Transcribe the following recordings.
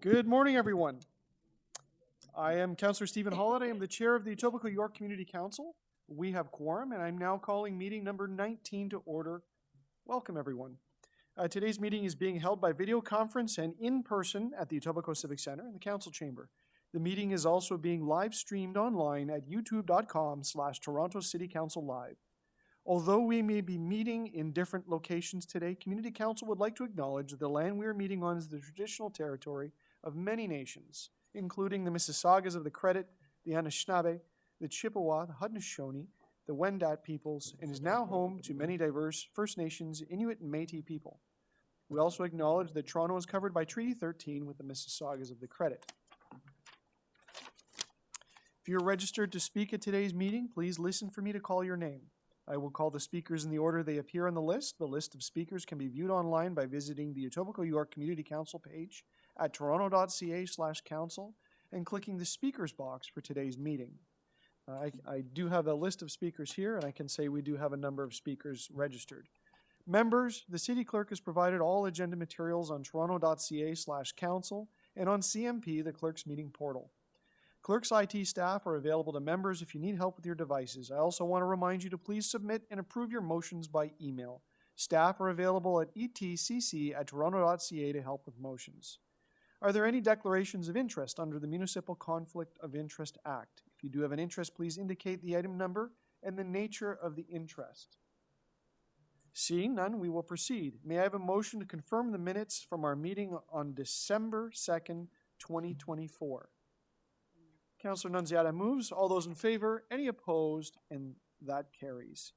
Good morning, everyone. I am Councillor Stephen Holliday. I am the chair of the Etobicoke York Community Council. We have quorum, and I'm now calling meeting number 19 to order. Welcome, everyone. Today's meeting is being held by video conference and in person at the Etobicoke Civic Centre in the Council Chamber. The meeting is also being live streamed online at youtube.com/Toronto City Council Live. Although we may be meeting in different locations today, Community Council would like to acknowledge that the land we are meeting on is the traditional territory of many nations, including the Mississaugas of the Credit, the Anishinaabe, the Chippewa, the Haudenosaunee, the Wendat peoples, and is now home to many diverse First Nations, Inuit, and Métis people. We also acknowledge that Toronto is covered by Treaty 13 with the Mississaugas of the Credit. If you're registered to speak at today's meeting, please listen for me to call your name. I will call the speakers in the order they appear on the list. The list of speakers can be viewed online by visiting the Etobicoke York Community Council page at toronto.ca/council and clicking the speakers box for today's meeting. I do have a list of speakers here, and I can say we do have a number of speakers registered. Members, the City Clerk has provided all agenda materials on toronto.ca/council and on CMP, the Clerk's meeting portal. Clerk's IT staff are available to members if you need help with your devices. I also want to remind you to please submit and approve your motions by email. Staff are available at etcc@toronto.ca to help with motions. Are there any declarations of interest under the Municipal Conflict of Interest Act? If you do have an interest, please indicate the item number and the nature of the interest. Seeing none, we will proceed. May I have a motion to confirm the minutes from our meeting on December 2nd, 2024? Councillor Nunziata moves. All those in favor? Any opposed? And that carries.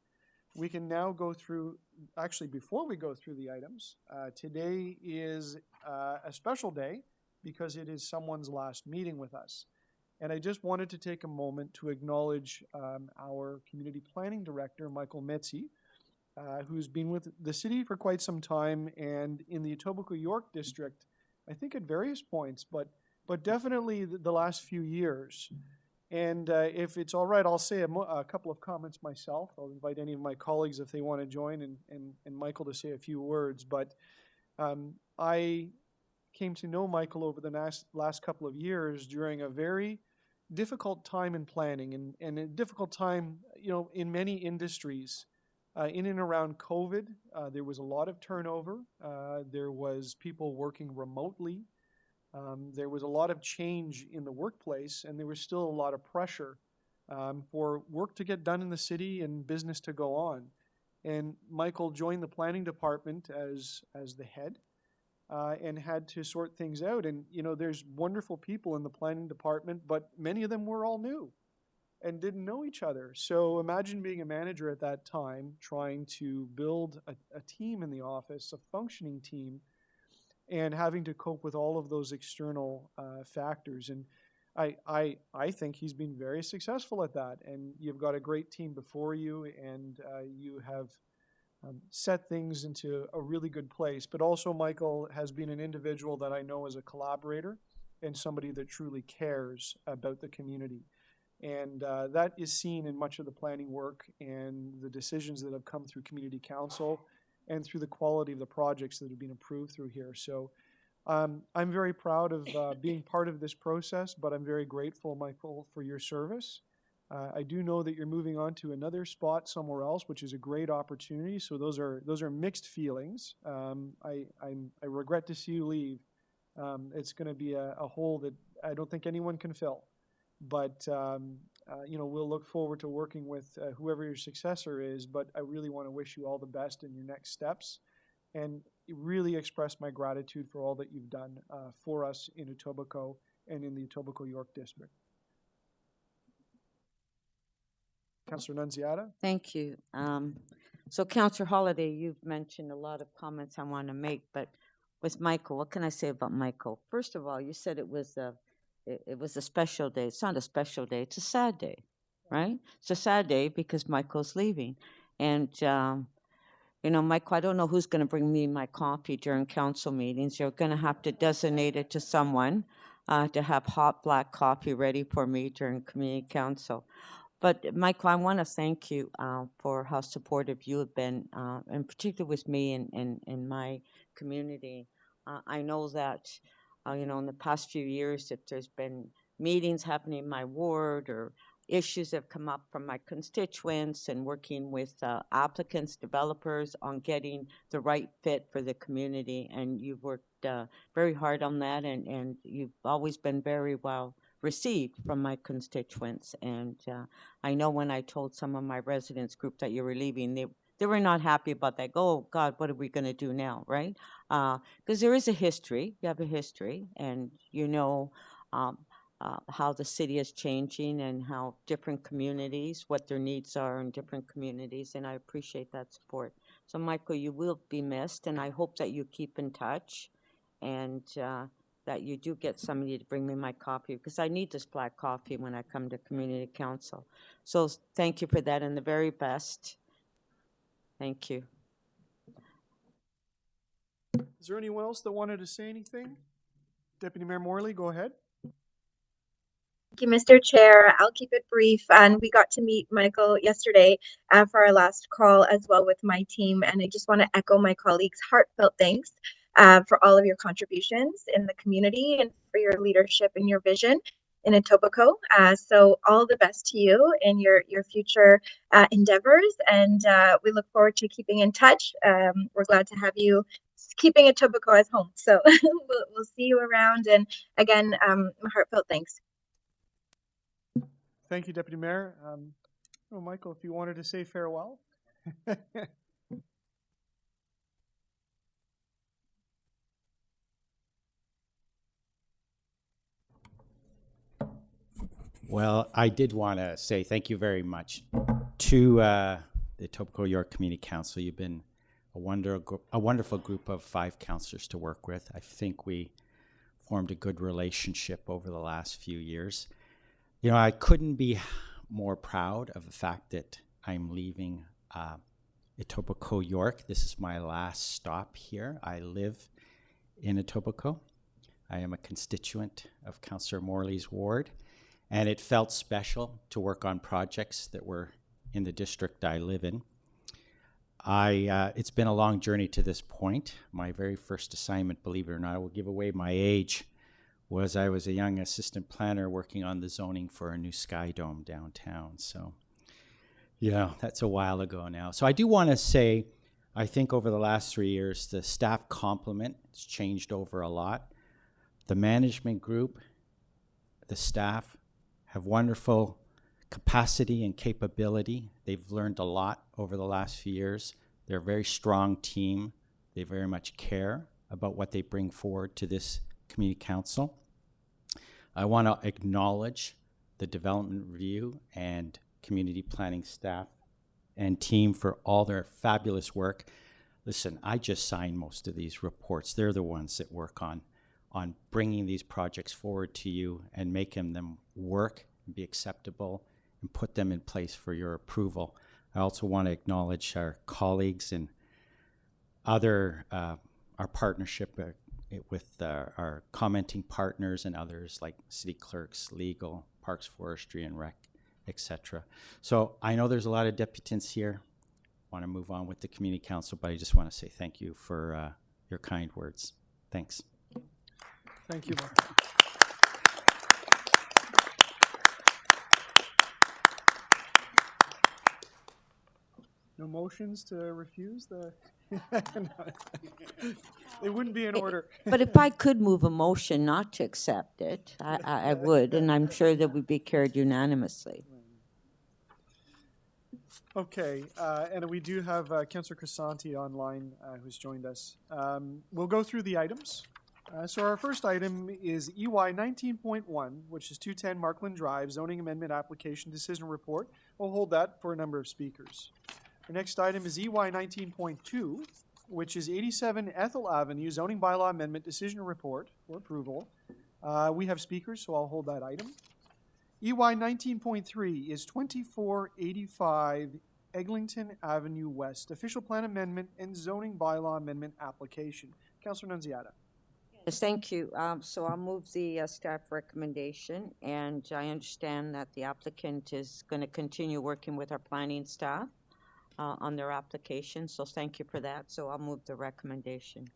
We can now go through, actually before we go through the items, today is a special day because it is someone's last meeting with us. And I just wanted to take a moment to acknowledge our Community Planning Director, Michael Metzi, who's been with the city for quite some time and in the Etobicoke York District, I think at various points, but definitely the last few years. And if it's all right, I'll say a couple of comments myself. I'll invite any of my colleagues if they want to join and Michael to say a few words. But I came to know Michael over the last couple of years during a very difficult time in planning and a difficult time, in many industries. In and around COVID, there was a lot of turnover. There was people working remotely. There was a lot of change in the workplace, and there was still a lot of pressure for work to get done in the city and business to go on. And Michael joined the planning department as the head and had to sort things out. And, there's wonderful people in the planning department, but many of them were all new and didn't know each other. So imagine being a manager at that time, trying to build a team in the office, a functioning team, and having to cope with all of those external factors. And I think he's been very successful at that. And you've got a great team before you, and you have set things into a really good place. But also Michael has been an individual that I know as a collaborator and somebody that truly cares about the community. And that is seen in much of the planning work and the decisions that have come through Community Council and through the quality of the projects that have been approved through here. So I'm very proud of being part of this process, but I'm very grateful, Michael, for your service. I do know that you're moving on to another spot somewhere else, which is a great opportunity. So those are mixed feelings. I regret to see you leave. It's going to be a hole that I don't think anyone can fill. But we'll look forward to working with whoever your successor is, but I really want to wish you all the best in your next steps and really express my gratitude for all that you've done for us in Etobicoke and in the Etobicoke York District. Councillor Nunziata. Thank you. So Councillor Holliday, you've mentioned a lot of comments I want to make, but with Michael, what can I say about Michael? First of all, you said it was a special day. It's not a special day. It's a sad day, right? It's a sad day because Michael's leaving. And, Michael, I don't know who's going to bring me my coffee during council meetings. You're going to have to designate it to someone to have hot black coffee ready for me during community council. But, Michael, I want to thank you for how supportive you have been, and particularly with me in my community. I know that you know, in the past few years, if there's been meetings happening in my ward or issues have come up from my constituents and working with applicants, developers on getting the right fit for the community. And you've worked very hard on that, and you've always been very well received from my constituents. And I know when I told some of my residents group that you were leaving, they were not happy about that. Go, oh, God, what are we going to do now, right? Because there is a history. You have a history, and you know how the city is changing and how different communities, what their needs are in different communities, and I appreciate that support. So, Michael, you will be missed, and I hope that you keep in touch and that you do get somebody to bring me my coffee, because I need this black coffee when I come to community council. So thank you for that, and the very best. Thank you. Is there anyone else that wanted to say anything? Deputy Mayor Morley, go ahead. Thank you, Mr. Chair. I'll keep it brief. And we got to meet Michael yesterday for our last call as well with my team. And I just want to echo my colleagues' heartfelt thanks for all of your contributions in the community and for your leadership and your vision in Etobicoke. So all the best to you in your future endeavors. And we look forward to keeping in touch. We're glad to have you keeping Etobicoke as home. So we'll see you around. And again, heartfelt thanks. Thank you, Deputy Mayor. Michael, if you wanted to say farewell. Well, I did want to say thank you very much to the Etobicoke York Community Council. You've been a wonderful group of 5 councillors to work with. I think we formed a good relationship over the last few years. You know, I couldn't be more proud of the fact that I'm leaving Etobicoke York. This is my last stop here. I live in Etobicoke. I am a constituent of Councillor Morley's ward, and it felt special to work on projects that were in the district I live in. It's been a long journey to this point. My very first assignment, believe it or not, I will give away my age, was I was a young assistant planner working on the zoning for a new Sky Dome downtown. So, yeah, that's a while ago now. So I do want to say, I think over the last 3 years, the staff complement has changed over a lot. The management group, the staff have wonderful capacity and capability. They've learned a lot over the last few years. They're a very strong team. They very much care about what they bring forward to this community council. I want to acknowledge the development review and community planning staff and team for all their fabulous work. Listen, I just sign most of these reports. They're the ones that work on bringing these projects forward to you and making them work and be acceptable and put them in place for your approval. I also want to acknowledge our colleagues and other, our partnership with our commenting partners and others like city clerks, legal, parks, forestry, and rec, etc. So I know there's a lot of deputants here. I want to move on with the community council, but I just want to say thank you for your kind words. Thanks. Thank you, Mark. No motions to refuse the... They wouldn't be in order. But if I could move a motion not to accept it, I would, and I'm sure that would be carried unanimously. Okay, and we do have Councillor Crisanti online who's joined us. We'll go through the items. So our first item is EY 19.1, which is 210 Markland Drive, zoning amendment application decision report. We'll hold that for a number of speakers. Our next item is EY 19.2, which is 87 Ethel Avenue, zoning bylaw amendment decision report for approval. We have speakers, so I'll hold that item. EY 19.3 is 2485 Eglinton Avenue West, official plan amendment and zoning bylaw amendment application. Councillor Nunziata. Yes, thank you. So I'll move the staff recommendation, and I understand that the applicant is going to continue working with our planning staff on their application, so thank you for that. So I'll move the recommendation.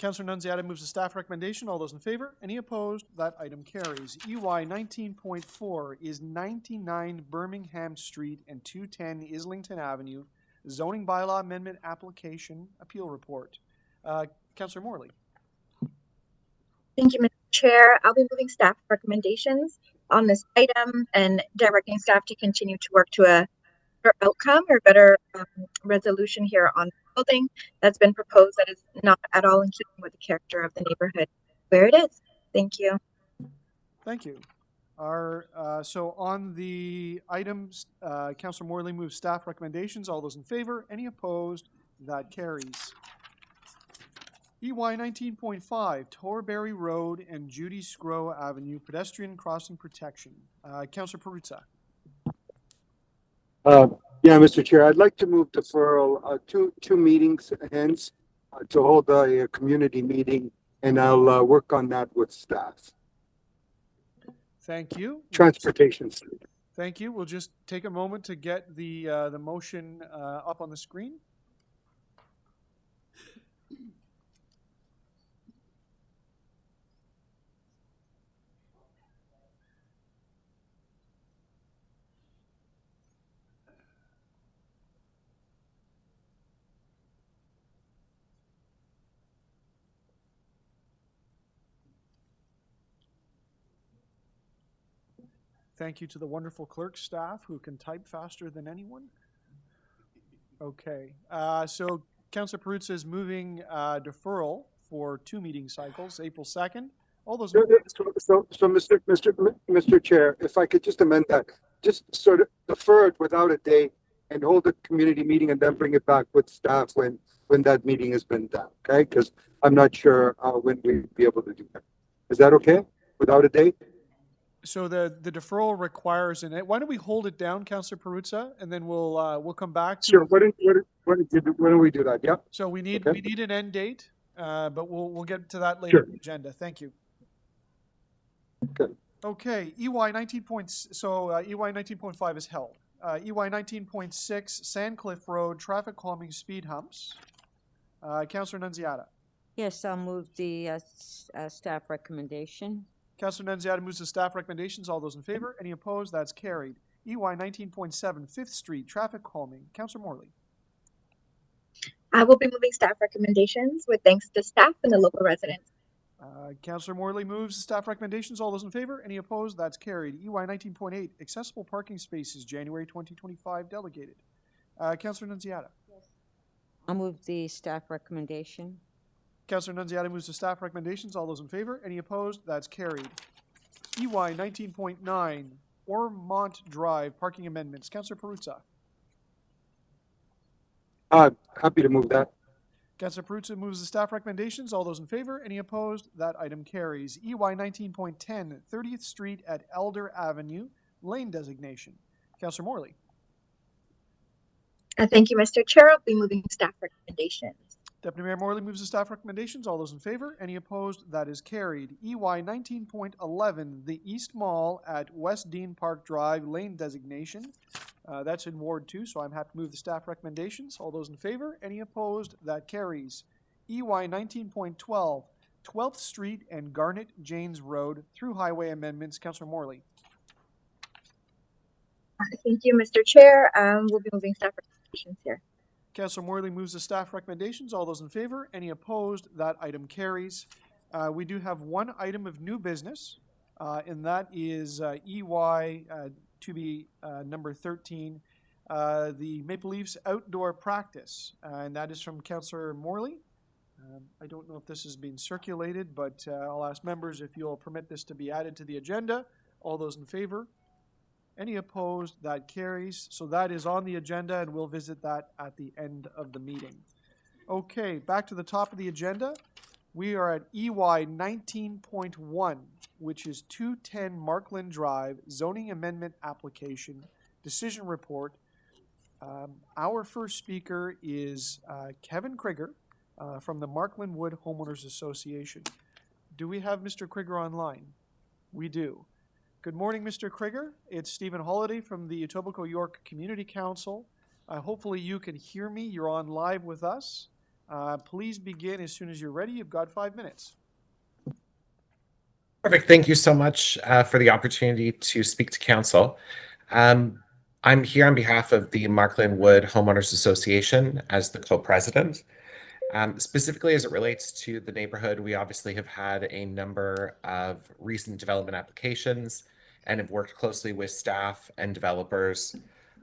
Councillor Nunziata moves the staff recommendation. All those in favor? Any opposed? That item carries. EY 19.4 is 99 Birmingham Street and 210 Islington Avenue, zoning bylaw amendment application appeal report. Councillor Morley. Thank you, Mr. Chair. I'll be moving staff recommendations on this item and directing staff to continue to work to a better outcome or better resolution here on the building that's been proposed that is not at all in keeping with the character of the neighborhood where it is. Thank you. Thank you. So on the items, Councillor Morley moves staff recommendations. All those in favor? Any opposed? That carries. EY 19.5, Torbarrie Road and Judy Sgro Avenue, pedestrian crossing protection. Councillor Perruzza. Yeah, Mr. Chair, I'd like to move deferral two meetings hence to hold a community meeting, and I'll work on that with staff. Thank you. Transportation. Thank you. We'll just take a moment to get the motion up on the screen. Thank you to the wonderful clerk staff who can type faster than anyone. Okay, so Councillor Perruzza is moving deferral for 2 meeting cycles, April 2nd. All those. So, Mr. Chair, if I could just amend that, just sort of defer it without a date and hold a community meeting and then bring it back with staff when that meeting has been done. Okay, because I'm not sure when we'd be able to do that. Is that okay? Without a date? So the deferral requires an. Why don't we hold it down, Councillor Perruzza, and then we'll come back to. Sure. When do we do that? Yeah. So we need an end date, but we'll get to that later Sure. in the agenda. Thank you. Okay. Okay. EY 19.5 is held. EY 19.6 Sandcliff Road traffic calming speed humps. Councillor Nunziata. Yes, I'll move the staff recommendation. Councillor Nunziata moves the staff recommendations. All those in favor? Any opposed? That's carried. EY 19.7, 5th Street, traffic calming. Councillor Morley. I will be moving staff recommendations with thanks to staff and the local residents. Councillor Morley moves the staff recommendations. All those in favor? Any opposed? That's carried. EY 19.8, accessible parking spaces, January 2025, delegated. Councillor Nunziata. I'll move the staff recommendation. Councillor Nunziata moves the staff recommendations. All those in favor? Any opposed? That's carried. EY 19.9, Ormont Drive, parking amendments. Councillor Perruzza. Happy to move that. Councillor Perruzza moves the staff recommendations. All those in favor? Any opposed? That item carries. EY 19.10, 30th Street at Elder Avenue, lane designation. Councillor Morley. Thank you, Mr. Chair. I'll be moving staff recommendations. Deputy Mayor Morley moves the staff recommendations. All those in favor? Any opposed? That is carried. EY 19.11, the East Mall at West Deane Park Drive, lane designation. That's in Ward 2, so I'm happy to move the staff recommendations. All those in favor? Any opposed? That carries. EY 19.12, 12th Street and Garnett Janes Road, through highway amendments. Councillor Morley. Thank you, Mr. Chair. We'll be moving staff recommendations here. Councillor Morley moves the staff recommendations. All those in favor? Any opposed? That item carries. We do have one item of new business, and that is EY to be number 13, the Maple Leafs outdoor practice, and that is from Councillor Morley. I don't know if this is being circulated, but I'll ask members if you'll permit this to be added to the agenda. All those in favor? Any opposed? That carries. So that is on the agenda, and we'll visit that at the end of the meeting. Okay, back to the top of the agenda. We are at EY 19.1, which is 210 Markland Drive, zoning amendment application, decision report. Our first speaker is Kevin Krieger from the Markland Wood Homeowners Association. Do we have Mr. Krieger online? We do. Good morning, Mr. Krieger. It's Stephen Holliday from the Etobicoke York Community Council. Hopefully you can hear me. You're on live with us. Please begin as soon as you're ready. You've got 5 minutes. Perfect. Thank you so much for the opportunity to speak to council. I'm here on behalf of the Markland Wood Homeowners Association as the co-president. Specifically as it relates to the neighborhood, we obviously have had a number of recent development applications and have worked closely with staff and developers,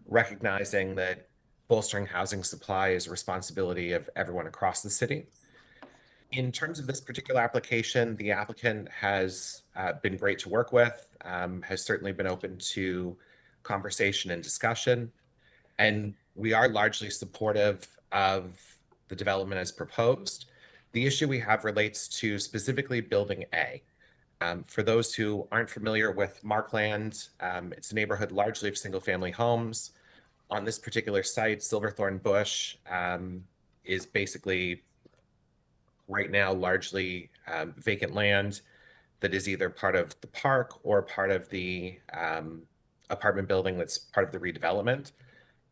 recognizing that bolstering housing supply is a responsibility of everyone across the city. In terms of this particular application, the applicant has been great to work with, has certainly been open to conversation and discussion, and we are largely supportive of the development as proposed. The issue we have relates to specifically Building A. For those who aren't familiar with Markland, it's a neighborhood largely of single-family homes. On this particular site, Silverthorn Bush is basically right now largely vacant land that is either part of the park or part of the apartment building that's part of the redevelopment,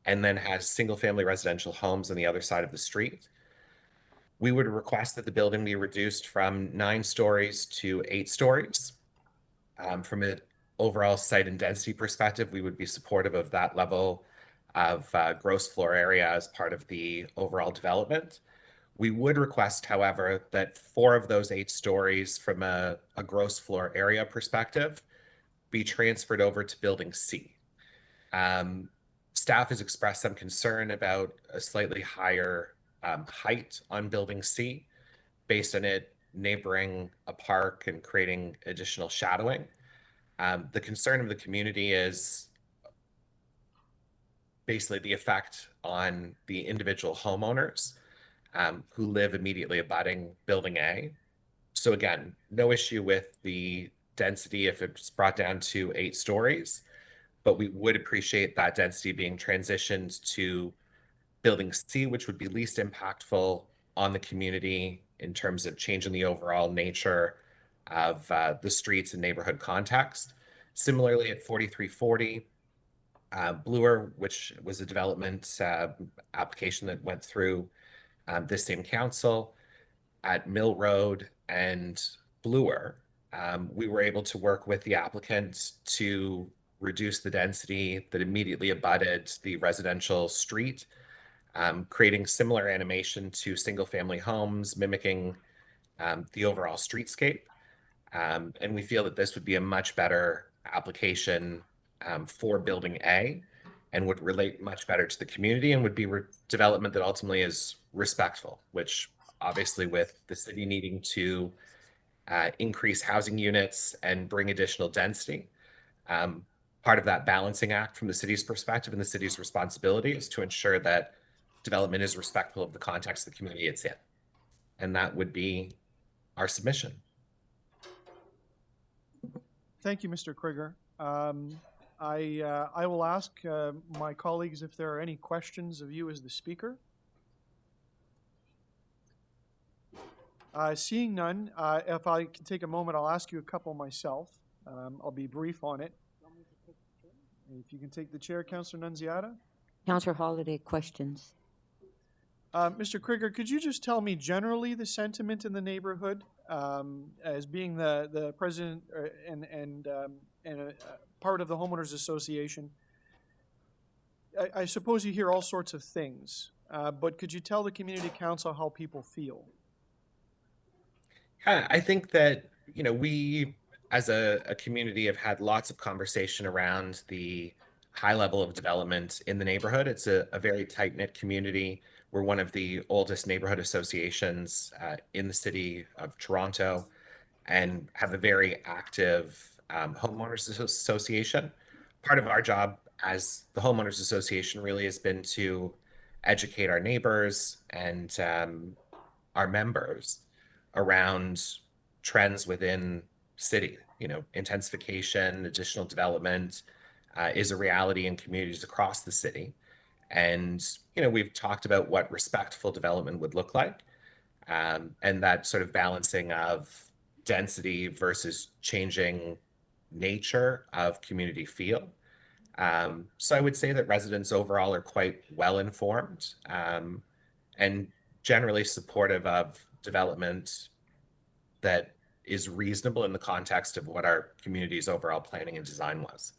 and then has single-family residential homes on the other side of the street. We would request that the building be reduced from 9 stories to 8 stories. From an overall site and density perspective, we would be supportive of that level of gross floor area as part of the overall development. We would request, however, that 4 of those 8 stories from a gross floor area perspective be transferred over to Building C. Staff has expressed some concern about a slightly higher height on Building C based on it neighboring a park and creating additional shadowing. The concern of the community is basically the effect on the individual homeowners who live immediately abutting Building A. So again, no issue with the density if it's brought down to 8 stories, but we would appreciate that density being transitioned to Building C, which would be least impactful on the community in terms of changing the overall nature of the streets and neighborhood context. Similarly, at 4340, Bloor, which was a development application that went through this same council, at Mill Road and Bloor, we were able to work with the applicant to reduce the density that immediately abutted the residential street, creating similar animation to single-family homes, mimicking the overall streetscape. And we feel that this would be a much better application for Building A and would relate much better to the community and would be development that ultimately is respectful, which obviously with the city needing to increase housing units and bring additional density, part of that balancing act from the city's perspective and the city's responsibility is to ensure that development is respectful of the context of the community it's in. And that would be our submission. Thank you, Mr. Krieger. I will ask my colleagues if there are any questions of you as the speaker. Seeing none, if I can take a moment, I'll ask you a couple myself. I'll be brief on it. If you can take the chair, Councillor Nunziata. Councillor Holiday, questions? Mr. Krieger, could you just tell me generally the sentiment in the neighborhood as being the president and part of the Homeowners Association? I suppose you hear all sorts of things, but could you tell the community council how people feel? I think that, we as a community have had lots of conversation around the high level of development in the neighborhood. It's a very tight-knit community. We're one of the oldest neighborhood associations in the city of Toronto and have a very active homeowners association. Part of our job as the homeowners association really has been to educate our neighbors and our members around trends within city. Intensification, additional development is a reality in communities across the city. And, we've talked about what respectful development would look like, and that sort of balancing of density versus changing nature of community feel. So I would say that residents overall are quite well informed and generally supportive of development that is reasonable in the context of what our community's overall planning and design was.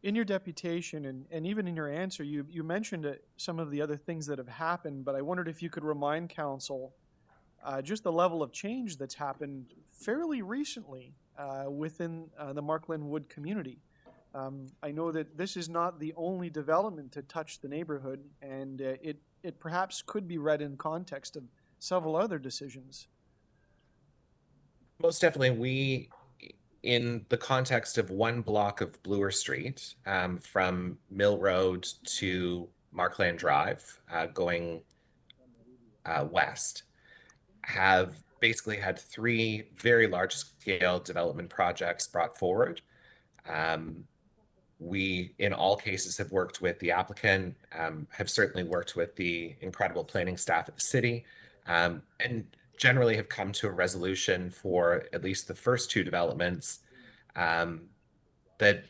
In your deputation and even in your answer, you mentioned some of the other things that have happened, but I wondered if you could remind council just the level of change that's happened fairly recently within the Markland Wood community. I know that this is not the only development to touch the neighborhood, and it perhaps could be read in context of several other decisions. Most definitely, in the context of one block of Bloor Street, from Mill Road to Markland Drive, going west, have basically had 3 very large-scale development projects brought forward. We, in all cases, have worked with the applicant, have certainly worked with the incredible planning staff at the city, and generally have come to a resolution for at least the first 2 developments that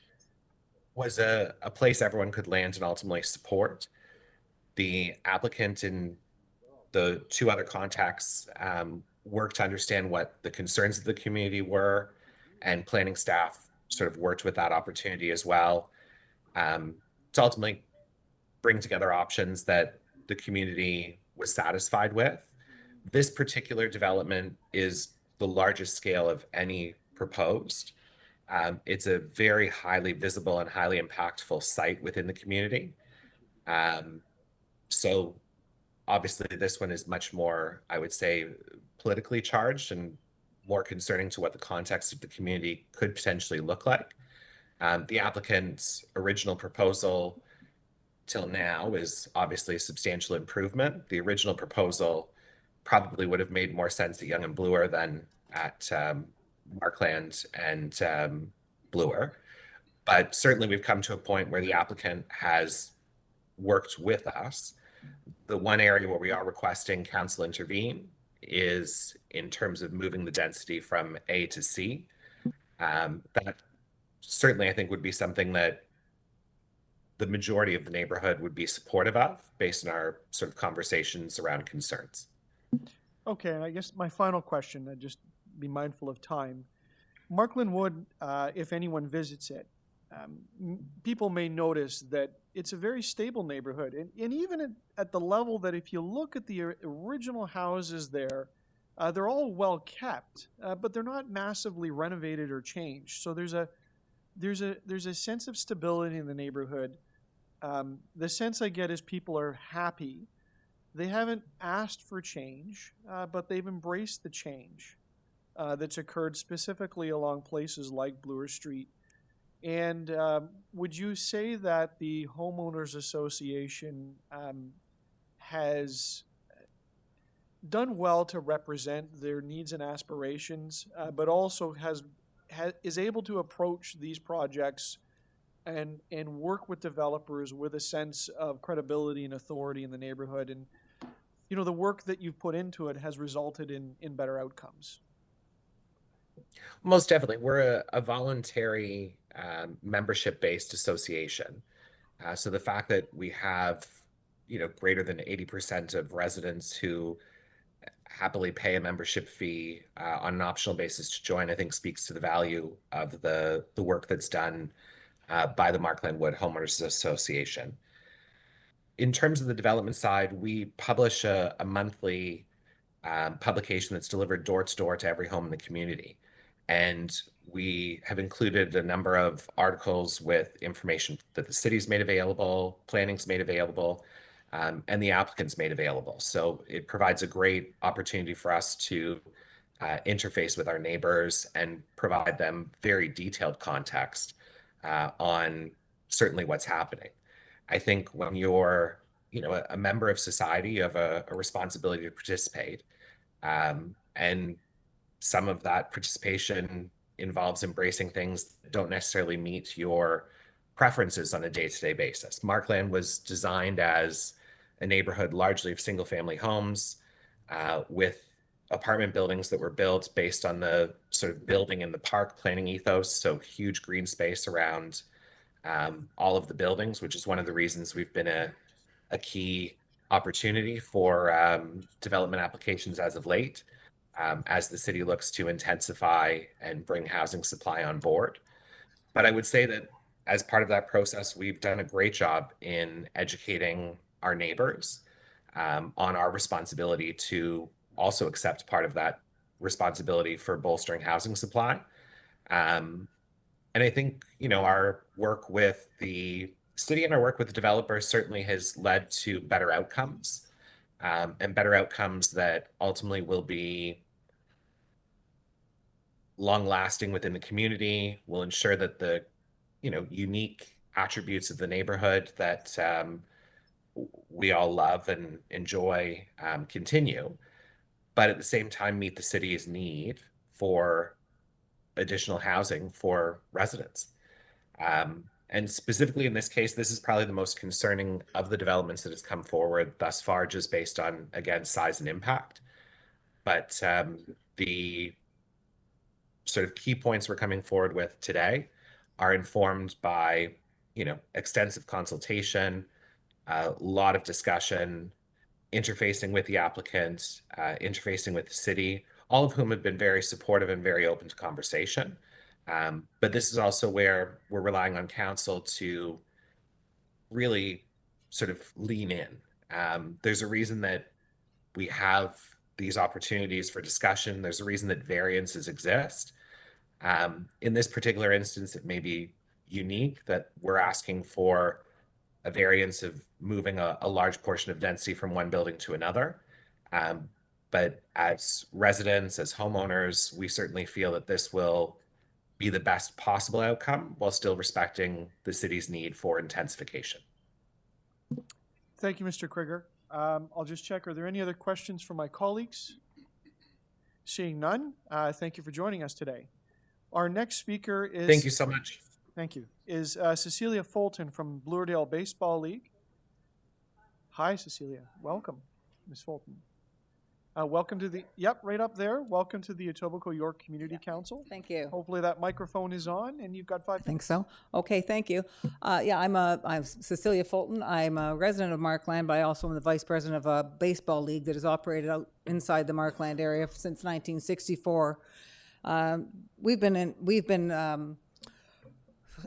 was a place everyone could land and ultimately support. The applicant in the 2 other contexts worked to understand what the concerns of the community were, and planning staff sort of worked with that opportunity as well to ultimately bring together options that the community was satisfied with. This particular development is the largest scale of any proposed. It's a very highly visible and highly impactful site within the community. So obviously this one is much more, I would say, politically charged and more concerning to what the context of the community could potentially look like. The applicant's original proposal till now is obviously a substantial improvement. The original proposal probably would have made more sense at Yonge and Bloor than at Markland and Bloor. But certainly we've come to a point where the applicant has worked with us. The one area where we are requesting council intervene is in terms of moving the density from A to C. That certainly I think would be something that the majority of the neighborhood would be supportive of based on our sort of conversations around concerns. Okay, and I guess my final question, I'd just be mindful of time. Markland Wood, if anyone visits it, people may notice that it's a very stable neighborhood. And even at the level that if you look at the original houses there, they're all well kept, but they're not massively renovated or changed. So there's a sense of stability in the neighborhood. The sense I get is people are happy. They haven't asked for change, but they've embraced the change that's occurred specifically along places like Bloor Street. And would you say that the Homeowners Association has done well to represent their needs and aspirations, but also is able to approach these projects and work with developers with a sense of credibility and authority in the neighborhood? And you know, the work that you've put into it has resulted in better outcomes. Most definitely. We're a voluntary membership-based association. So the fact that we have, you know, greater than 80% of residents who happily pay a membership fee on an optional basis to join, I think speaks to the value of the work that's done by the Markland Wood Homeowners Association. In terms of the development side, we publish a monthly publication that's delivered door to door to every home in the community. And we have included a number of articles with information that the city's made available, planning's made available, and the applicant's made available. So it provides a great opportunity for us to interface with our neighbors and provide them very detailed context on certainly what's happening. I think when you're, you know, a member of society, you have a responsibility to participate. And some of that participation involves embracing things that don't necessarily meet your preferences on a day-to-day basis. Markland was designed as a neighborhood largely of single-family homes with apartment buildings that were built based on the sort of building in the park planning ethos, so huge green space around all of the buildings, which is one of the reasons we've been a key opportunity for development applications as of late, as the city looks to intensify and bring housing supply on board. But I would say that as part of that process, we've done a great job in educating our neighbors on our responsibility to also accept part of that responsibility for bolstering housing supply. And I think, our work with the city and our work with the developers certainly has led to better outcomes, and better outcomes that ultimately will be long lasting within the community, will ensure that the, unique attributes of the neighborhood that we all love and enjoy continue, but at the same time meet the city's need for additional housing for residents. And specifically in this case, this is probably the most concerning of the developments that has come forward thus far, just based on, again, size and impact. But the sort of key points we're coming forward with today are informed by, extensive consultation, a lot of discussion, interfacing with the applicant, interfacing with the city, all of whom have been very supportive and very open to conversation. But this is also where we're relying on council to really sort of lean in. There's a reason that we have these opportunities for discussion. There's a reason that variances exist. In this particular instance, it may be unique that we're asking for a variance of moving a large portion of density from one building to another. But as residents, as homeowners, we certainly feel that this will be the best possible outcome while still respecting the city's need for intensification. Thank you, Mr. Krieger. I'll just check. Are there any other questions from my colleagues? Seeing none, thank you for joining us today. Our next speaker is... Thank you so much. Thank you. Is Cecilia Fulton from Bluerdale Baseball League. Hi, Cecilia. Welcome, Ms. Fulton. Welcome to the... Yep, right up there. Welcome to the Etobicoke York Community Council. Thank you. Hopefully that microphone is on and you've got 5 minutes. I think so. Okay, thank you. I'm Cecilia Fulton. I'm a resident of Markland, but I also am the vice president of a baseball league that has operated out inside the Markland area since 1964. We've been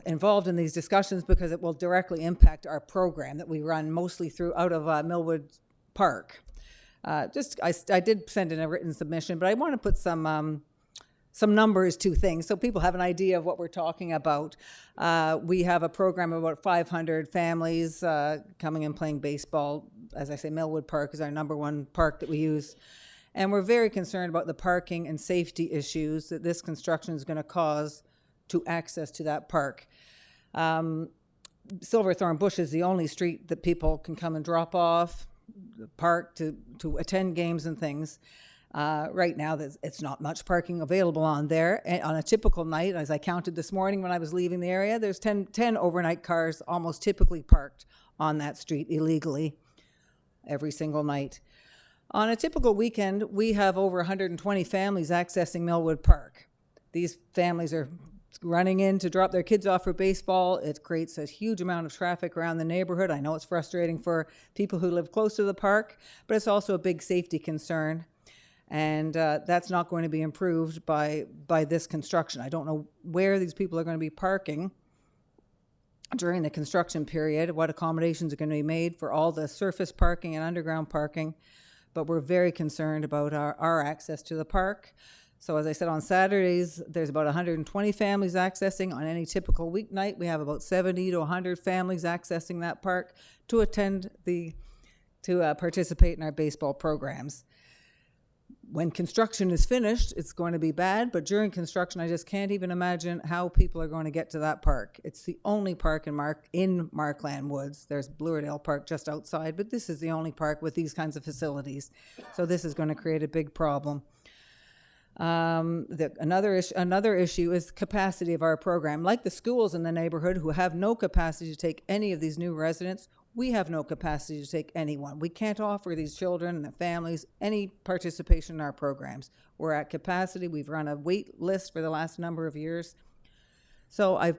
involved in these discussions because it will directly impact our program that we run mostly out of Millwood Park. I did send in a written submission, but I want to put some numbers to things so people have an idea of what we're talking about. We have a program of about 500 families coming and playing baseball. As I say, Millwood Park is our #1 park that we use. And we're very concerned about the parking and safety issues that this construction is going to cause to access to that park. Silverthorne Bush is the only street that people can come and drop off, park to attend games and things. Right now, it's not much parking available on there. And on a typical night, as I counted this morning when I was leaving the area, there's 10 overnight cars almost typically parked on that street illegally every single night. On a typical weekend, we have over 120 families accessing Millwood Park. These families are running in to drop their kids off for baseball. It creates a huge amount of traffic around the neighborhood. I know it's frustrating for people who live close to the park, but it's also a big safety concern. And that's not going to be improved by this construction. I don't know where these people are going to be parking during the construction period, what accommodations are going to be made for all the surface parking and underground parking, but we're very concerned about our access to the park. So as I said, on Saturdays, there's about 120 families accessing. On any typical weeknight, we have about 70 to 100 families accessing that park to participate in our baseball programs. When construction is finished, it's going to be bad, but during construction, I just can't even imagine how people are going to get to that park. It's the only park in Markland Woods. There's Bluerdale Park just outside, but this is the only park with these kinds of facilities. So this is going to create a big problem. Another issue is capacity of our program. Like the schools in the neighborhood who have no capacity to take any of these new residents, we have no capacity to take anyone. We can't offer these children and their families any participation in our programs. We're at capacity. We've run a wait list for the last number of years. So I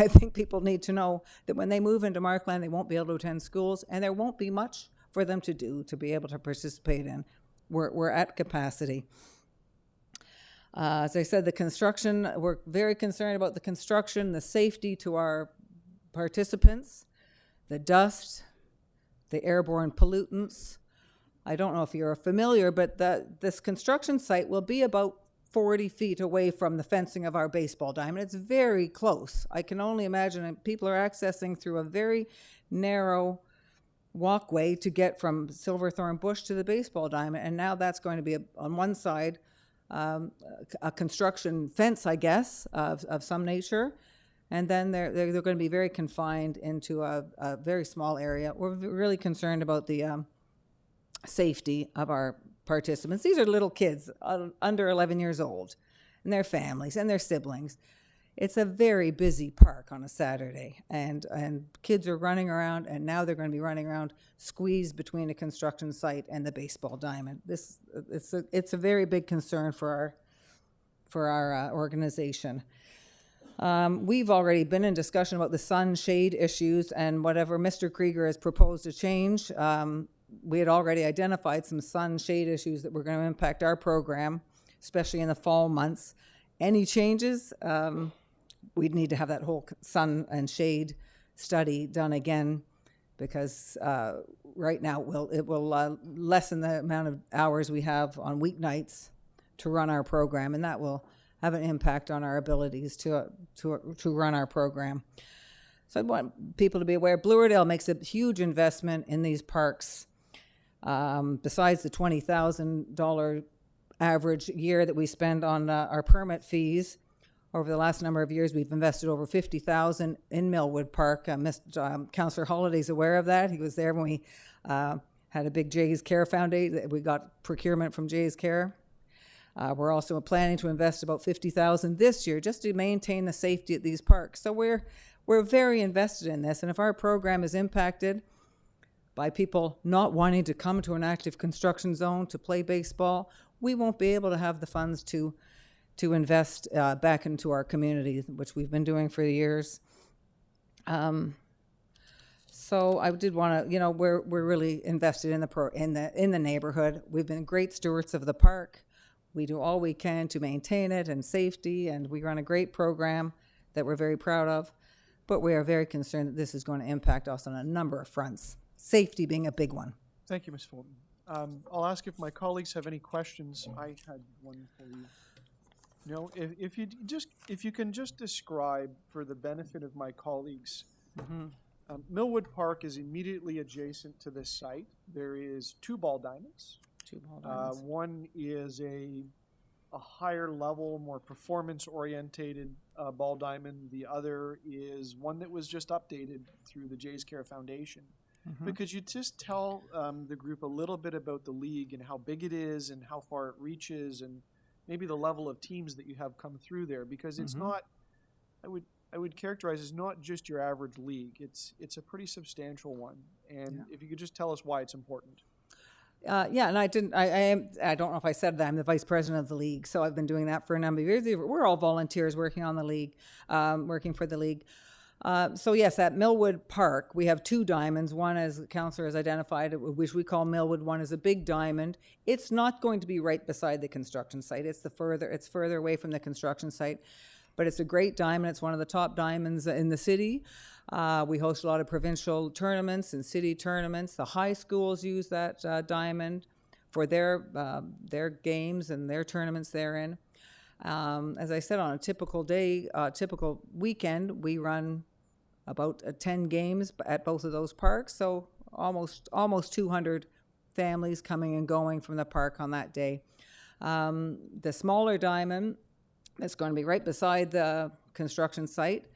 think people need to know that when they move into Markland, they won't be able to attend schools, and there won't be much for them to do, to be able to participate in. We're at capacity. As I said, the construction, we're very concerned about the construction, the safety to our participants, the dust, the airborne pollutants. I don't know if you're familiar, but this construction site will be about 40 feet away from the fencing of our baseball diamond. It's very close. I can only imagine that people are accessing through a very narrow walkway to get from Silverthorn Bush to the baseball diamond, and now that's going to be on one side a construction fence, I guess, of some nature, and then they're going to be very confined into a very small area. We're really concerned about the safety of our participants. These are little kids under 11 years old, and their families and their siblings. It's a very busy park on a Saturday, and kids are running around, and now they're going to be running around squeezed between a construction site and the baseball diamond. It's a very big concern for our organization. We've already been in discussion about the sun shade issues, and whatever Mr. Krieger has proposed to change. We had already identified some sun shade issues that were going to impact our program, especially in the fall months. Any changes? We'd need to have that whole sun and shade study done again, because right now it will lessen the amount of hours we have on weeknights to run our program, and that will have an impact on our abilities to run our program. So I want people to be aware, Blue Iredale makes a huge investment in these parks. Besides the $20,000 average year that we spend on our permit fees, over the last number of years, we've invested over $50,000 in Millwood Park. Councillor Holliday's aware of that. He was there when we had a big Jay's Care Foundation. We got procurement from Jay's Care. We're also planning to invest about $50,000 this year just to maintain the safety at these parks. So we're very invested in this, and if our program is impacted by people not wanting to come to an active construction zone to play baseball, we won't be able to have the funds to invest back into our community, which we've been doing for years. So I did want to, we're really invested in the neighborhood. We've been great stewards of the park. We do all we can to maintain it and safety, and we run a great program that we're very proud of. But we are very concerned that this is going to impact us on a number of fronts, safety being a big one. Thank you, Ms. Fulton. I'll ask if my colleagues have any questions. I had one for you. No, if you can just describe, for the benefit of my colleagues, Millwood Park is immediately adjacent to this site. There is two ball diamonds. One is a higher level, more performance-orientated ball diamond. The other is one that was just updated through the Jay's Care Foundation. But could you just tell the group a little bit about the league and how big it is and how far it reaches, and maybe the level of teams that you have come through there? Because it's not, I would characterize as not just your average league. It's a pretty substantial one. And if you could just tell us why it's important. And I don't know if I said that, I'm the vice president of the league, so I've been doing that for a number of years. We're all volunteers working on the league, working for the league. So yes, at Millwood Park, we have two diamonds. One, as the councillor has identified, which we call Millwood. One is a big diamond. It's not going to be right beside the construction site. It's further away from the construction site, but it's a great diamond. It's one of the top diamonds in the city. We host a lot of provincial tournaments and city tournaments. The high schools use that diamond for their games and their tournaments therein. As I said, on a typical day, typical weekend, we run about 10 games at both of those parks. So almost 200 families coming and going from the park on that day. The smaller diamond that's going to be right beside the construction site,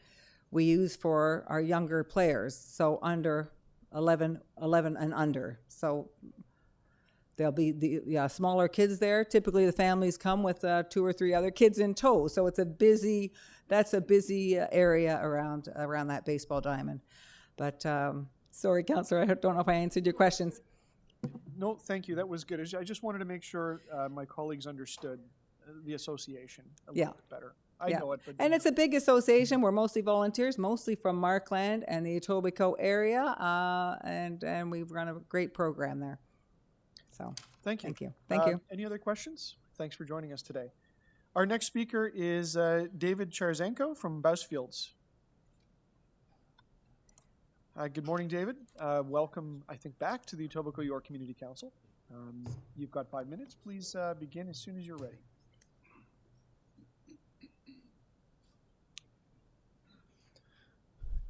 we use for our younger players, so under 11 and under. So there'll be the smaller kids there. Typically, the families come with 2 or 3 other kids in tow. So it's a busy area around that baseball diamond. But sorry, Councillor, I don't know if I answered your questions. No, thank you. That was good. I just wanted to make sure my colleagues understood the association a little bit better. I know it, but. And it's a big association. We're mostly volunteers, mostly from Markland and the Etobicoke area, and we've run a great program there. So Thank you. thank you. Thank you. Any other questions? Thanks for joining us today. Our next speaker is David Charzenko from Bousfields. Good morning, David. Welcome, I think, back to the Etobicoke York Community Council. You've got 5 minutes. Please begin as soon as you're ready.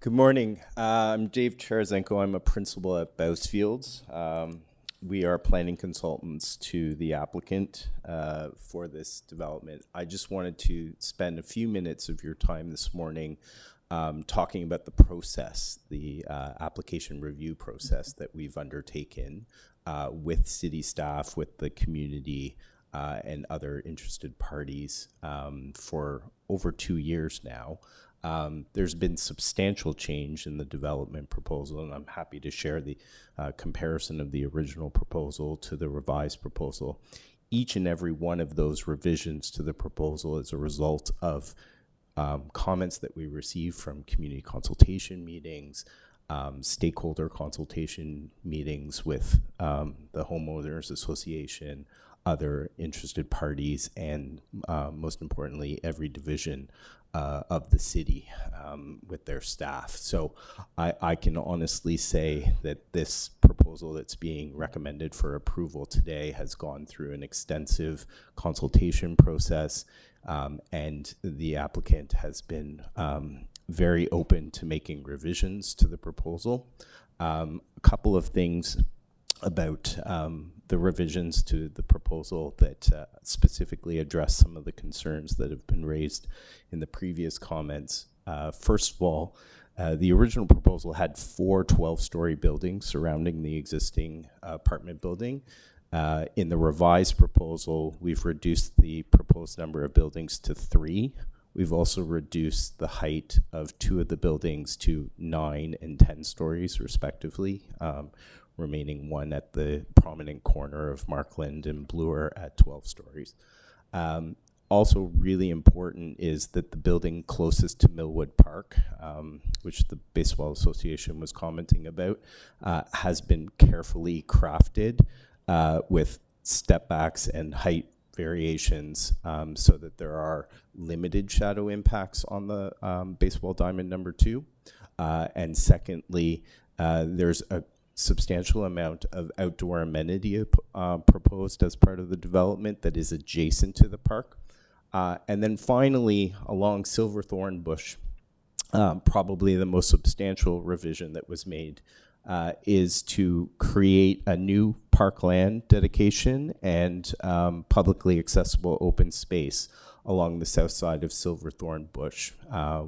Good morning. I'm Dave Charzenko. I'm a principal at Bousfields. We are planning consultants to the applicant for this development. I just wanted to spend a few minutes of your time this morning talking about the process, the application review process that we've undertaken with city staff, with the community, and other interested parties for over 2 years now. There's been substantial change in the development proposal, and I'm happy to share the comparison of the original proposal to the revised proposal. Each and every one of those revisions to the proposal is a result of comments that we receive from community consultation meetings, stakeholder consultation meetings with the Homeowners Association, other interested parties, and most importantly, every division of the city with their staff. So I can honestly say that this proposal that's being recommended for approval today has gone through an extensive consultation process, and the applicant has been very open to making revisions to the proposal. A couple of things about the revisions to the proposal that specifically address some of the concerns that have been raised in the previous comments. First of all, the original proposal had 4 12-story buildings surrounding the existing apartment building. In the revised proposal, we've reduced the proposed number of buildings to 3. We've also reduced the height of 2 of the buildings to 9 and 10 stories, respectively, remaining 1 at the prominent corner of Markland and Bloor at 12 stories. Also really important is that the building closest to Millwood Park, which the Baseball Association was commenting about, has been carefully crafted with step backs and height variations so that there are limited shadow impacts on the baseball diamond number 2. And secondly, there's a substantial amount of outdoor amenity proposed as part of the development that is adjacent to the park. And then finally, along Silverthorn Bush, probably the most substantial revision that was made is to create a new parkland dedication and publicly accessible open space along the south side of Silverthorn Bush,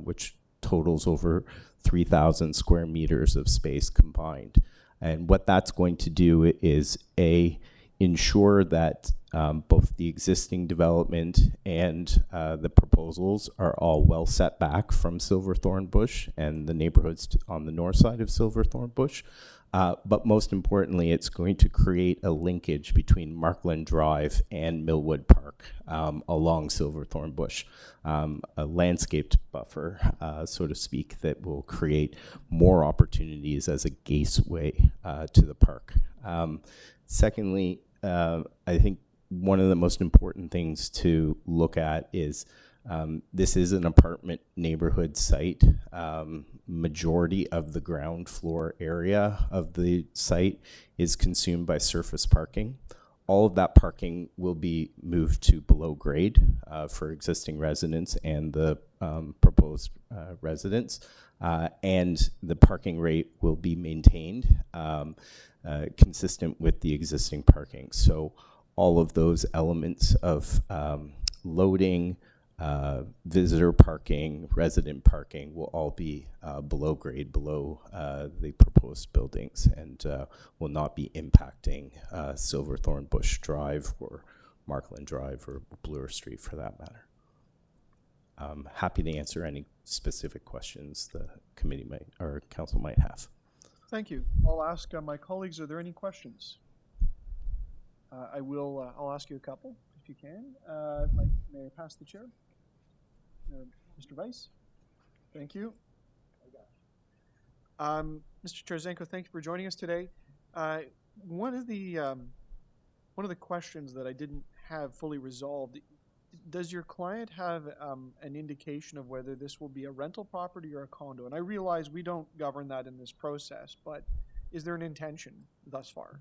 which totals over 3,000 square meters of space combined. And what that's going to do is, ensure that both the existing development and the proposals are all well set back from Silverthorn Bush and the neighborhoods on the north side of Silverthorn Bush. But most importantly, it's going to create a linkage between Markland Drive and Millwood Park along Silverthorn Bush, a landscaped buffer, so to speak, that will create more opportunities as a gateway to the park. Secondly, I think one of the most important things to look at is this is an apartment neighborhood site. Majority of the ground floor area of the site is consumed by surface parking. All of that parking will be moved to below grade for existing residents and the proposed residents. And the parking rate will be maintained consistent with the existing parking. So all of those elements of loading, visitor parking, resident parking will all be below grade, below the proposed buildings, and will not be impacting Silverthorn Bush Drive or Markland Drive or Bloor Street for that matter. I'm happy to answer any specific questions the committee might or council might have. Thank you. I'll ask my colleagues, are there any questions? I'll ask you a couple, if you can. May I pass the chair? Mr. Vice? Thank you. Mr. Terzenko, thank you for joining us today. One of the questions that I didn't have fully resolved, does your client have an indication of whether this will be a rental property or a condo? And I realize we don't govern that in this process, but is there an intention thus far?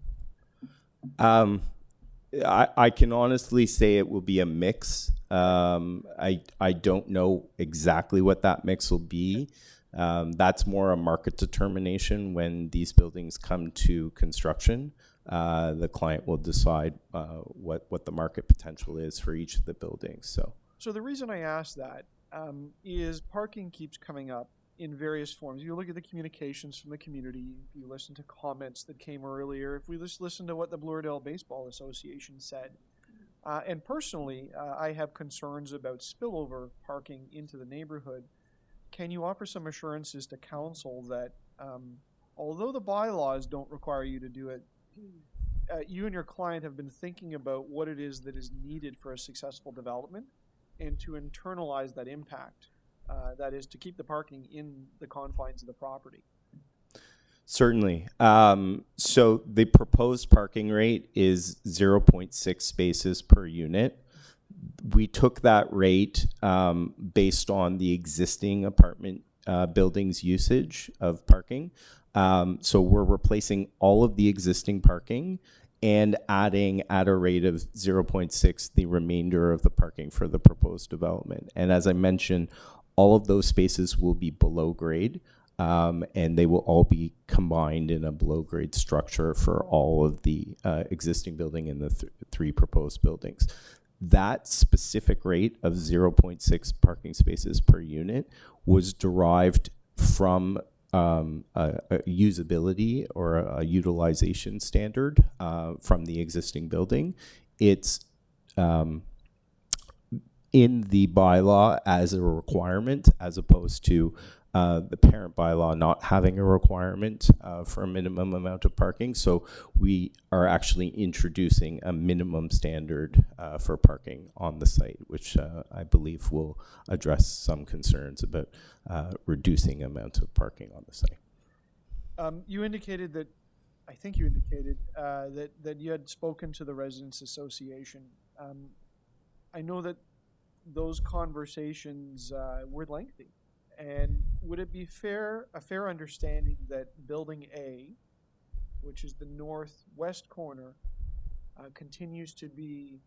I can honestly say it will be a mix. I don't know exactly what that mix will be. That's more a market determination. When these buildings come to construction, the client will decide what the market potential is for each of the buildings. So the reason I ask that is parking keeps coming up in various forms. You look at the communications from the community, if you listen to comments that came earlier, if we just listen to what the Bloordale Baseball Association said. And personally, I have concerns about spillover parking into the neighborhood. Can you offer some assurances to council that although the bylaws don't require you to do it, you and your client have been thinking about what it is that is needed for a successful development and to internalize that impact? That is to keep the parking in the confines of the property. Certainly. So the proposed parking rate is 0.6 spaces per unit. We took that rate based on the existing apartment buildings' usage of parking. So we're replacing all of the existing parking and adding at a rate of 0.6 the remainder of the parking for the proposed development. And as I mentioned, all of those spaces will be below grade, and they will all be combined in a below grade structure for all of the existing building and the three proposed buildings. That specific rate of 0.6 parking spaces per unit was derived from a usability or a utilization standard from the existing building. It's in the bylaw as a requirement, as opposed to the parent bylaw not having a requirement for a minimum amount of parking. So we are actually introducing a minimum standard for parking on the site, which I believe will address some concerns about reducing amount of parking on the site. You indicated that, I think you indicated that you had spoken to the Residents Association. I know that those conversations were lengthy. And would it be a fair understanding that Building A, which is the northwest corner, continues to be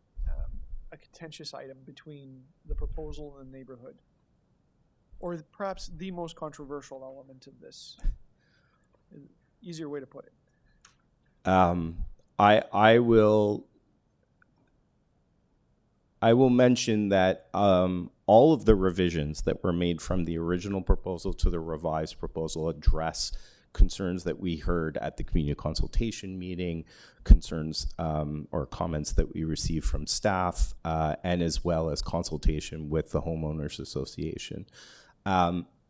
a contentious item between the proposal and the neighborhood? Or perhaps the most controversial element of this? Easier way to put it. I will mention that all of the revisions that were made from the original proposal to the revised proposal address concerns that we heard at the community consultation meeting, concerns or comments that we received from staff, and as well as consultation with the Homeowners Association.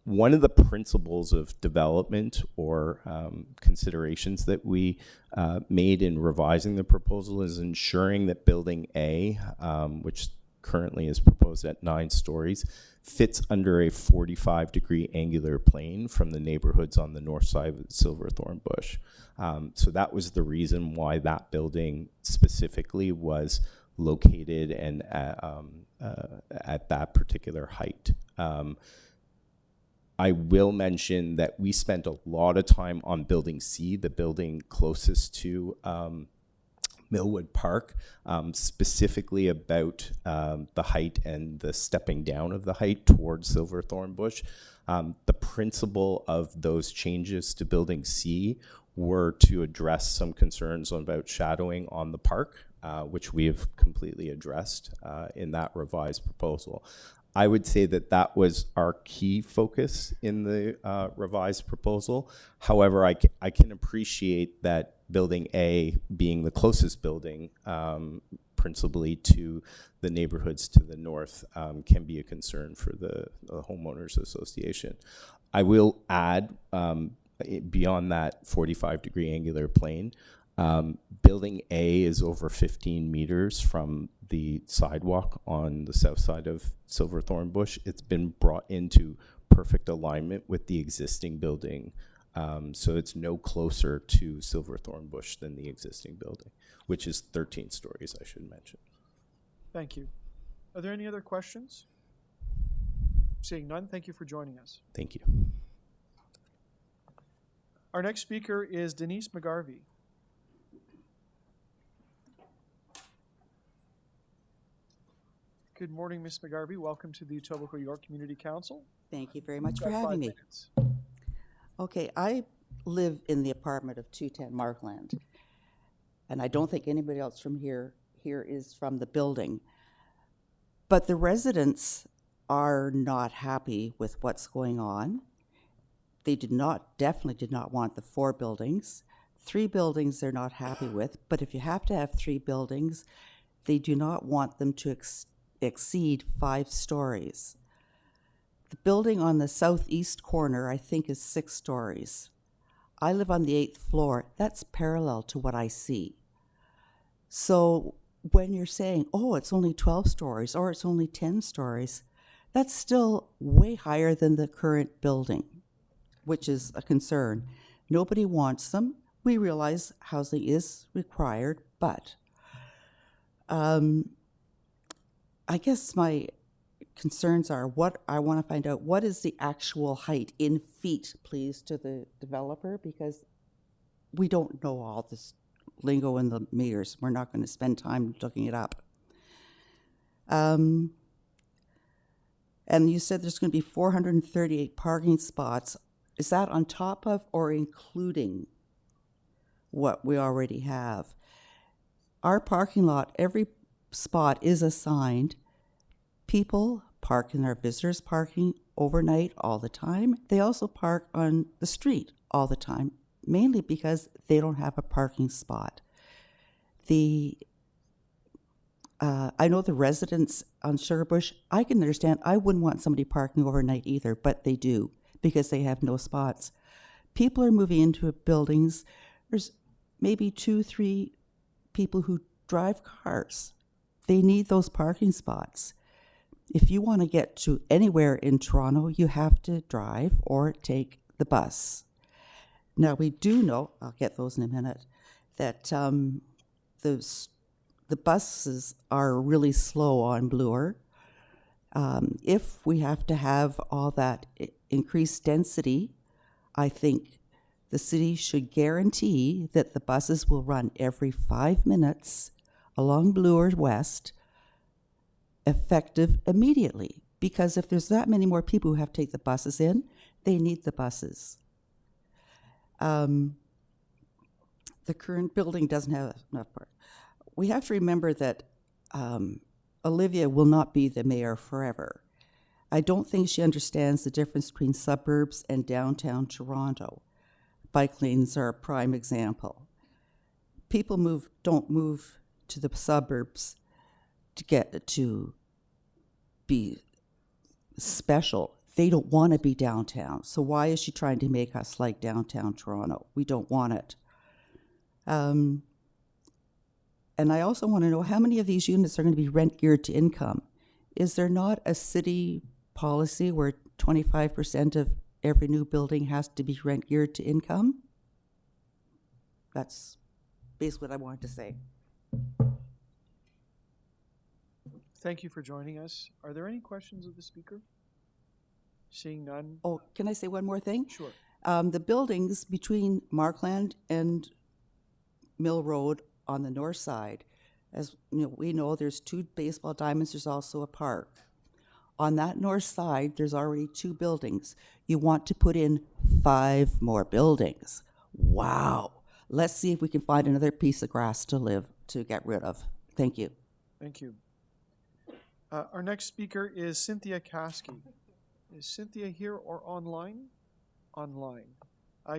One of the principles of development or considerations that we made in revising the proposal is ensuring that Building A, which currently is proposed at 9 stories, fits under a 45-degree angular plane from the neighborhoods on the north side of Silverthorn Bush. So that was the reason why that building specifically was located and at that particular height. I will mention that we spent a lot of time on Building C, the building closest to Millwood Park, specifically about the height and the stepping down of the height towards Silverthorn Bush. The principle of those changes to Building C were to address some concerns about shadowing on the park, which we have completely addressed in that revised proposal. I would say that that was our key focus in the revised proposal. However, I can appreciate that Building A, being the closest building principally to the neighborhoods to the north, can be a concern for the Homeowners Association. I will add, beyond that 45-degree angular plane, Building A is over 15 meters from the sidewalk on the south side of Silverthorn Bush. It's been brought into perfect alignment with the existing building. So it's no closer to Silverthorn Bush than the existing building, which is 13 stories, I should mention. Thank you. Are there any other questions? Seeing none, thank you for joining us. Thank you. Our next speaker is Denise McGarvey. Good morning, Ms. McGarvey. Welcome to the Etobicoke York Community Council. Thank you very much You've for got having 5 me. minutes. Okay, I live in the apartment of 210 Markland, and I don't think anybody else from here is from the building. But the residents are not happy with what's going on. They definitely did not want the 4 buildings. 3 buildings they're not happy with, but if you have to have 3 buildings, they do not want them to exceed 5 stories. The building on the southeast corner, I think, is 6 stories. I live on the 8th floor. That's parallel to what I see. So when you're saying, oh, it's only 12 stories or it's only 10 stories, that's still way higher than the current building, which is a concern. Nobody wants them. We realize housing is required, but I guess my concerns are what I want to find out, what is the actual height in feet, please, to the developer, because we don't know all this lingo in the meters. We're not going to spend time looking it up. And you said there's going to be 438 parking spots. Is that on top of or including what we already have? Our parking lot, every spot is assigned. People park in our visitors' parking overnight all the time. They also park on the street all the time, mainly because they don't have a parking spot. I know the residents on Sugarbush, I can understand. I wouldn't want somebody parking overnight either, but they do because they have no spots. People are moving into buildings. There's maybe 2-3 people who drive cars. They need those parking spots. If you want to get to anywhere in Toronto, you have to drive or take the bus. Now, we do know, I'll get those in a minute, that the buses are really slow on Bloor. If we have to have all that increased density, I think the city should guarantee that the buses will run every 5 minutes along Bloor West, effective immediately. Because if there's that many more people who have to take the buses in, they need the buses. The current building doesn't have enough park. We have to remember that Olivia will not be the mayor forever. I don't think she understands the difference between suburbs and downtown Toronto. Bike lanes are a prime example. People don't move to the suburbs to be special. They don't want to be downtown. So why is she trying to make us like downtown Toronto? We don't want it. And I also want to know how many of these units are going to be rent geared to income. Is there not a city policy where 25% of every new building has to be rent geared to income? That's basically what I wanted to say. Thank you for joining us. Are there any questions of the speaker? Seeing none. Oh, can I say one more thing? Sure. The buildings between Markland and Mill Road on the north side, as you know, we know there's 2 baseball diamonds, there's also a park. On that north side, there's already 2 buildings. You want to put in 5 more buildings. Wow. Let's see if we can find another piece of grass to get rid of. Thank you. Thank you. Our next speaker is Cynthia Caskey. Is Cynthia here or online? Online.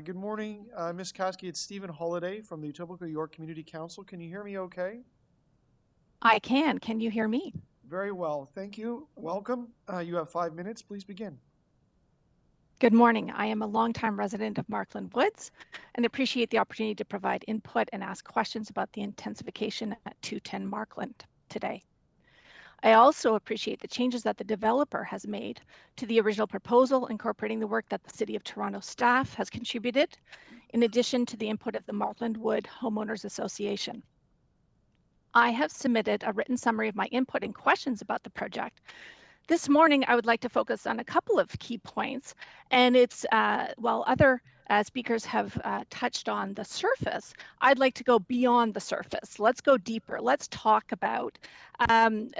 Good morning, Ms. Caskey. It's Stephen Holiday from the Etobicoke York Community Council. Can you hear me okay? I can. Can you hear me? Very well. Thank you. Welcome. You have 5 minutes. Please begin. Good morning. I am a longtime resident of Markland Woods and appreciate the opportunity to provide input and ask questions about the intensification at 210 Markland today. I also appreciate the changes that the developer has made to the original proposal, incorporating the work that the City of Toronto staff has contributed, in addition to the input of the Markland Wood Homeowners Association. I have submitted a written summary of my input and questions about the project. This morning, I would like to focus on a couple of key points, and it's while other speakers have touched on the surface, I'd like to go beyond the surface. Let's go deeper. Let's talk about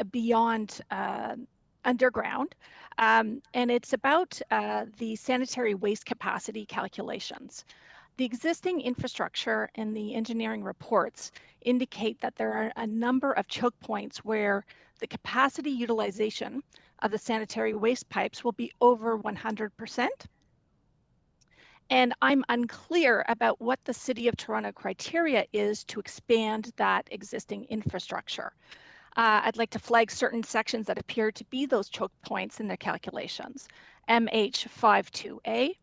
beyond underground, and it's about the sanitary waste capacity calculations. The existing infrastructure and the engineering reports indicate that there are a number of choke points where the capacity utilization of the sanitary waste pipes will be over 100%. And I'm unclear about what the City of Toronto criteria is to expand that existing infrastructure. I'd like to flag certain sections that appear to be those choke points in their calculations. MH52A,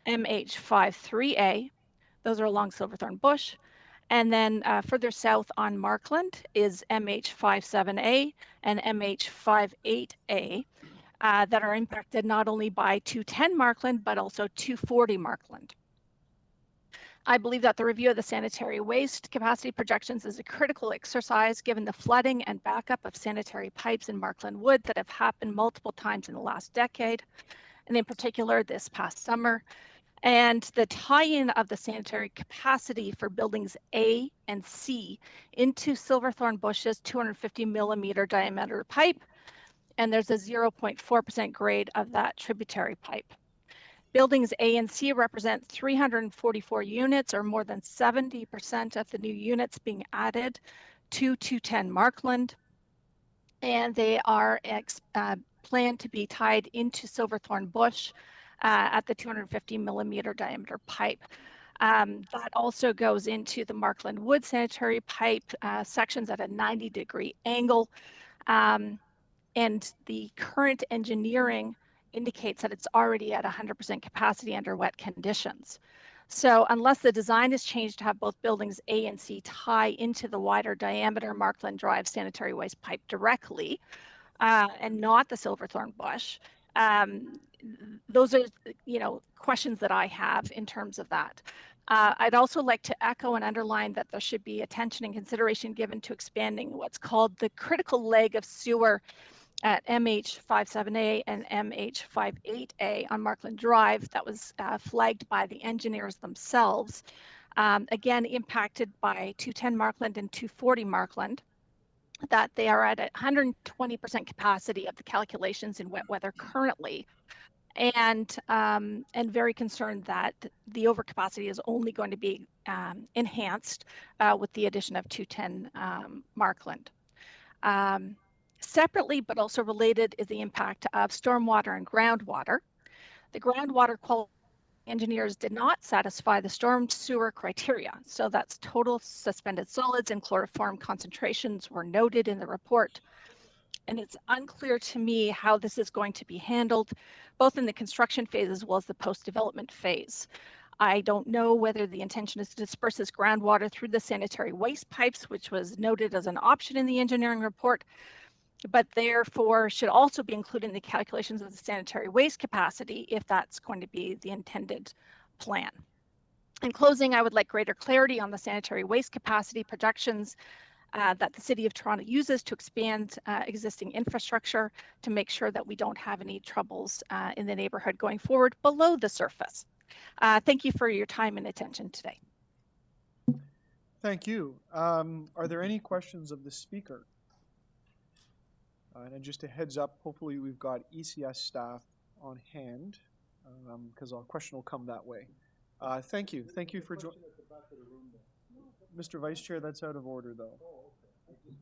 MH53A, those are along Silverthorn Bush. And then further south on Markland is MH57A and MH58A that are impacted not only by 210 Markland, but also 240 Markland. I believe that the review of the sanitary waste capacity projections is a critical exercise given the flooding and backup of sanitary pipes in Markland Wood that have happened multiple times in the last decade, and in particular this past summer. And the tie-in of the sanitary capacity for buildings A and C into Silverthorn Bush's 250 millimeter diameter pipe, and there's a 0.4% grade of that tributary pipe. Buildings A and C represent 344 units, or more than 70% of the new units being added to 210 Markland, and they are planned to be tied into Silverthorn Bush at the 250 millimeter diameter pipe. That also goes into the Markland Wood sanitary pipe sections at a 90-degree angle. And the current engineering indicates that it's already at 100% capacity under wet conditions. So unless the design is changed to have both buildings A and C tie into the wider diameter Markland Drive sanitary waste pipe directly, and not the Silverthorn Bush, those are, questions that I have in terms of that. I'd also like to echo and underline that there should be attention and consideration given to expanding what's called the critical leg of sewer at MH57A and MH58A on Markland Drive that was flagged by the engineers themselves, again impacted by 210 Markland and 240 Markland, that they are at 120% capacity of the calculations in wet weather currently, and very concerned that the overcapacity is only going to be enhanced with the addition of 210 Markland. Separately, but also related, is the impact of stormwater and groundwater. The groundwater quality engineers did not satisfy the storm sewer criteria. So that's total suspended solids and chloroform concentrations were noted in the report. And it's unclear to me how this is going to be handled, both in the construction phase as well as the post-development phase. I don't know whether the intention is to disperse this groundwater through the sanitary waste pipes, which was noted as an option in the engineering report, but therefore should also be included in the calculations of the sanitary waste capacity if that's going to be the intended plan. In closing, I would like greater clarity on the sanitary waste capacity projections that the City of Toronto uses to expand existing infrastructure to make sure that we don't have any troubles in the neighborhood going forward below the surface. Thank you for your time and attention today. Thank you. Are there any questions of the speaker? And just a heads up, hopefully we've got ECS staff on hand because our question will come that way. Thank you. Thank you for joining. Mr. Vice Chair, that's out of order though.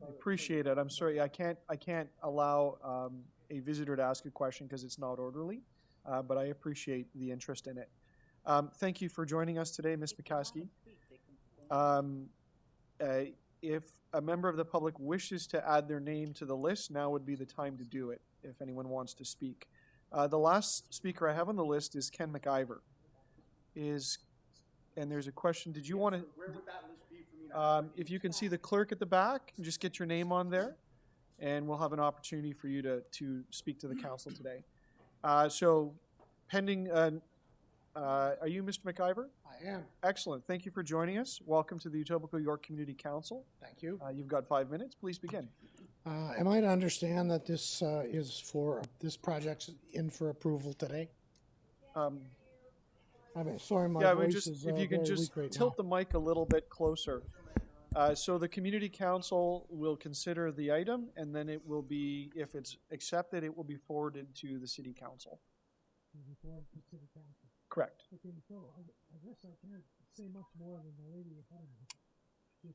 I appreciate it. I'm sorry, I can't allow a visitor to ask a question because it's not orderly, but I appreciate the interest in it. Thank you for joining us today, Ms. McCaskey. If a member of the public wishes to add their name to the list, now would be the time to do it if anyone wants to speak. The last speaker I have on the list is Ken McIver. And there's a question, did you want to? Where would that list be for me now? If you can see the clerk at the back, just get your name on there, and we'll have an opportunity for you to speak to the council today. So pending, are you Mr. McIver? I am. Excellent. Thank you for joining us. Welcome to the Etobicoke York Community Council. Thank you. You've got 5 minutes. Please begin. Am I to understand that this this project's in for approval today? I mean, sorry, my voice is if you can very just weak right tilt now. the mic a little bit closer. So the community council will consider the item, and then it will be, if it's accepted, it will be forwarded to the city council. Correct. Okay, so I guess I can't say much more than the lady ahead of me.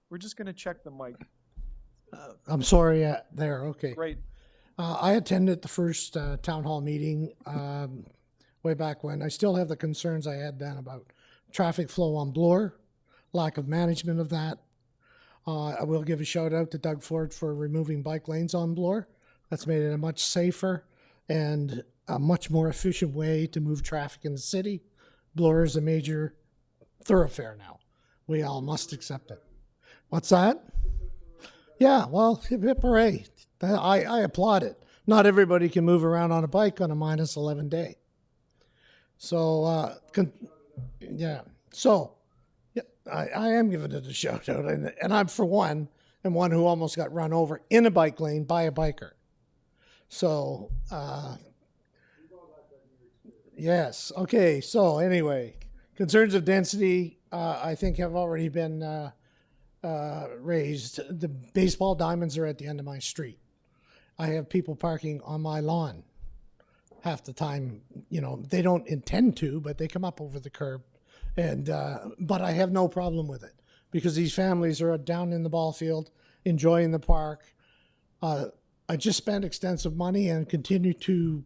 We're just going to check the mic. I'm sorry, there, okay. Great. I attended the first town hall meeting way back when. I still have the concerns I had then about traffic flow on Bloor, lack of management of that. I will give a shout out to Doug Ford for removing bike lanes on Bloor. That's made it a much safer and a much more efficient way to move traffic in the city. Bloor is a major thoroughfare now. We all must accept it. What's that? Yeah, well, hip hooray. I applaud it. Not everybody can move around on a bike on a minus 11 day. So, yeah. So, yeah, I am giving it a shout out. And I'm, for one, am one who almost got run over in a bike lane by a biker. So, yes. Okay. So, anyway, concerns of density, I think, have already been raised. The baseball diamonds are at the end of my street. I have people parking on my lawn. Half the time, you know, they don't intend to, but they come up over the curb. And but I have no problem with it because these families are down in the ball field enjoying the park. I just spent extensive money and continue to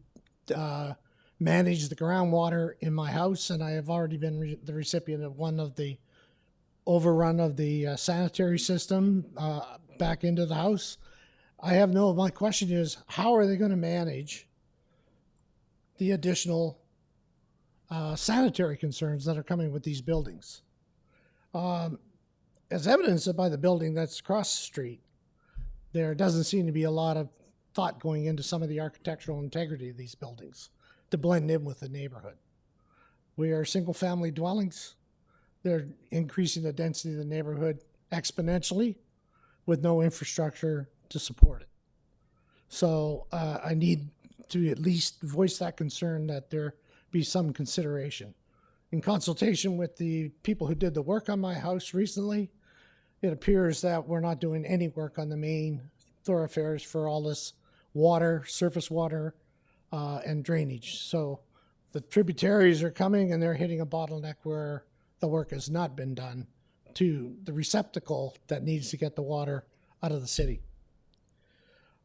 manage the groundwater in my house, and I have already been the recipient of one of the overrun of the sanitary system back into the house. My question is, how are they going to manage the additional sanitary concerns that are coming with these buildings? As evidenced by the building that's across the street, there doesn't seem to be a lot of thought going into some of the architectural integrity of these buildings to blend in with the neighborhood. We are single-family dwellings. They're increasing the density of the neighborhood exponentially with no infrastructure to support it. So I need to at least voice that concern that there be some consideration. In consultation with the people who did the work on my house recently, it appears that we're not doing any work on the main thoroughfares for all this water, surface water, and drainage. So the tributaries are coming and they're hitting a bottleneck where the work has not been done to the receptacle that needs to get the water out of the city.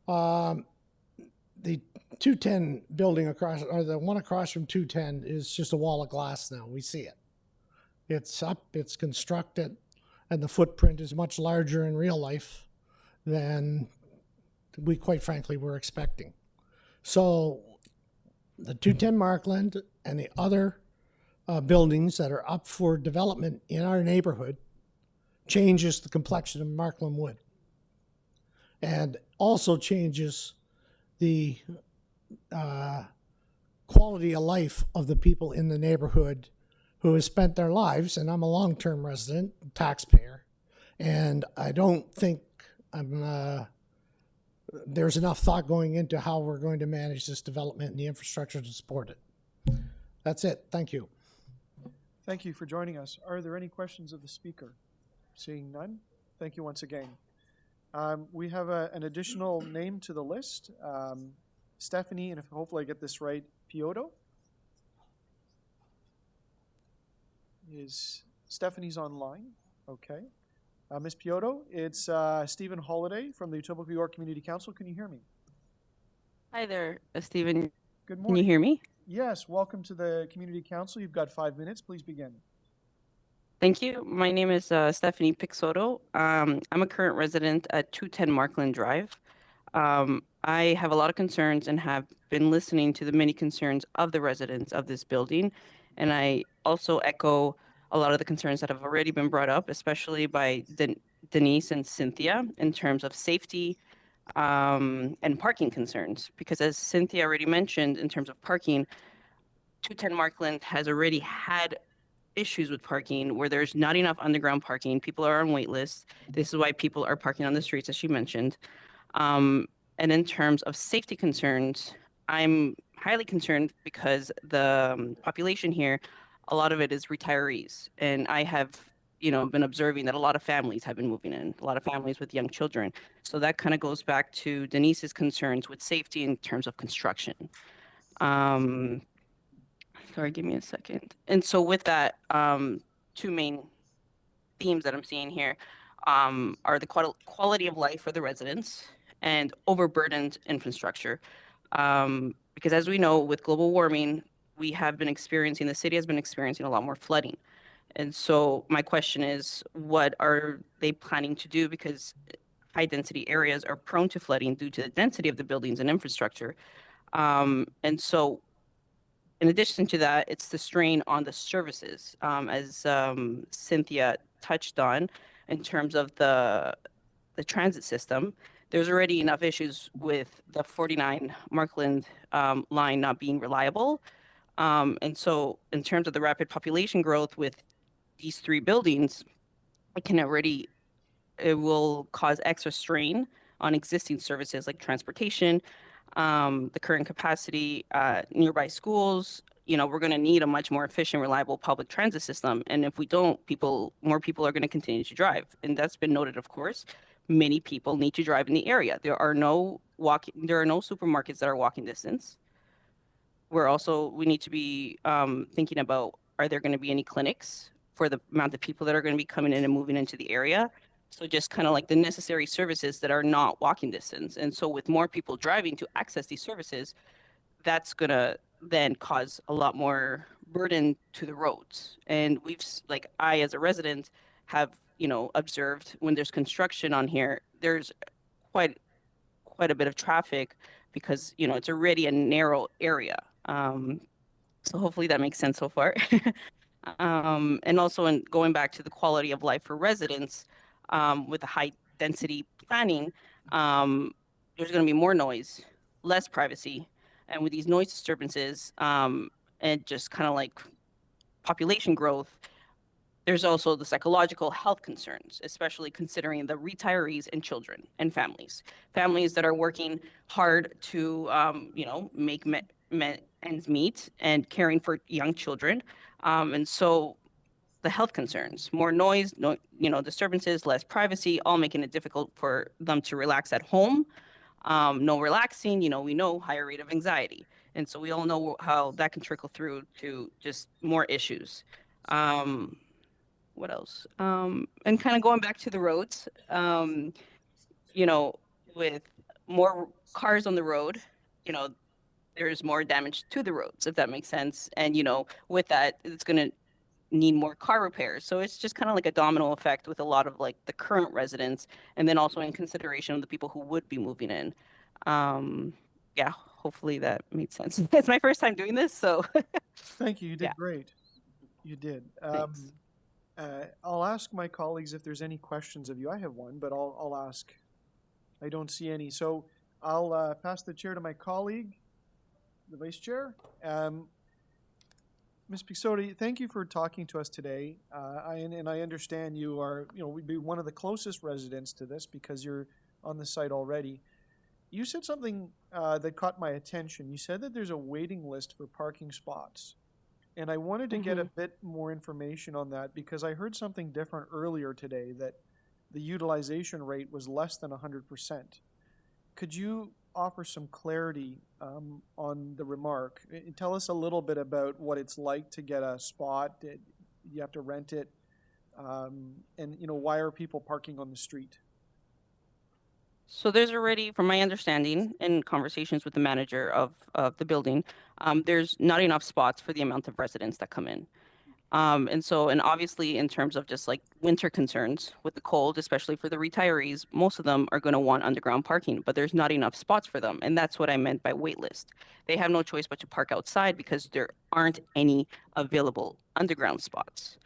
The 210 building across, or the one across from 210, is just a wall of glass now. We see it. It's up, it's constructed, and the footprint is much larger in real life than we quite frankly were expecting. So the 210 Markland and the other buildings that are up for development in our neighborhood changes the complexion of Markland Wood and also changes the quality of life of the people in the neighborhood who have spent their lives, and I'm a long-term resident, taxpayer, and I don't think there's enough thought going into how we're going to manage this development and the infrastructure to support it. That's it. Thank you. Thank you for joining us. Are there any questions of the speaker? Seeing none, thank you once again. We have an additional name to the list. Stephanie, and if hopefully I get this right, Piotto. Stephanie's online? Okay. Ms. Piotto, it's Stephen Holliday from the Etobicoke York Community Council. Can you hear me? Hi there, Stephen. Good morning. Can you hear me? Yes, welcome to the Community Council. You've got 5 minutes. Please begin. Thank you. My name is Stephanie Pixoto. I'm a current resident at 210 Markland Drive. I have a lot of concerns and have been listening to the many concerns of the residents of this building. And I also echo a lot of the concerns that have already been brought up, especially by Denise and Cynthia in terms of safety and parking concerns. Because as Cynthia already mentioned, in terms of parking, 210 Markland has already had issues with parking where there's not enough underground parking. People are on wait lists. This is why people are parking on the streets, as she mentioned. And in terms of safety concerns, I'm highly concerned because the population here, a lot of it is retirees. And I have, been observing that a lot of families have been moving in, a lot of families with young children. So that kind of goes back to Denise's concerns with safety in terms of construction. Sorry, give me a second. And so with that, two main themes that I'm seeing here are the quality of life for the residents and overburdened infrastructure. Because as we know, with global warming, the city has been experiencing a lot more flooding. And so my question is, what are they planning to do? Because high density areas are prone to flooding due to the density of the buildings and infrastructure. And so in addition to that, it's the strain on the services, as Cynthia touched on, in terms of the transit system. There's already enough issues with the 49 Markland line not being reliable. And so in terms of the rapid population growth with these three buildings, it will cause extra strain on existing services like transportation, the current capacity, nearby schools. We're going to need a much more efficient, reliable public transit system. And if we don't, more people are going to continue to drive. And that's been noted, of course. Many people need to drive in the area. There are no supermarkets that are walking distance. We need to be thinking about, are there going to be any clinics for the amount of people that are going to be coming in and moving into the area? So just kind of like the necessary services that are not walking distance. And so with more people driving to access these services, that's going to then cause a lot more burden to the roads. And I, as a resident, have, observed when there's construction on here, there's quite a bit of traffic because, it's already a narrow area. So hopefully that makes sense so far. And also in going back to the quality of life for residents, with the high density planning, there's going to be more noise, less privacy. And with these noise disturbances and just kind of like population growth, there's also the psychological health concerns, especially considering the retirees and children and families that are working hard to, make ends meet and caring for young children. And so the health concerns, more noise, disturbances, less privacy, all making it difficult for them to relax at home. No relaxing, we know higher rate of anxiety. And so we all know how that can trickle through to just more issues. What else? And kind of going back to the roads, with more cars on the road, there's more damage to the roads, if that makes sense. And, with that, it's going to need more car repairs. So it's just kind of like a domino effect with a lot of like the current residents, and then also in consideration of the people who would be moving in. Hopefully that made sense. It's my first time doing this, so. Thank you. You did great. You did. I'll ask my colleagues if there's any questions of you. I have one, but I'll ask. I don't see any. So I'll pass the chair to my colleague, the vice chair. Ms. Pixotti, thank you for talking to us today. I understand you are, we'd be one of the closest residents to this because you're on the site already. You said something that caught my attention. You said that there's a waiting list for parking spots. And I wanted to get a bit more information on that because I heard something different earlier today, that the utilization rate was less than 100%. Could you offer some clarity on the remark? Tell us a little bit about what it's like to get a spot. You have to rent it, and why are people parking on the street? So there's already, from my understanding in conversations with the manager of the building, there's not enough spots for the amount of residents that come in. And obviously in terms of just like winter concerns with the cold, especially for the retirees, most of them are going to want underground parking, but there's not enough spots for them. And that's what I meant by wait list. They have no choice but to park outside because there aren't any available underground spots.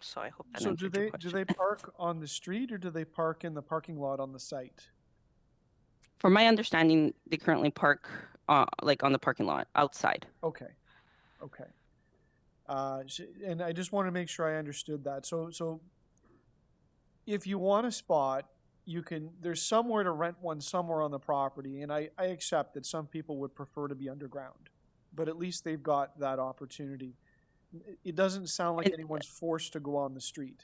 So I hope that So answered your question. do they park on the street or do they park in the parking lot on the site? From my understanding, they currently park like on the parking lot outside. Okay. And I just want to make sure I understood that. So if you want a spot, there's somewhere to rent one somewhere on the property. And I accept that some people would prefer to be underground, but at least they've got that opportunity. It doesn't sound like anyone's forced to go on the street.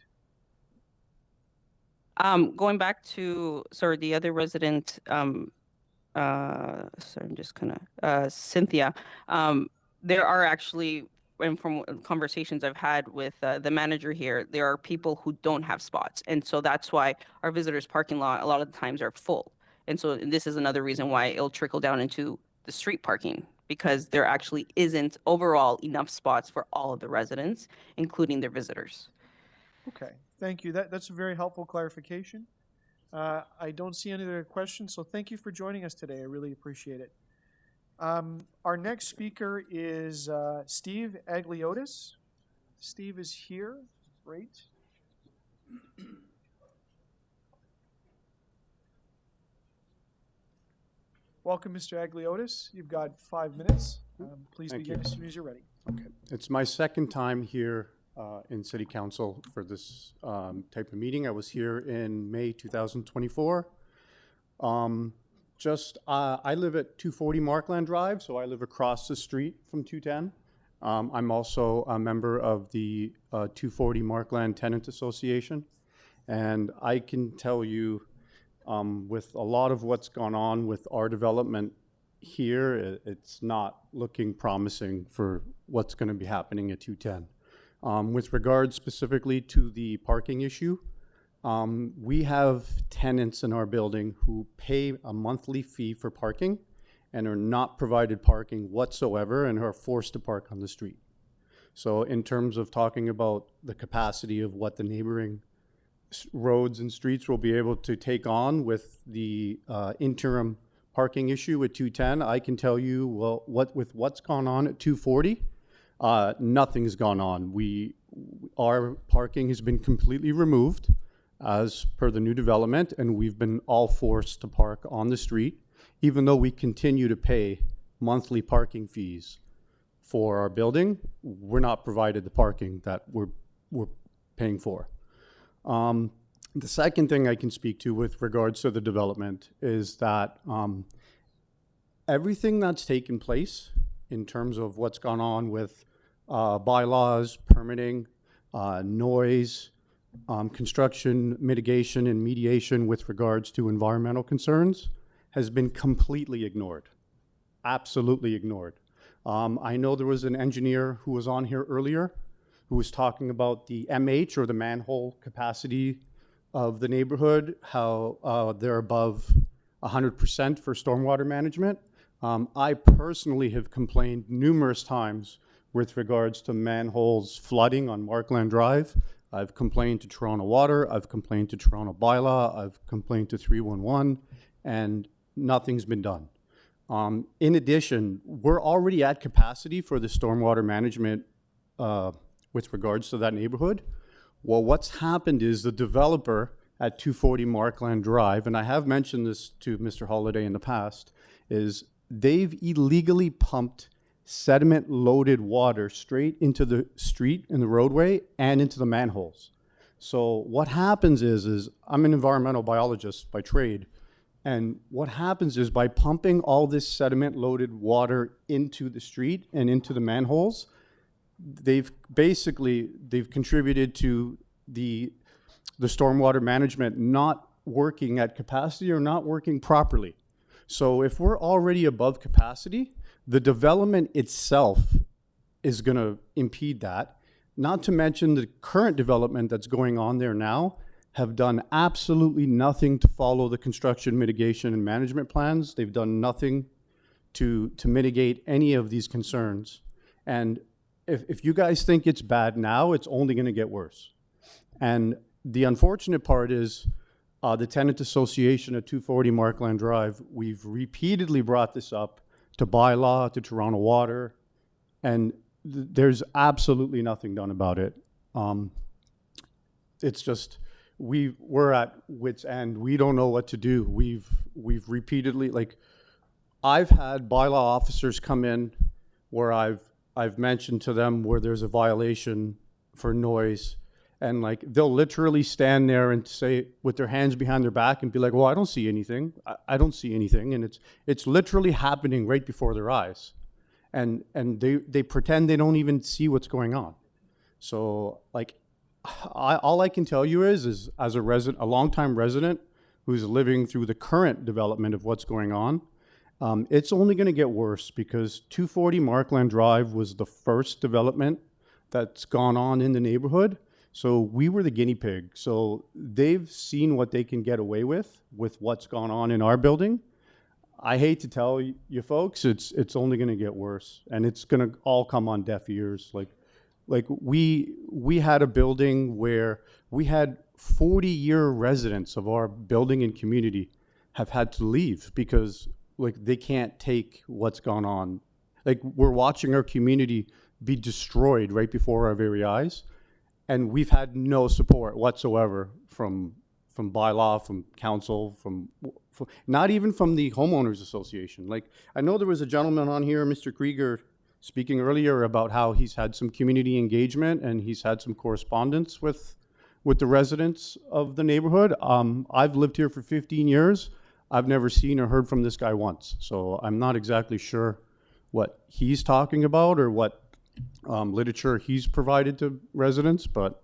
Going back to, the other resident, I'm just Cynthia, there are actually, and from conversations I've had with the manager here, there are people who don't have spots. And so that's why our visitors parking lot, a lot of the times are full. And so this is another reason why it'll trickle down into the street parking, because there actually isn't overall enough spots for all of the residents, including their visitors. Okay, thank you. That's a very helpful clarification. I don't see any other questions, so thank you for joining us today. I really appreciate it. Our next speaker is Steve Agliotis. Steve is here. Great. Welcome, Mr. Agliotis. You've got 5 minutes. Please begin as soon as you're ready. Okay. It's my second time here in City Council for this type of meeting. I was here in May 2024. I live at 240 Markland Drive, so I live across the street from 210. I'm also a member of the 240 Markland Tenant Association, and I can tell you with a lot of what's gone on with our development here, it's not looking promising for what's going to be happening at 210. With regard specifically to the parking issue, we have tenants in our building who pay a monthly fee for parking and are not provided parking whatsoever and are forced to park on the street. So in terms of talking about the capacity of what the neighboring roads and streets will be able to take on with the interim parking issue at 210, I can tell you, well, with what's gone on at 240, nothing's gone on. Our parking has been completely removed as per the new development, and we've been all forced to park on the street, even though we continue to pay monthly parking fees for our building. We're not provided the parking that we're paying for. The second thing I can speak to with regards to the development is that everything that's taken place in terms of what's gone on with bylaws, permitting, noise, construction mitigation and mediation with regards to environmental concerns has been completely ignored, absolutely ignored. I know there was an engineer who was on here earlier who was talking about the MH, or the manhole capacity of the neighborhood, how they're above 100% for stormwater management. I personally have complained numerous times with regards to manholes flooding on Markland Drive. I've complained to Toronto Water, I've complained to Toronto Bylaw, I've complained to 311, and nothing's been done. In addition, we're already at capacity for the stormwater management with regards to that neighborhood. Well, what's happened is the developer at 240 Markland Drive, and I have mentioned this to Mr. Holliday in the past, is they've illegally pumped sediment-loaded water straight into the street and the roadway and into the manholes. So what happens is I'm an environmental biologist by trade, and what happens is by pumping all this sediment-loaded water into the street and into the manholes, they've contributed to the stormwater management not working at capacity or not working properly. So if we're already above capacity, the development itself is going to impede that. Not to mention the current development that's going on there now have done absolutely nothing to follow the construction mitigation and management plans. They've done nothing to mitigate any of these concerns. And if you guys think it's bad now, it's only going to get worse. And the unfortunate part is the tenant association at 240 Markland Drive, we've repeatedly brought this up to bylaw, to Toronto Water, and there's absolutely nothing done about it. It's just, we're at wit's end. We don't know what to do. We've repeatedly, like, I've had bylaw officers come in where I've mentioned to them where there's a violation for noise, and like they'll literally stand there and say with their hands behind their back and be like, well, I don't see anything. I don't see anything. And it's literally happening right before their eyes. And they pretend they don't even see what's going on. So like, all I can tell you is as a resident, a longtime resident who's living through the current development of what's going on, it's only going to get worse because 240 Markland Drive was the first development that's gone on in the neighborhood. So we were the guinea pig. So they've seen what they can get away with what's gone on in our building. I hate to tell you folks, it's only going to get worse, and it's going to all come on deaf ears. Like we had a building where we had 40-year residents of our building and community have had to leave because like they can't take what's gone on. Like we're watching our community be destroyed right before our very eyes, and we've had no support whatsoever from bylaw, from council, from not even from the homeowners association. Like I know there was a gentleman on here, Mr. Krieger, speaking earlier about how he's had some community engagement and he's had some correspondence with the residents of the neighborhood. I've lived here for 15 years. I've never seen or heard from this guy once. So I'm not exactly sure what he's talking about or what literature he's provided to residents, but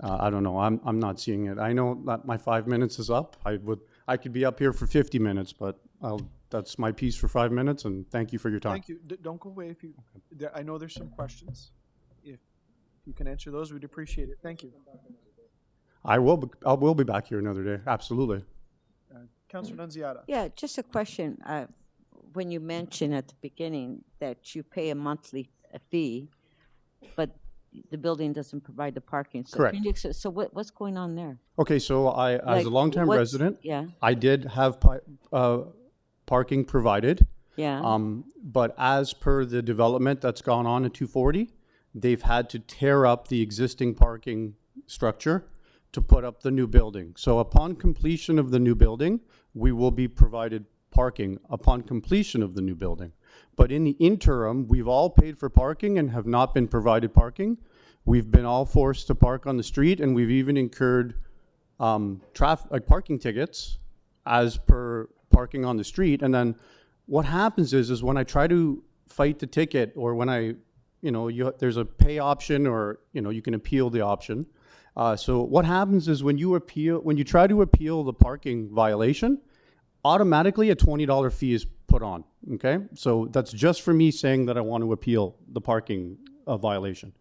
I don't know. I'm not seeing it. I know that my 5 minutes is up. I could be up here for 50 minutes, but that's my piece for 5 minutes, and thank you for your time. Thank you. Don't go away if you. I know there's some questions. If you can answer those, we'd appreciate it. Thank you. I will be back here another day. Absolutely. Councilor Nunziata. Yeah, just a question. When you mentioned at the beginning that you pay a monthly fee, but the building doesn't provide the parking. So correct. So what's going on there? Okay, so as a longtime resident, yeah, I did have parking provided. Yeah. But as per the development that's gone on at 240, they've had to tear up the existing parking structure to put up the new building. So upon completion of the new building, we will be provided parking upon completion of the new building. But in the interim, we've all paid for parking and have not been provided parking. We've been all forced to park on the street, and we've even incurred parking tickets as per parking on the street. And then what happens is when I try to fight the ticket, or when there's a pay option, or you can appeal the option. So what happens is when you try to appeal the parking violation, automatically a $20 fee is put on. Okay, so that's just for me saying that I want to appeal the parking violation.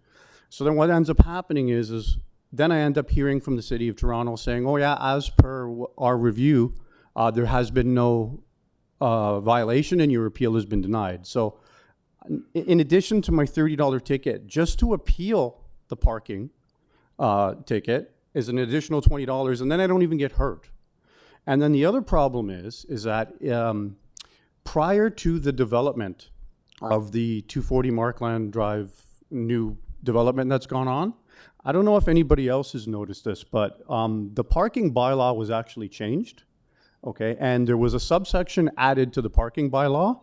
So then what ends up happening is then I end up hearing from the City of Toronto saying, oh yeah, as per our review, there has been no violation and your appeal has been denied. So in addition to my $30 ticket, just to appeal the parking ticket is an additional $20, and then I don't even get hurt. And then the other problem is that prior to the development of the 240 Markland Drive new development that's gone on, I don't know if anybody else has noticed this, but the parking bylaw was actually changed, okay? And there was a subsection added to the parking bylaw,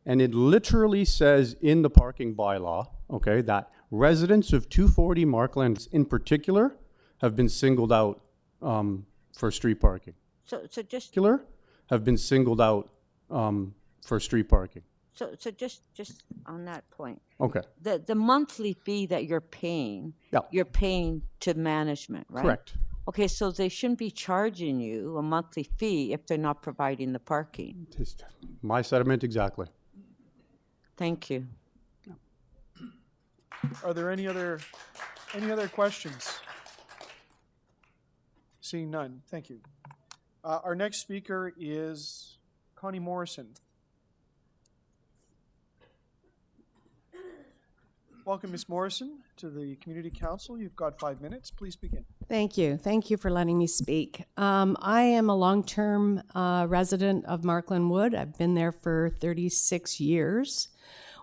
and it literally says in the parking bylaw, okay, that residents of 240 Markland in particular have been singled out for street parking. So just have been singled out for street parking. So just on that point. Okay. The monthly fee that you're paying, you're paying to management, right? Correct. Okay, so they shouldn't be charging you a monthly fee if they're not providing the parking. My sentiment exactly. Thank you. Are there any other questions? Seeing none, thank you. Our next speaker is Connie Morrison. Welcome, Ms. Morrison, to the Community Council. You've got 5 minutes. Please begin. Thank you. Thank you for letting me speak. I am a long-term resident of Markland Wood. I've been there for 36 years.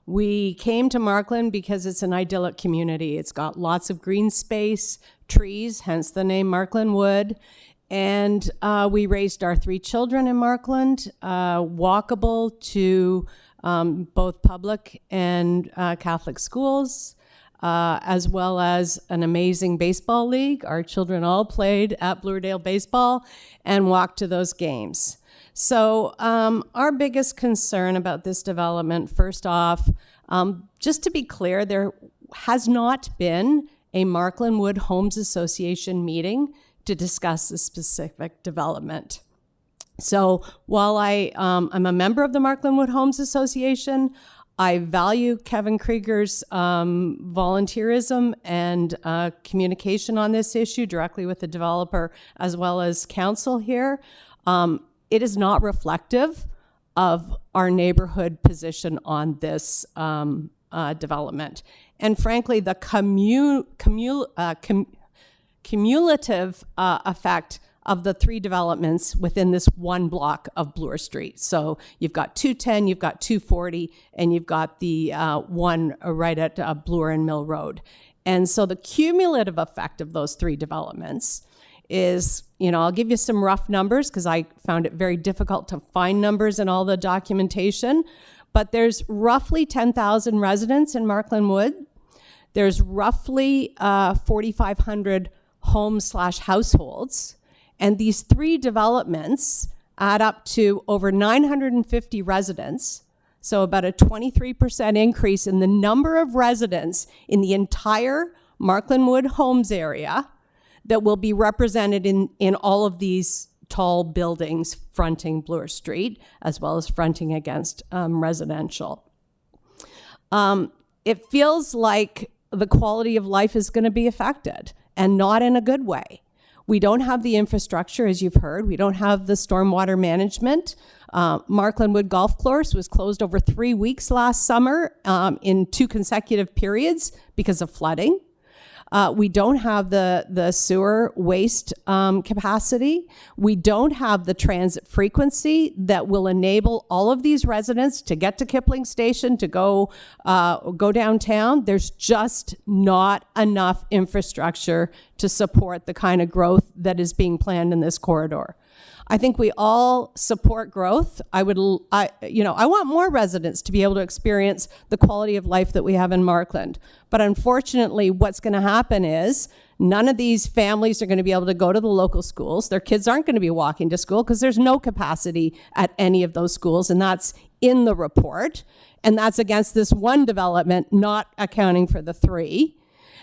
We came to Markland because it's an idyllic community. It's got lots of green space, trees, hence the name Markland Wood. And we raised our 3 children in Markland, walkable to both public and Catholic schools, as well as an amazing baseball league. Our children all played at Bloordale Baseball and walked to those games. So our biggest concern about this development, first off, just to be clear, there has not been a Markland Wood Homes Association meeting to discuss the specific development. So while I'm a member of the Markland Wood Homes Association, I value Kevin Krieger's volunteerism and communication on this issue directly with the developer as well as council here. It is not reflective of our neighborhood position on this development. And frankly, the cumulative effect of the 3 developments within this one block of Bloor Street. So you've got 210, you've got 240, and you've got the one right at Bloor and Mill Road. And so the cumulative effect of those 3 developments is, I'll give you some rough numbers because I found it very difficult to find numbers in all the documentation, but there's roughly 10,000 residents in Markland Wood. There's roughly 4,500 homes/households. And these 3 developments add up to over 950 residents, so about a 23% increase in the number of residents in the entire Markland Wood Homes area that will be represented in all of these tall buildings fronting Bloor Street, as well as fronting against residential. It feels like the quality of life is going to be affected, and not in a good way. We don't have the infrastructure, as you've heard. We don't have the stormwater management. Markland Wood Golf Course was closed over 3 weeks last summer in 2 consecutive periods because of flooding. We don't have the sewer waste capacity. We don't have the transit frequency that will enable all of these residents to get to Kipling Station, to go downtown. There's just not enough infrastructure to support the kind of growth that is being planned in this corridor. I think we all support growth. I want more residents to be able to experience the quality of life that we have in Markland. But unfortunately, what's going to happen is none of these families are going to be able to go to the local schools. Their kids aren't going to be walking to school because there's no capacity at any of those schools, and that's in the report. And that's against this one development, not accounting for the 3.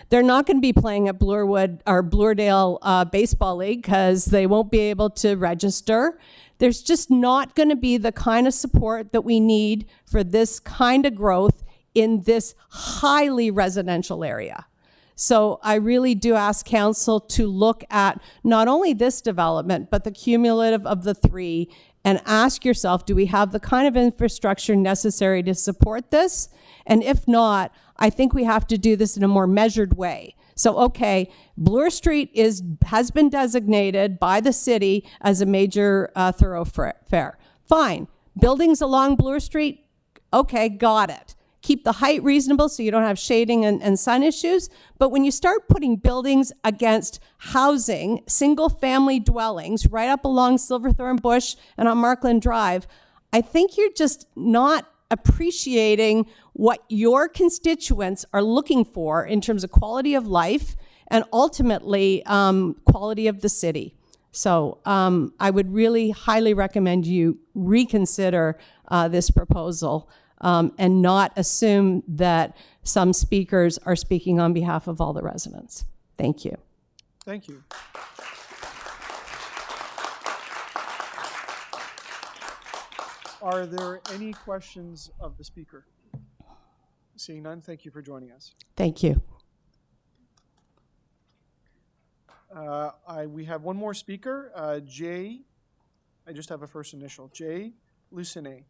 They're not going to be playing at Bloordale Baseball League because they won't be able to register. There's just not going to be the kind of support that we need for this kind of growth in this highly residential area. So I really do ask council to look at not only this development, but the cumulative of the 3, and ask yourself, do we have the kind of infrastructure necessary to support this? And if not, I think we have to do this in a more measured way. So, okay, Bloor Street has been designated by the city as a major thoroughfare. Fine. Buildings along Bloor Street, okay, got it. Keep the height reasonable so you don't have shading and sun issues. But when you start putting buildings against housing, single-family dwellings right up along Silverthorne Bush and on Markland Drive, I think you're just not appreciating what your constituents are looking for in terms of quality of life and ultimately quality of the city. So I would really highly recommend you reconsider this proposal and not assume that some speakers are speaking on behalf of all the residents. Thank you. Thank you. Are there any questions of the speaker? Seeing none, thank you for joining us. Thank you. We have one more speaker, Jay. I just have a first initial, Jay Lucinet.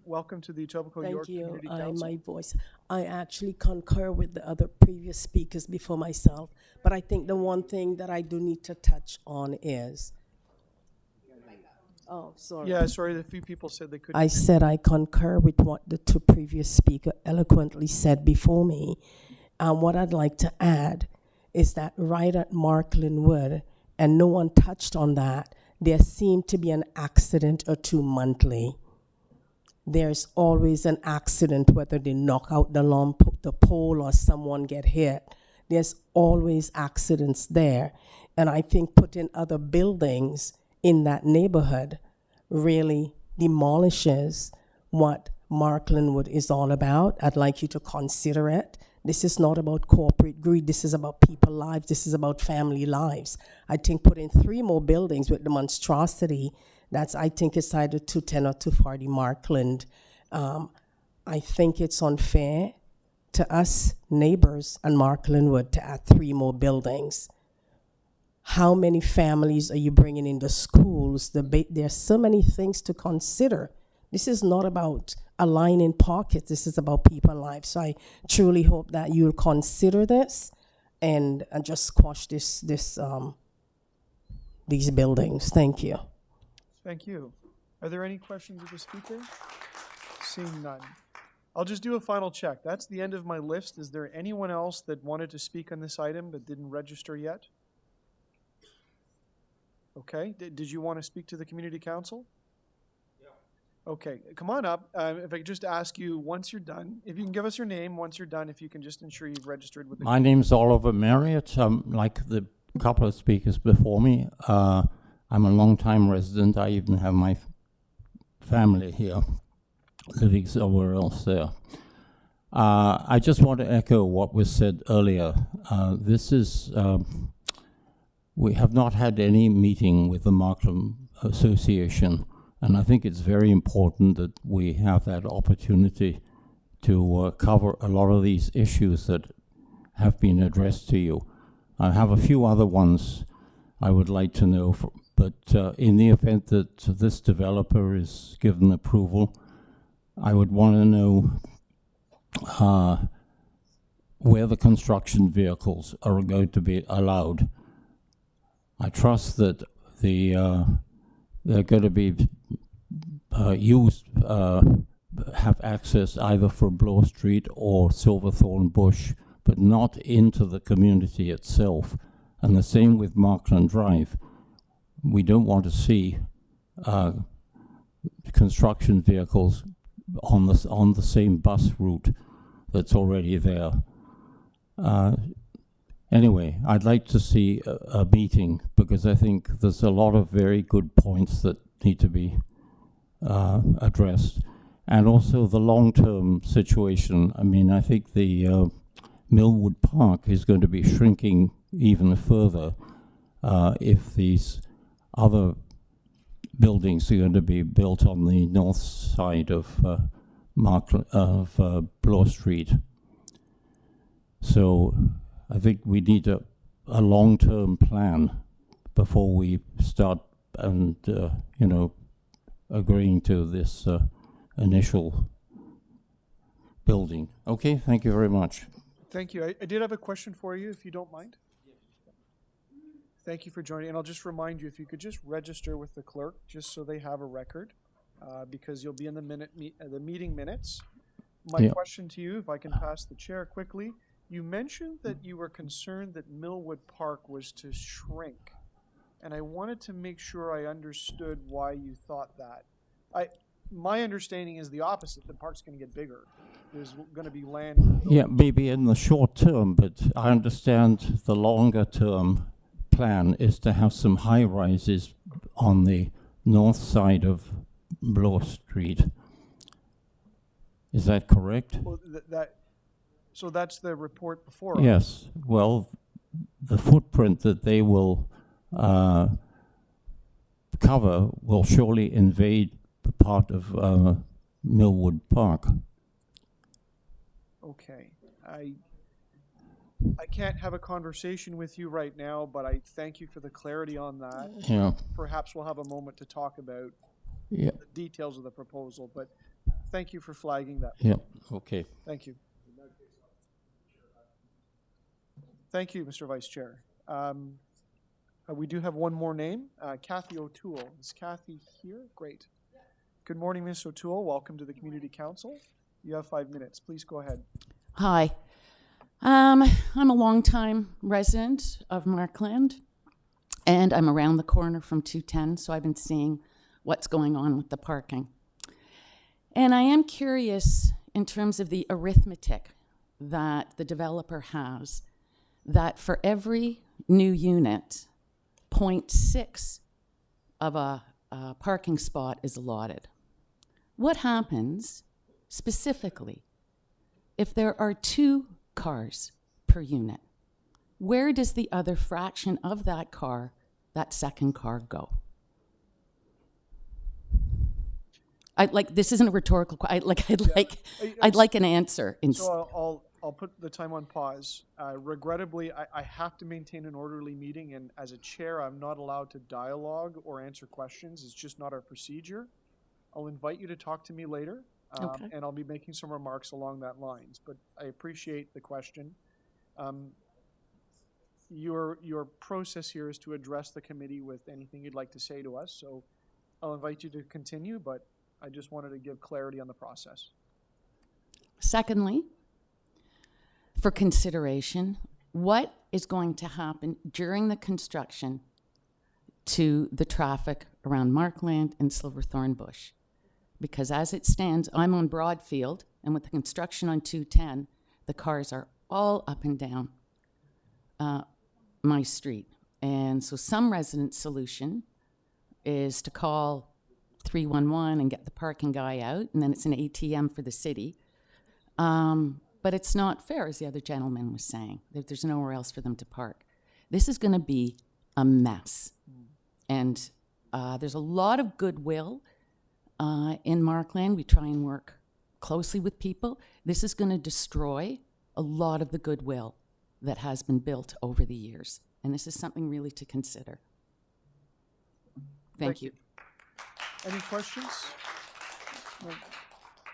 welcome to the Etobicoke York Thank you. Community Council. My voice. I actually concur with the other previous speakers before myself, but I think the one thing that I do need to touch on is. Oh, sorry. Yeah, sorry, a few people said they couldn't. I said I concur with what the two previous speakers eloquently said before me. And what I'd like to add is that right at Markland Wood, and no one touched on that, there seemed to be an accident or two monthly. There's always an accident, whether they knock out the pole or someone get hit. There's always accidents there. And I think putting other buildings in that neighborhood really demolishes what Markland Wood is all about. I'd like you to consider it. This is not about corporate greed. This is about people lives. This is about family lives. I think putting 3 more buildings with the monstrosity, that's, I think it's either 210 or 240 Markland. I think it's unfair to us neighbors and Markland Wood to add 3 more buildings. How many families are you bringing into schools? There's so many things to consider. This is not about aligning pockets. This is about people's lives. So I truly hope that you'll consider this and just squash these buildings. Thank you. Thank you. Are there any questions of the speaker? Seeing none. I'll just do a final check. That's the end of my list. Is there anyone else that wanted to speak on this item but didn't register yet? Okay. Did you want to speak to the community council? Yeah. Okay. Come on up. If I could just ask you, once you're done, if you can give us your name, once you're done, if you can just ensure you've registered with the My name's Oliver Marriott. Like the couple of speakers before me, I'm a long-time resident. I even have my family here, living somewhere else there. I just want to echo what was said earlier. This is... we have not had any meeting with the Markland Association, and I think it's very important that we have that opportunity to cover a lot of these issues that have been addressed to you. I have a few other ones I would like to know, but in the event that this developer is given approval, I would want to know where the construction vehicles are going to be allowed. I trust that they're going to be have access either from Bloor Street or Silverthorn Bush, but not into the community itself. And the same with Markland Drive. We don't want to see construction vehicles on the same bus route that's already there. Anyway, I'd like to see a meeting because I think there's a lot of very good points that need to be addressed. And also the long-term situation. I mean, I think the Millwood Park is going to be shrinking even further if these other buildings are going to be built on the north side of Bloor Street. So I think we need a long-term plan before we start and, agreeing to this initial building. Okay, thank you very much. Thank you. I did have a question for you, if you don't mind. Thank you for joining. And I'll just remind you, if you could just register with the clerk, just so they have a record, because you'll be in the meeting minutes. My question to you, if I can pass the chair quickly, you mentioned that you were concerned that Millwood Park was to shrink, and I wanted to make sure I understood why you thought that. My understanding is the opposite. The park's going to get bigger. There's going to be land. Yeah, maybe in the short term, but I understand the longer term plan is to have some high rises on the north side of Bloor Street. Is that correct? Well, so that's the report before. Yes. Well, the footprint that they will cover will surely invade the part of Millwood Park. Okay. I can't have a conversation with you right now, but I thank you for the clarity on that. Yeah. Perhaps we'll have a moment to talk about the details of the proposal, but Thank you for flagging that. Yep, okay. Thank you. Thank you, Mr. Vice Chair. We do have one more name, Kathy O'Toole. Is Kathy here? Great. Good morning, Ms. O'Toole. Welcome to the Community Council. You have 5 minutes. Please go ahead. Hi. I'm a longtime resident of Markland, and I'm around the corner from 210, so I've been seeing what's going on with the parking. And I am curious in terms of the arithmetic that the developer has, that for every new unit, 0.6 of a parking spot is allotted. What happens specifically if there are 2 cars per unit? Where does the other fraction of that car, that second car, go? This isn't a rhetorical question. I'd like an answer. So I'll put the time on pause. Regrettably, I have to maintain an orderly meeting, and as a chair, I'm not allowed to dialogue or answer questions. It's just not our procedure. I'll invite you to talk to me later, and I'll be making some remarks along that lines. But I appreciate the question. Your process here is to address the committee with anything you'd like to say to us. So I'll invite you to continue, but I just wanted to give clarity on the process. Secondly, for consideration, what is going to happen during the construction to the traffic around Markland and Silverthorn Bush? Because as it stands, I'm on Broadfield, and with the construction on 210, the cars are all up and down my street. And so some resident solution is to call 311 and get the parking guy out, and then it's an ATM for the city. But it's not fair, as the other gentleman was saying. There's nowhere else for them to park. This is going to be a mess. And there's a lot of goodwill in Markland. We try and work closely with people. This is going to destroy a lot of the goodwill that has been built over the years. And this is something really to consider. Thank you. Any questions? No.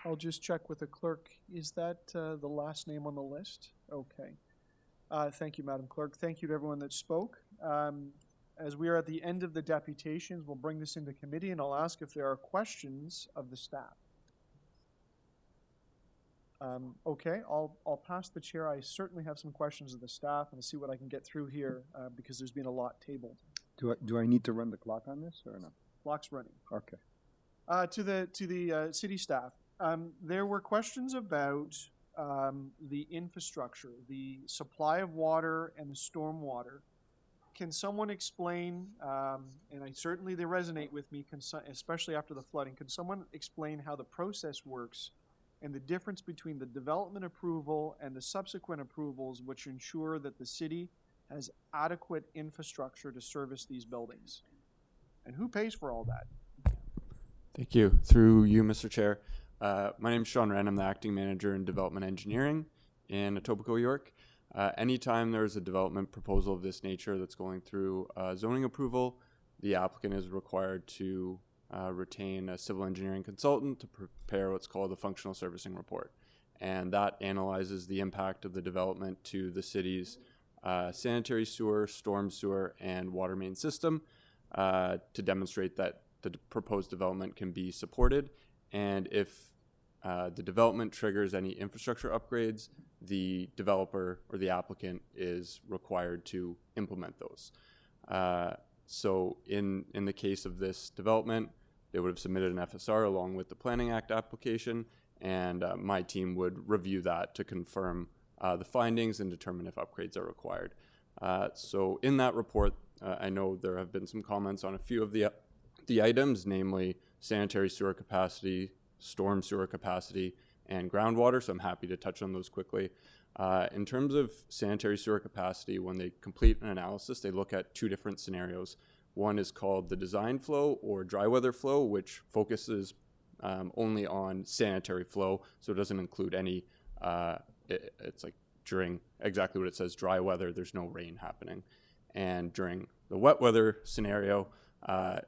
I'll just check with the clerk. Is that the last name on the list? Okay. Thank you, Madam Clerk. Thank you to everyone that spoke. As we are at the end of the deputations, we'll bring this into committee, and I'll ask if there are questions of the staff. Okay, I'll pass the chair. I certainly have some questions of the staff, and I'll see what I can get through here because there's been a lot tabled. Do I need to run the clock on this or not? Clock's running. Okay. To the city staff, there were questions about the infrastructure, the supply of water and the storm water. Can someone explain, and they resonate with me, especially after the flooding, can someone explain how the process works and the difference between the development approval and the subsequent approvals which ensure that the city has adequate infrastructure to service these buildings? And who pays for all that? Thank you. Through you, Mr. Chair. My name is Sean Wren. I'm the acting manager in development engineering in Etobicoke, York. Anytime there's a development proposal of this nature that's going through zoning approval, the applicant is required to retain a civil engineering consultant to prepare what's called a functional servicing report. And that analyzes the impact of the development to the city's sanitary sewer, storm sewer, and water main system to demonstrate that the proposed development can be supported. And if the development triggers any infrastructure upgrades, the developer or the applicant is required to implement those. So in the case of this development, they would have submitted an FSR along with the Planning Act application, and my team would review that to confirm the findings and determine if upgrades are required. So in that report, I know there have been some comments on a few of the items, namely sanitary sewer capacity, storm sewer capacity, and groundwater, so I'm happy to touch on those quickly. In terms of sanitary sewer capacity, when they complete an analysis, they look at 2 different scenarios. One is called the design flow or dry weather flow, which focuses only on sanitary flow, so it doesn't include any, it's like during exactly what it says, dry weather, there's no rain happening. And during the wet weather scenario,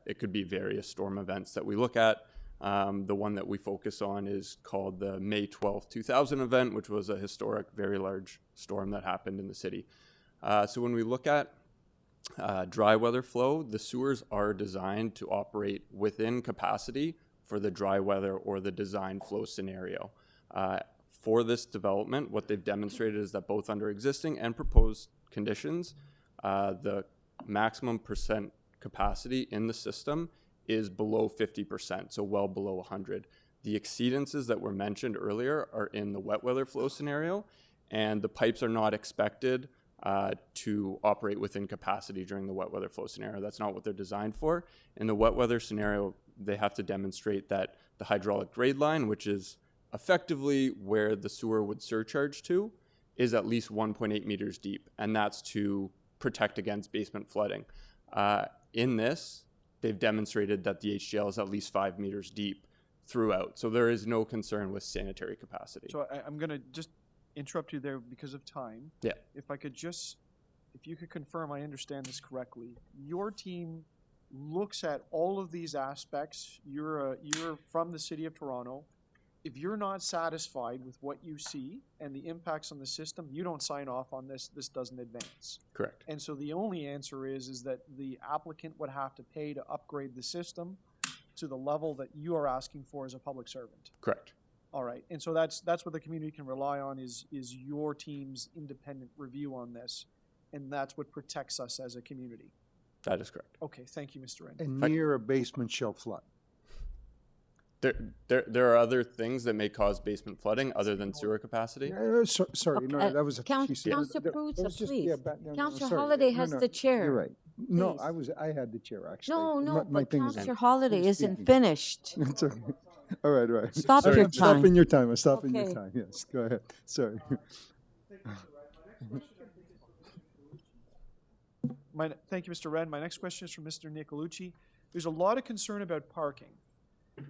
it could be various storm events that we look at. The one that we focus on is called the May 12th, 2000 event, which was a historic, very large storm that happened in the city. So when we look at dry weather flow, the sewers are designed to operate within capacity for the dry weather or the design flow scenario. For this development, what they've demonstrated is that both under existing and proposed conditions, the maximum percent capacity in the system is below 50%, so well below 100. The exceedances that were mentioned earlier are in the wet weather flow scenario, and the pipes are not expected to operate within capacity during the wet weather flow scenario. That's not what they're designed for. In the wet weather scenario, they have to demonstrate that the hydraulic grade line, which is effectively where the sewer would surcharge to, is at least 1.8 meters deep, and that's to protect against basement flooding. In this, they've demonstrated that the HGL is at least 5 meters deep throughout, so there is no concern with sanitary capacity. So I'm going to just interrupt you there because of time. Yeah. If you could confirm I understand this correctly, your team looks at all of these aspects. You're from the City of Toronto. If you're not satisfied with what you see and the impacts on the system, you don't sign off on this. This doesn't advance. Correct. And so the only answer is that the applicant would have to pay to upgrade the system to the level that you are asking for as a public servant. Correct. All right. And so that's what the community can rely on is your team's independent review on this. And that's what protects us as a community. That is correct. Okay. Thank you, Mr. Wren. And near a basement shall flood. There are other things that may cause basement flooding other than sewer capacity. Sorry, no, that was a Councillor Prusa, please. Councillor Holiday has the chair. You're right. No, I had the chair actually. No, My but thing is- Councillor Holiday who's isn't speaking? finished. It's okay. All right. Stop Sorry, your I'm time. stopping your time. I'm stopping Okay. your time. Yes, go ahead. Sorry. Thank you, Mr. Wren. My next question is from Mr. Nicolucci. There's a lot of concern about parking.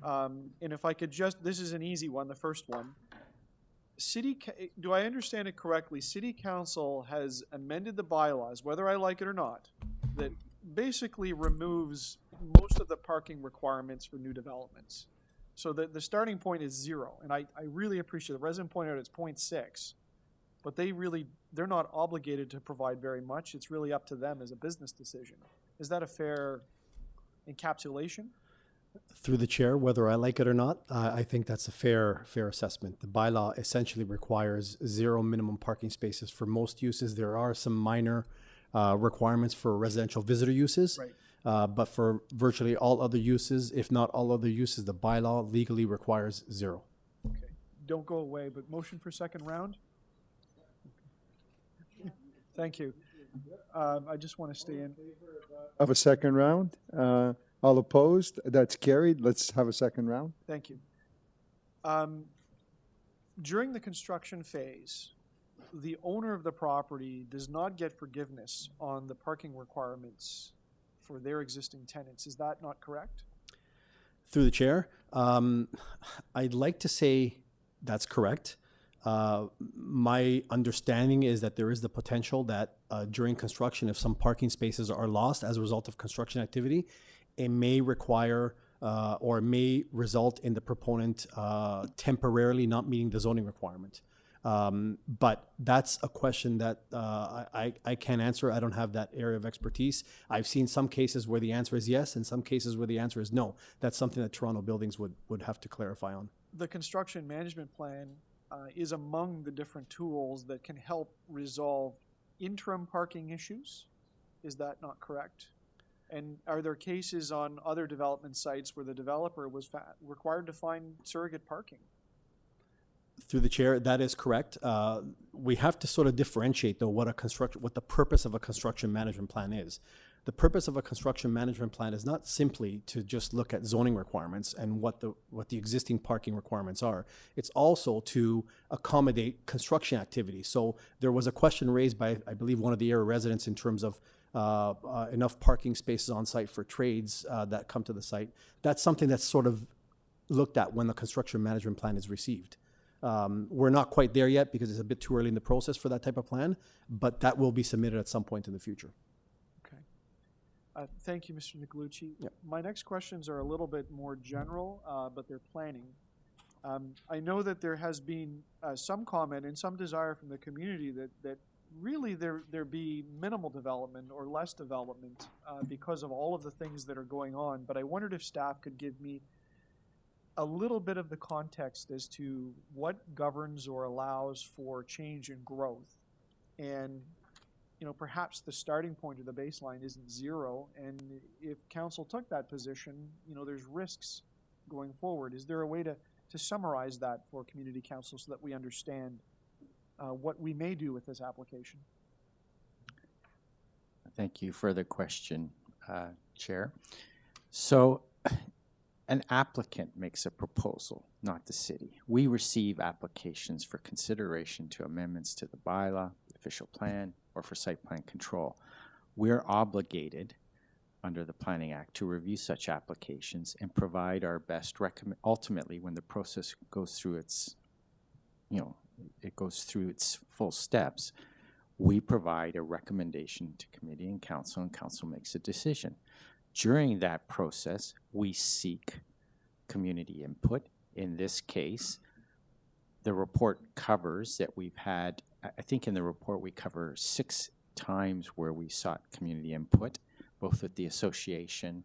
And if I could this is an easy one, the first one. Do I understand it correctly? City Council has amended the bylaws, whether I like it or not, that basically removes most of the parking requirements for new developments. So the starting point is 0. And I really appreciate the resident pointed out it's 0.6. But they're not obligated to provide very much. It's really up to them as a business decision. Is that a fair encapsulation? Through the chair, whether I like it or not, I think that's a fair assessment. The bylaw essentially requires 0 minimum parking spaces for most uses. There are some minor requirements for residential visitor uses, right. But for virtually all other uses, if not all other uses, the bylaw legally requires 0. Okay. Don't go away, but motion for second round? Thank you. I just want to stay in. Of a second round? All opposed? That's carried. Let's have a second round. Thank you. During the construction phase, the owner of the property does not get forgiveness on the parking requirements for their existing tenants. Is that not correct? Through the chair, I'd like to say that's correct. My understanding is that there is the potential that during construction, if some parking spaces are lost as a result of construction activity, it may require or may result in the proponent temporarily not meeting the zoning requirement. But that's a question that I can't answer. I don't have that area of expertise. I've seen some cases where the answer is yes and some cases where the answer is no. That's something that Toronto Buildings would have to clarify on. The construction management plan is among the different tools that can help resolve interim parking issues. Is that not correct? And are there cases on other development sites where the developer was required to find surrogate parking? Through the chair, that is correct. We have to sort of differentiate, though, what the purpose of a construction management plan is. The purpose of a construction management plan is not simply to just look at zoning requirements and what the existing parking requirements are. It's also to accommodate construction activity. So there was a question raised by, I believe, one of the area residents in terms of enough parking spaces on site for trades that come to the site. That's something that's sort of looked at when the construction management plan is received. We're not quite there yet because it's a bit too early in the process for that type of plan, but that will be submitted at some point in the future. Okay. Thank you, Mr. Nicolucci. Yep. My next questions are a little bit more general, but they're planning. I know that there has been some comment and some desire from the community that really there be minimal development or less development because of all of the things that are going on. But I wondered if staff could give me a little bit of the context as to what governs or allows for change in growth. And perhaps the starting point or the baseline isn't zero, and if council took that position, there's risks going forward. Is there a way to summarize that for community council so that we understand what we may do with this application? Thank you for the question, Chair. So an applicant makes a proposal, not the city. We receive applications for consideration to amendments to the bylaw, the official plan, or for site plan control. We're obligated under the Planning Act to review such applications and provide our best ultimately when the process goes through its, it goes through its full steps, we provide a recommendation to committee and council makes a decision. During that process, we seek community input. In this case, the report covers that we've had, I think in the report we cover 6 times where we sought community input, both with the association,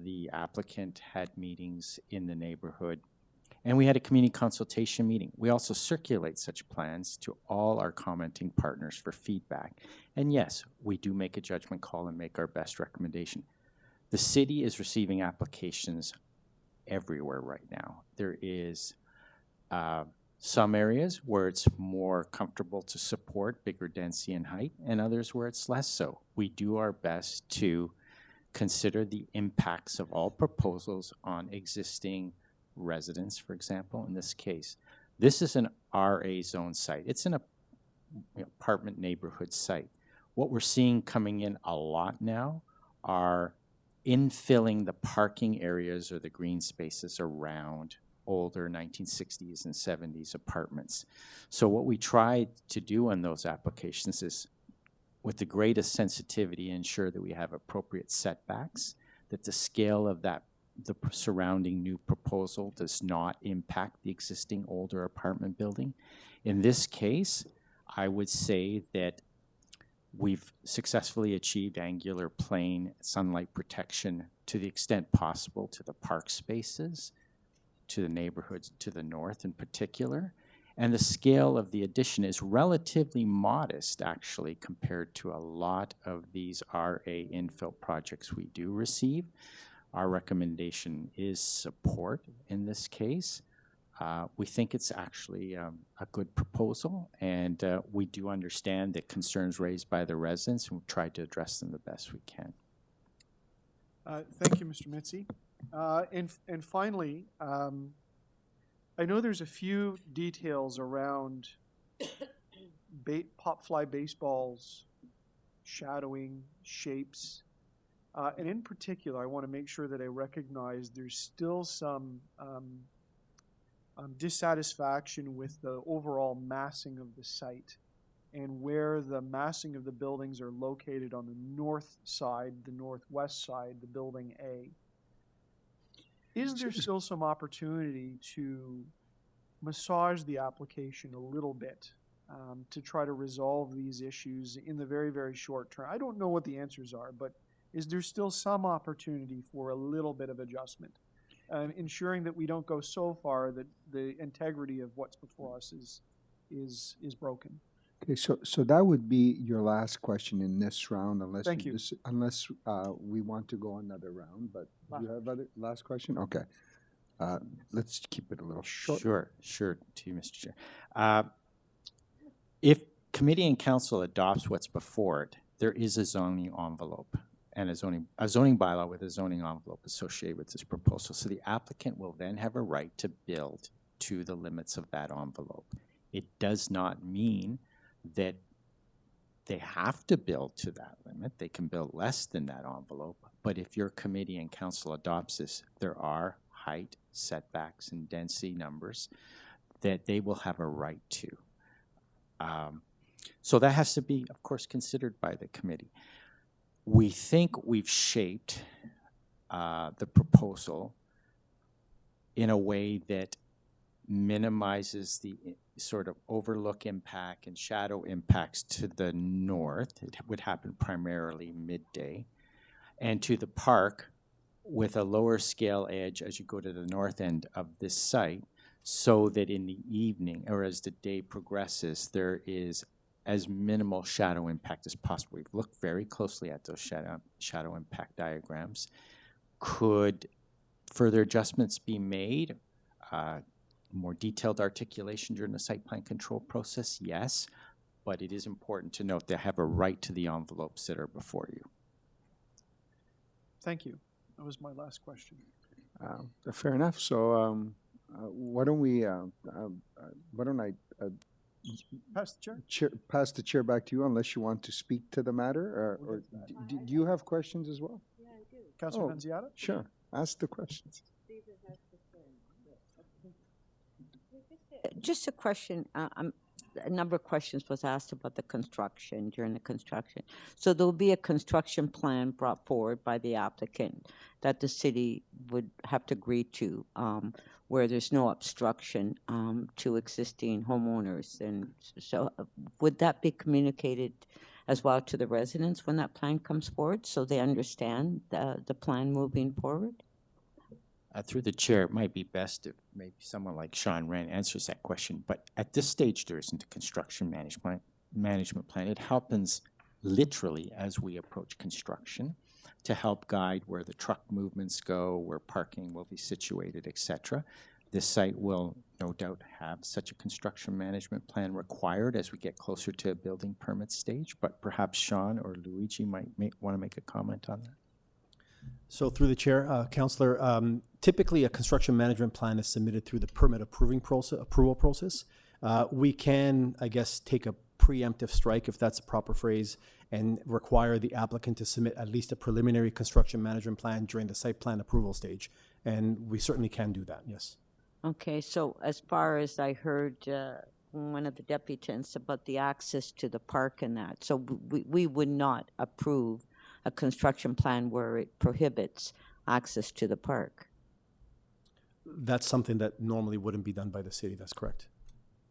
the applicant had meetings in the neighborhood, and we had a community consultation meeting. We also circulate such plans to all our commenting partners for feedback. And yes, we do make a judgment call and make our best recommendation. The city is receiving applications everywhere right now. There is some areas where it's more comfortable to support bigger density and height, and others where it's less so. We do our best to consider the impacts of all proposals on existing residents, for example, in this case. This is an RA zone site. It's an apartment neighborhood site. What we're seeing coming in a lot now are infilling the parking areas or the green spaces around older 1960s and 70s apartments. So what we try to do on those applications is, with the greatest sensitivity, ensure that we have appropriate setbacks, that the scale of the surrounding new proposal does not impact the existing older apartment building. In this case, I would say that we've successfully achieved angular plane sunlight protection to the extent possible to the park spaces, to the neighborhoods to the north in particular. And the scale of the addition is relatively modest, actually, compared to a lot of these RA infill projects we do receive. Our recommendation is support in this case. We think it's actually a good proposal, and we do understand the concerns raised by the residents, and we've tried to address them the best we can. Thank you, Mr. Mitzi. And finally, I know there's a few details around pop fly baseballs, shadowing, shapes, and in particular, I want to make sure that I recognize there's still some dissatisfaction with the overall massing of the site and where the massing of the buildings are located on the north side, the northwest side, the building A. Is there still some opportunity to massage the application a little bit to try to resolve these issues in the very, very short term? I don't know what the answers are, but is there still some opportunity for a little bit of adjustment, ensuring that we don't go so far that the integrity of what's before us is broken? Okay, so that would be your last question in this round, unless Thank you. Unless we want to go another round. But you have other last question? Okay, let's keep it a little short. Sure, to you, Mr. Chair. If committee and council adopts what's before it, there is a zoning envelope and a zoning bylaw with a zoning envelope associated with this proposal. So the applicant will then have a right to build to the limits of that envelope. It does not mean that they have to build to that limit. They can build less than that envelope. But if your committee and council adopts this, there are height, setbacks, and density numbers that they will have a right to. So that has to be, of course, considered by the committee. we think we've shaped the proposal in a way that minimizes the sort of overlook impact and shadow impacts to the north. It would happen primarily midday. And to the park with a lower scale edge as you go to the north end of this site, so that in the evening or as the day progresses, there is as minimal shadow impact as possible. We've looked very closely at those shadow impact diagrams. Could further adjustments be made? More detailed articulation during the site plan control process? Yes, but it is important to note they have a right to the envelopes that are before you. Thank you. That was my last question. Fair enough. So why don't I Pass the chair. pass the chair back to you unless you want to speak to the matter, or do you have questions as well? Yeah, I do. Councilor Panziata? Sure. Ask the questions. Just a question. A number of questions was asked about the construction, during the construction. So there will be a construction plan brought forward by the applicant that the city would have to agree to, where there's no obstruction to existing homeowners. And so would that be communicated as well to the residents when that plan comes forward, so they understand the plan moving forward? Through the chair, it might be best if maybe someone like Sean Wren answers that question. But at this stage, there isn't a construction management plan. It happens literally as we approach construction to help guide where the truck movements go, where parking will be situated, etc. This site will no doubt have such a construction management plan required as we get closer to a building permit stage. But perhaps Sean or Luigi might want to make a comment on that. So through the chair, Councillor, typically a construction management plan is submitted through the permit approval process. We can, I guess, take a preemptive strike, if that's a proper phrase, and require the applicant to submit at least a preliminary construction management plan during the site plan approval stage. And we certainly can do that, yes. Okay, so as far as I heard one of the deputants about the access to the park and that, so we would not approve a construction plan where it prohibits access to the park. That's something that normally wouldn't be done by the city, that's correct.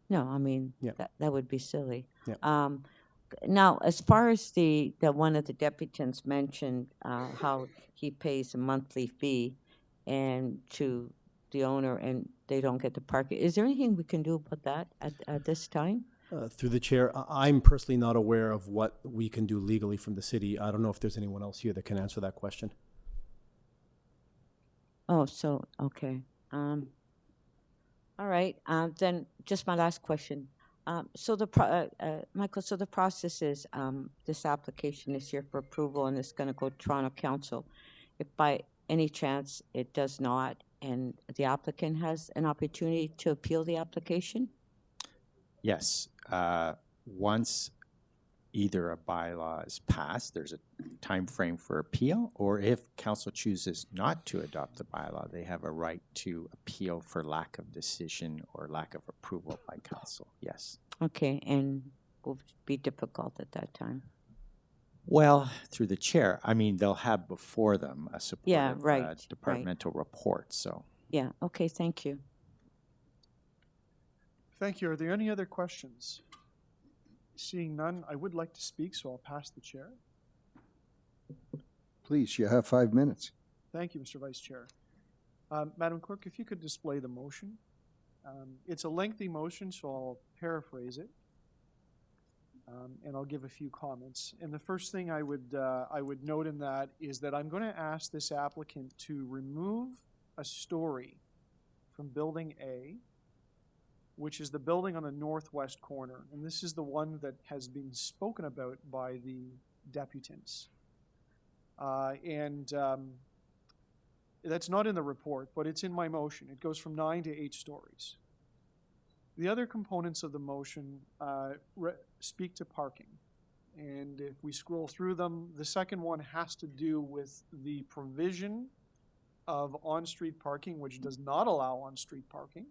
No, I mean, Yeah. that would be silly. Yeah. Now, as far as the one of the deputants mentioned how he pays a monthly fee and to the owner and they don't get to park, is there anything we can do about that at this time? Through the chair, I'm personally not aware of what we can do legally from the city. I don't know if there's anyone else here that can answer that question. Oh, so, okay. All right, then just my last question. So Michael, so the process is this application is here for approval and it's going to go to Toronto Council. If by any chance it does not and the applicant has an opportunity to appeal the application? Yes. Once either a bylaw is passed, there's a time frame for appeal, or if council chooses not to adopt the bylaw, they have a right to appeal for lack of decision or lack of approval by council. Yes. Okay, and will be difficult at that time. Well, through the chair, I mean, they'll have before them a supportive departmental report. So. Yeah. Okay. Thank you. Thank you. Are there any other questions? Seeing none, I would like to speak, so I'll pass the chair. Please, you have 5 minutes. Thank you, Mr. Vice Chair. Madam Clerk, if you could display the motion. It's a lengthy motion, so I'll paraphrase it, and I'll give a few comments. And the first thing I would note in that is that I'm going to ask this applicant to remove a story from Building A, which is the building on the northwest corner. And this is the one that has been spoken about by the deputants. That's not in the report, but it's in my motion. It goes from 9 to 8 stories. The other components of the motion speak to parking. And if we scroll through them, the second one has to do with the provision of on-street parking, which does not allow on-street parking.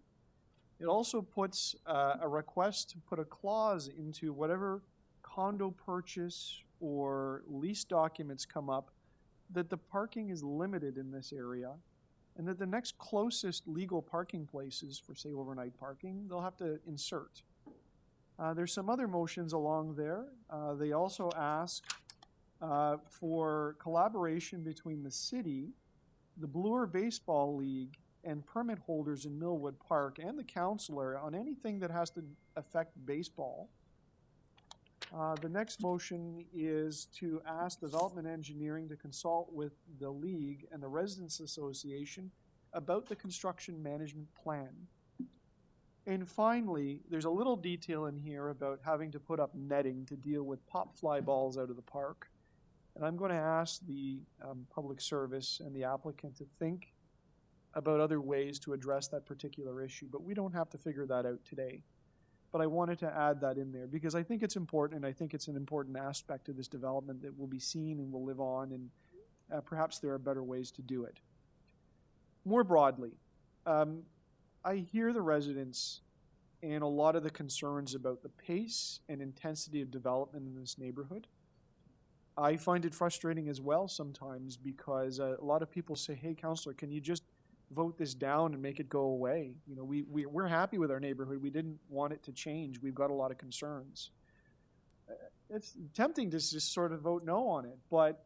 It also puts a request to put a clause into whatever condo purchase or lease documents come up, that the parking is limited in this area, and that the next closest legal parking places for, say, overnight parking, they'll have to insert. There's some other motions along there. They also ask for collaboration between the city, the Bloor Baseball League, and permit holders in Millwood Park, and the councillor on anything that has to affect baseball. The next motion is to ask Development Engineering to consult with the League and the Residents Association about the construction management plan. And finally, there's a little detail in here about having to put up netting to deal with pop fly balls out of the park. And I'm going to ask the public service and the applicant to think about other ways to address that particular issue, but we don't have to figure that out today. But I wanted to add that in there because I think it's important, and I think it's an important aspect of this development that will be seen and will live on, and perhaps there are better ways to do it. More broadly, I hear the residents and a lot of the concerns about the pace and intensity of development in this neighborhood. I find it frustrating as well sometimes because a lot of people say, hey, councillor, can you just vote this down and make it go away? You know, we're happy with our neighborhood. We didn't want it to change. We've got a lot of concerns. It's tempting to just sort of vote no on it, but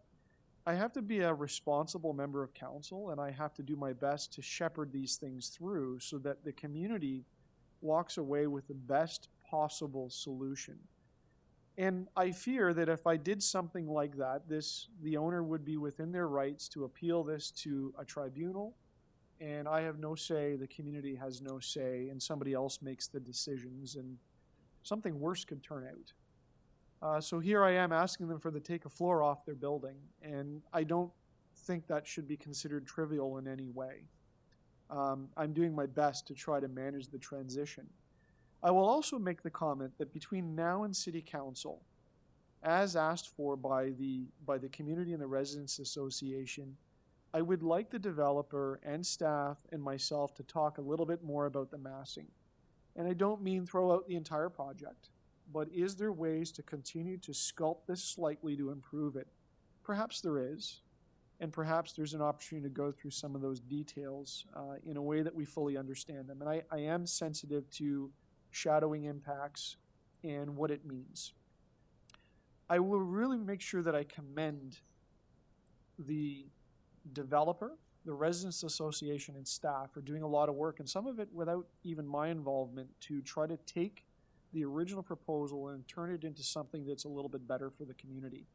I have to be a responsible member of council, and I have to do my best to shepherd these things through so that the community walks away with the best possible solution. And I fear that if I did something like that, the owner would be within their rights to appeal this to a tribunal, and I have no say, the community has no say, and somebody else makes the decisions, and something worse could turn out. So here I am asking them to take a floor off their building, and I don't think that should be considered trivial in any way. I'm doing my best to try to manage the transition. I will also make the comment that between now and City Council, as asked for by the community and the Residents Association, I would like the developer and staff and myself to talk a little bit more about the massing. And I don't mean throw out the entire project, but is there ways to continue to sculpt this slightly to improve it? Perhaps there is, and perhaps there's an opportunity to go through some of those details in a way that we fully understand them. And I am sensitive to shadowing impacts and what it means. I will really make sure that I commend the developer, the Residents Association, and staff for doing a lot of work, and some of it without even my involvement, to try to take the original proposal and turn it into something that's a little bit better for the community.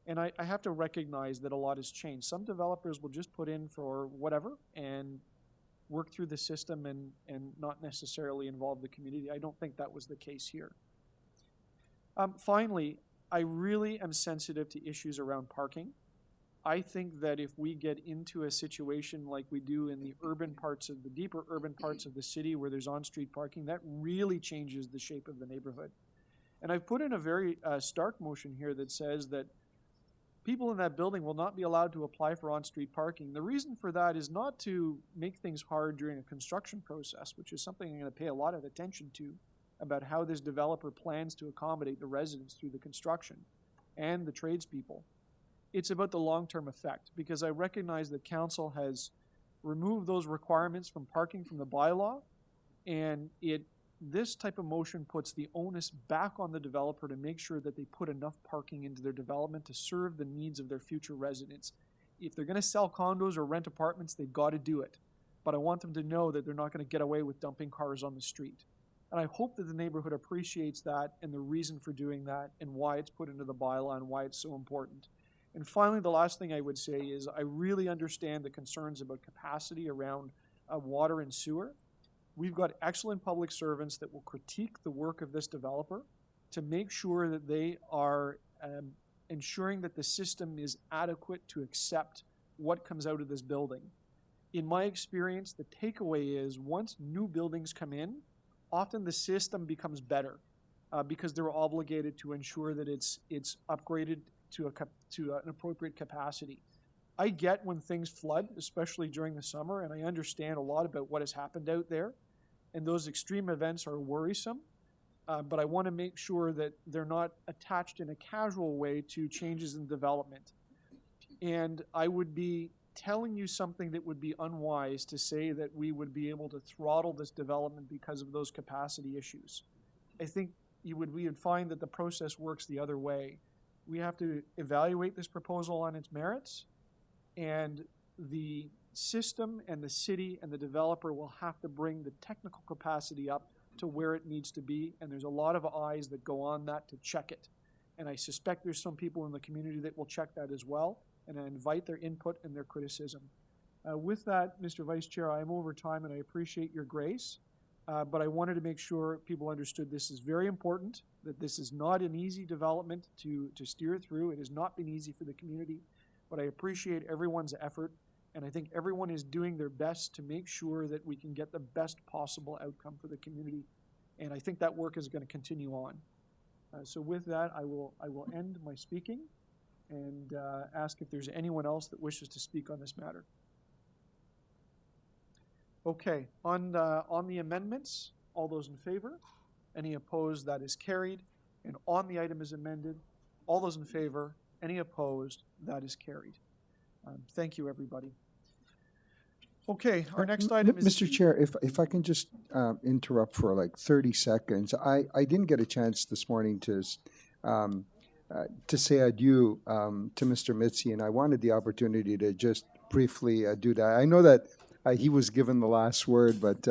And I have to recognize that a lot has changed. Some developers will just put in for whatever and work through the system and not necessarily involve the community. I don't think that was the case here. Finally, I really am sensitive to issues around parking. I think that if we get into a situation like we do in the deeper urban parts of the city where there's on-street parking, that really changes the shape of the neighborhood. And I've put in a very stark motion here that says that people in that building will not be allowed to apply for on-street parking. The reason for that is not to make things hard during a construction process, which is something I'm going to pay a lot of attention to about how this developer plans to accommodate the residents through the construction and the tradespeople. It's about the long-term effect, because I recognize that council has removed those requirements from parking from the bylaw, and this type of motion puts the onus back on the developer to make sure that they put enough parking into their development to serve the needs of their future residents. If they're going to sell condos or rent apartments, they've got to do it. But I want them to know that they're not going to get away with dumping cars on the street. And I hope that the neighborhood appreciates that and the reason for doing that and why it's put into the bylaw and why it's so important. And finally, the last thing I would say is I really understand the concerns about capacity around water and sewer. We've got excellent public servants that will critique the work of this developer to make sure that they are ensuring that the system is adequate to accept what comes out of this building. In my experience, the takeaway is once new buildings come in, often the system becomes better because they're obligated to ensure that it's upgraded to an appropriate capacity. I get when things flood, especially during the summer, and I understand a lot about what has happened out there, and those extreme events are worrisome. but I want to make sure that they're not attached in a casual way to changes in development. And I would be telling you something that would be unwise to say that we would be able to throttle this development because of those capacity issues. I think we would find that the process works the other way. We have to evaluate this proposal on its merits, and the system and the city and the developer will have to bring the technical capacity up to where it needs to be, and there's a lot of eyes that go on that to check it. And I suspect there's some people in the community that will check that as well, and I invite their input and their criticism. With that, Mr. Vice Chair, I am over time and I appreciate your grace, but I wanted to make sure people understood this is very important, that this is not an easy development to steer through. It has not been easy for the community, but I appreciate everyone's effort, and I think everyone is doing their best to make sure that we can get the best possible outcome for the community, and I think that work is going to continue on. So with that, I will end my speaking and ask if there's anyone else that wishes to speak on this matter. Okay, on the amendments, all those in favor? Any opposed? That is carried. And on the item as amended, all those in favor? Any opposed? That is carried. Thank you, everybody. Okay, our next item is... Mr. Chair, if I can just interrupt for like 30 seconds. I didn't get a chance this morning to say adieu to Mr. Mitzi, and I wanted the opportunity to just briefly do that. I know that he was given the last word, but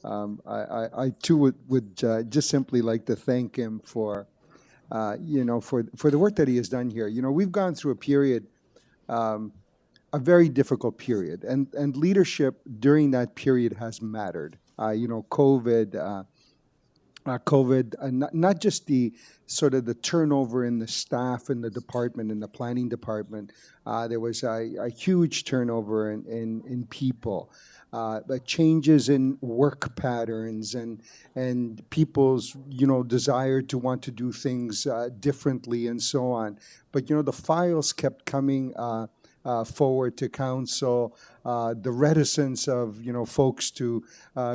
I too would just simply like to thank him for, for the work that he has done here. You know, we've gone through a period, a very difficult period, and leadership during that period has mattered. COVID, not just the sort of the turnover in the staff in the department, in the planning department. There was a huge turnover in people, but changes in work patterns and people's, desire to want to do things differently and so on. But, the files kept coming forward to council, the reticence of folks to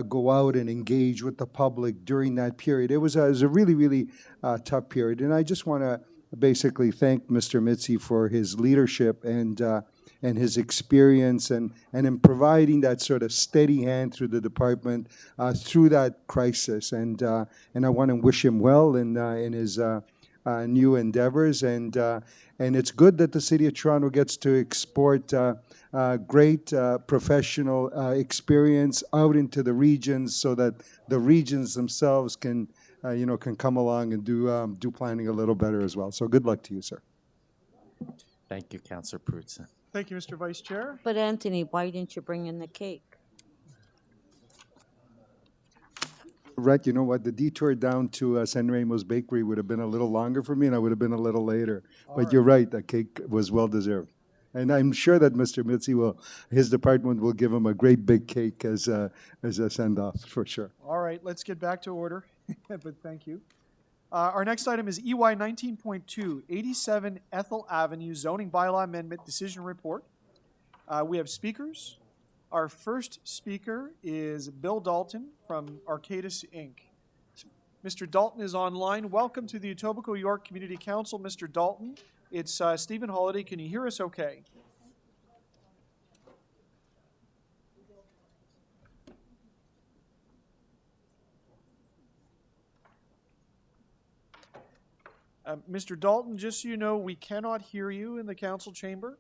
go out and engage with the public during that period. It was a really, really tough period, and I just want to basically thank Mr. Mitzi for his leadership and his experience and in providing that sort of steady hand through the department through that crisis. And I want to wish him well in his new endeavors, and it's good that the City of Toronto gets to export great professional experience out into the regions, so that the regions themselves can come along and do planning a little better as well. So good luck to you, sir. Thank you, Councillor Prudson. Thank you, Mr. Vice Chair. But Anthony, why didn't you bring in the cake? Right, you know what? The detour down to San Ramo's Bakery would have been a little longer for me, and I would have been a little later. But you're right, the cake was well deserved. And I'm sure that Mr. Mitzi his department will give him a great big cake as a send-off, for sure. All right, let's get back to order, but thank you. Our next item is EY 19.2, 87 Ethel Avenue Zoning Bylaw Amendment Decision Report. We have speakers. Our first speaker is Bill Dalton from Arcadis, Inc. Mr. Dalton is online. Welcome to the Etobicoke York Community Council, Mr. Dalton. It's Stephen Holiday. Can you hear us okay? Mr. Dalton, just so you know, we cannot hear you in the council chamber.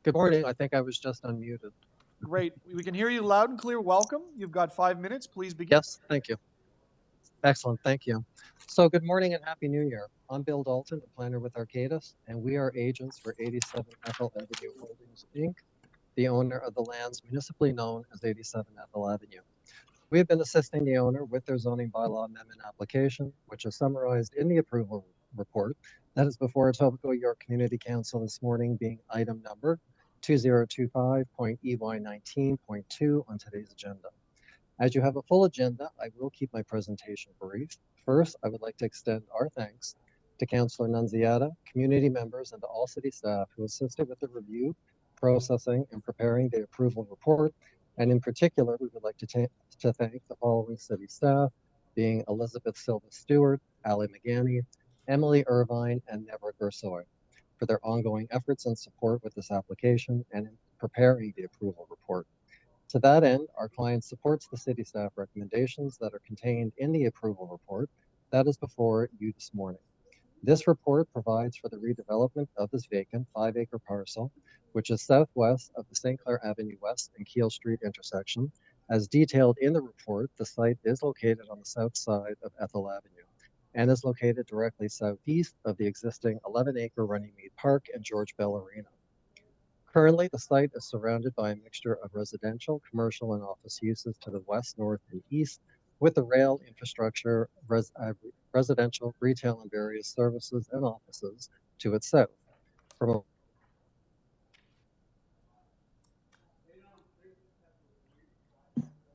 Good morning. I think I was just unmuted. Great. We can hear you loud and clear. Welcome. You've got 5 minutes. Please begin. Yes, thank you. Excellent. Thank you. So good morning and Happy New Year. I'm Bill Dalton, a planner with Arcadis, and we are agents for 87 Ethel Avenue Holdings, Inc., the owner of the lands municipally known as 87 Ethel Avenue. We have been assisting the owner with their zoning bylaw amendment application, which is summarized in the approval report that is before Etobicoke York Community Council this morning, being item number 2025.EY19.2 on today's agenda. As you have a full agenda, I will keep my presentation brief. First, I would like to extend our thanks to Councillor Nunziata, community members, and to all city staff who assisted with the review, processing, and preparing the approval report, And in particular, we would like to thank the following city staff, being Elizabeth Silva Stewart, Ali McGanney, Emily Irvine, and Nevra Gersoy, for their ongoing efforts and support with this application and in preparing the approval report. To that end, our client supports the city staff recommendations that are contained in the approval report that is before you this morning. This report provides for the redevelopment of this vacant 5-acre parcel, which is southwest of the St. Clair Avenue West and Keele Street intersection. As detailed in the report, the site is located on the south side of Ethel Avenue and is located directly southeast of the existing 11-acre Runnymede Park and George Bell Arena. Currently, the site is surrounded by a mixture of residential, commercial, and office uses to the west, north, and east, with the rail infrastructure, residential, retail, and various services and offices to its south.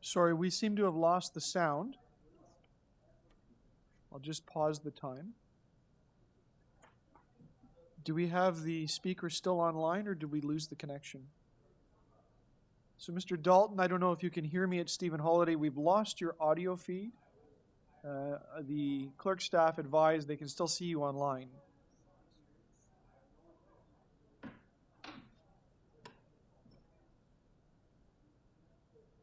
Sorry, we seem to have lost the sound. I'll just pause the time. Do we have the speaker still online, or did we lose the connection? So, Mr. Dalton, I don't know if you can hear me. It's Stephen Holiday. We've lost your audio feed. The clerk staff advised they can still see you online.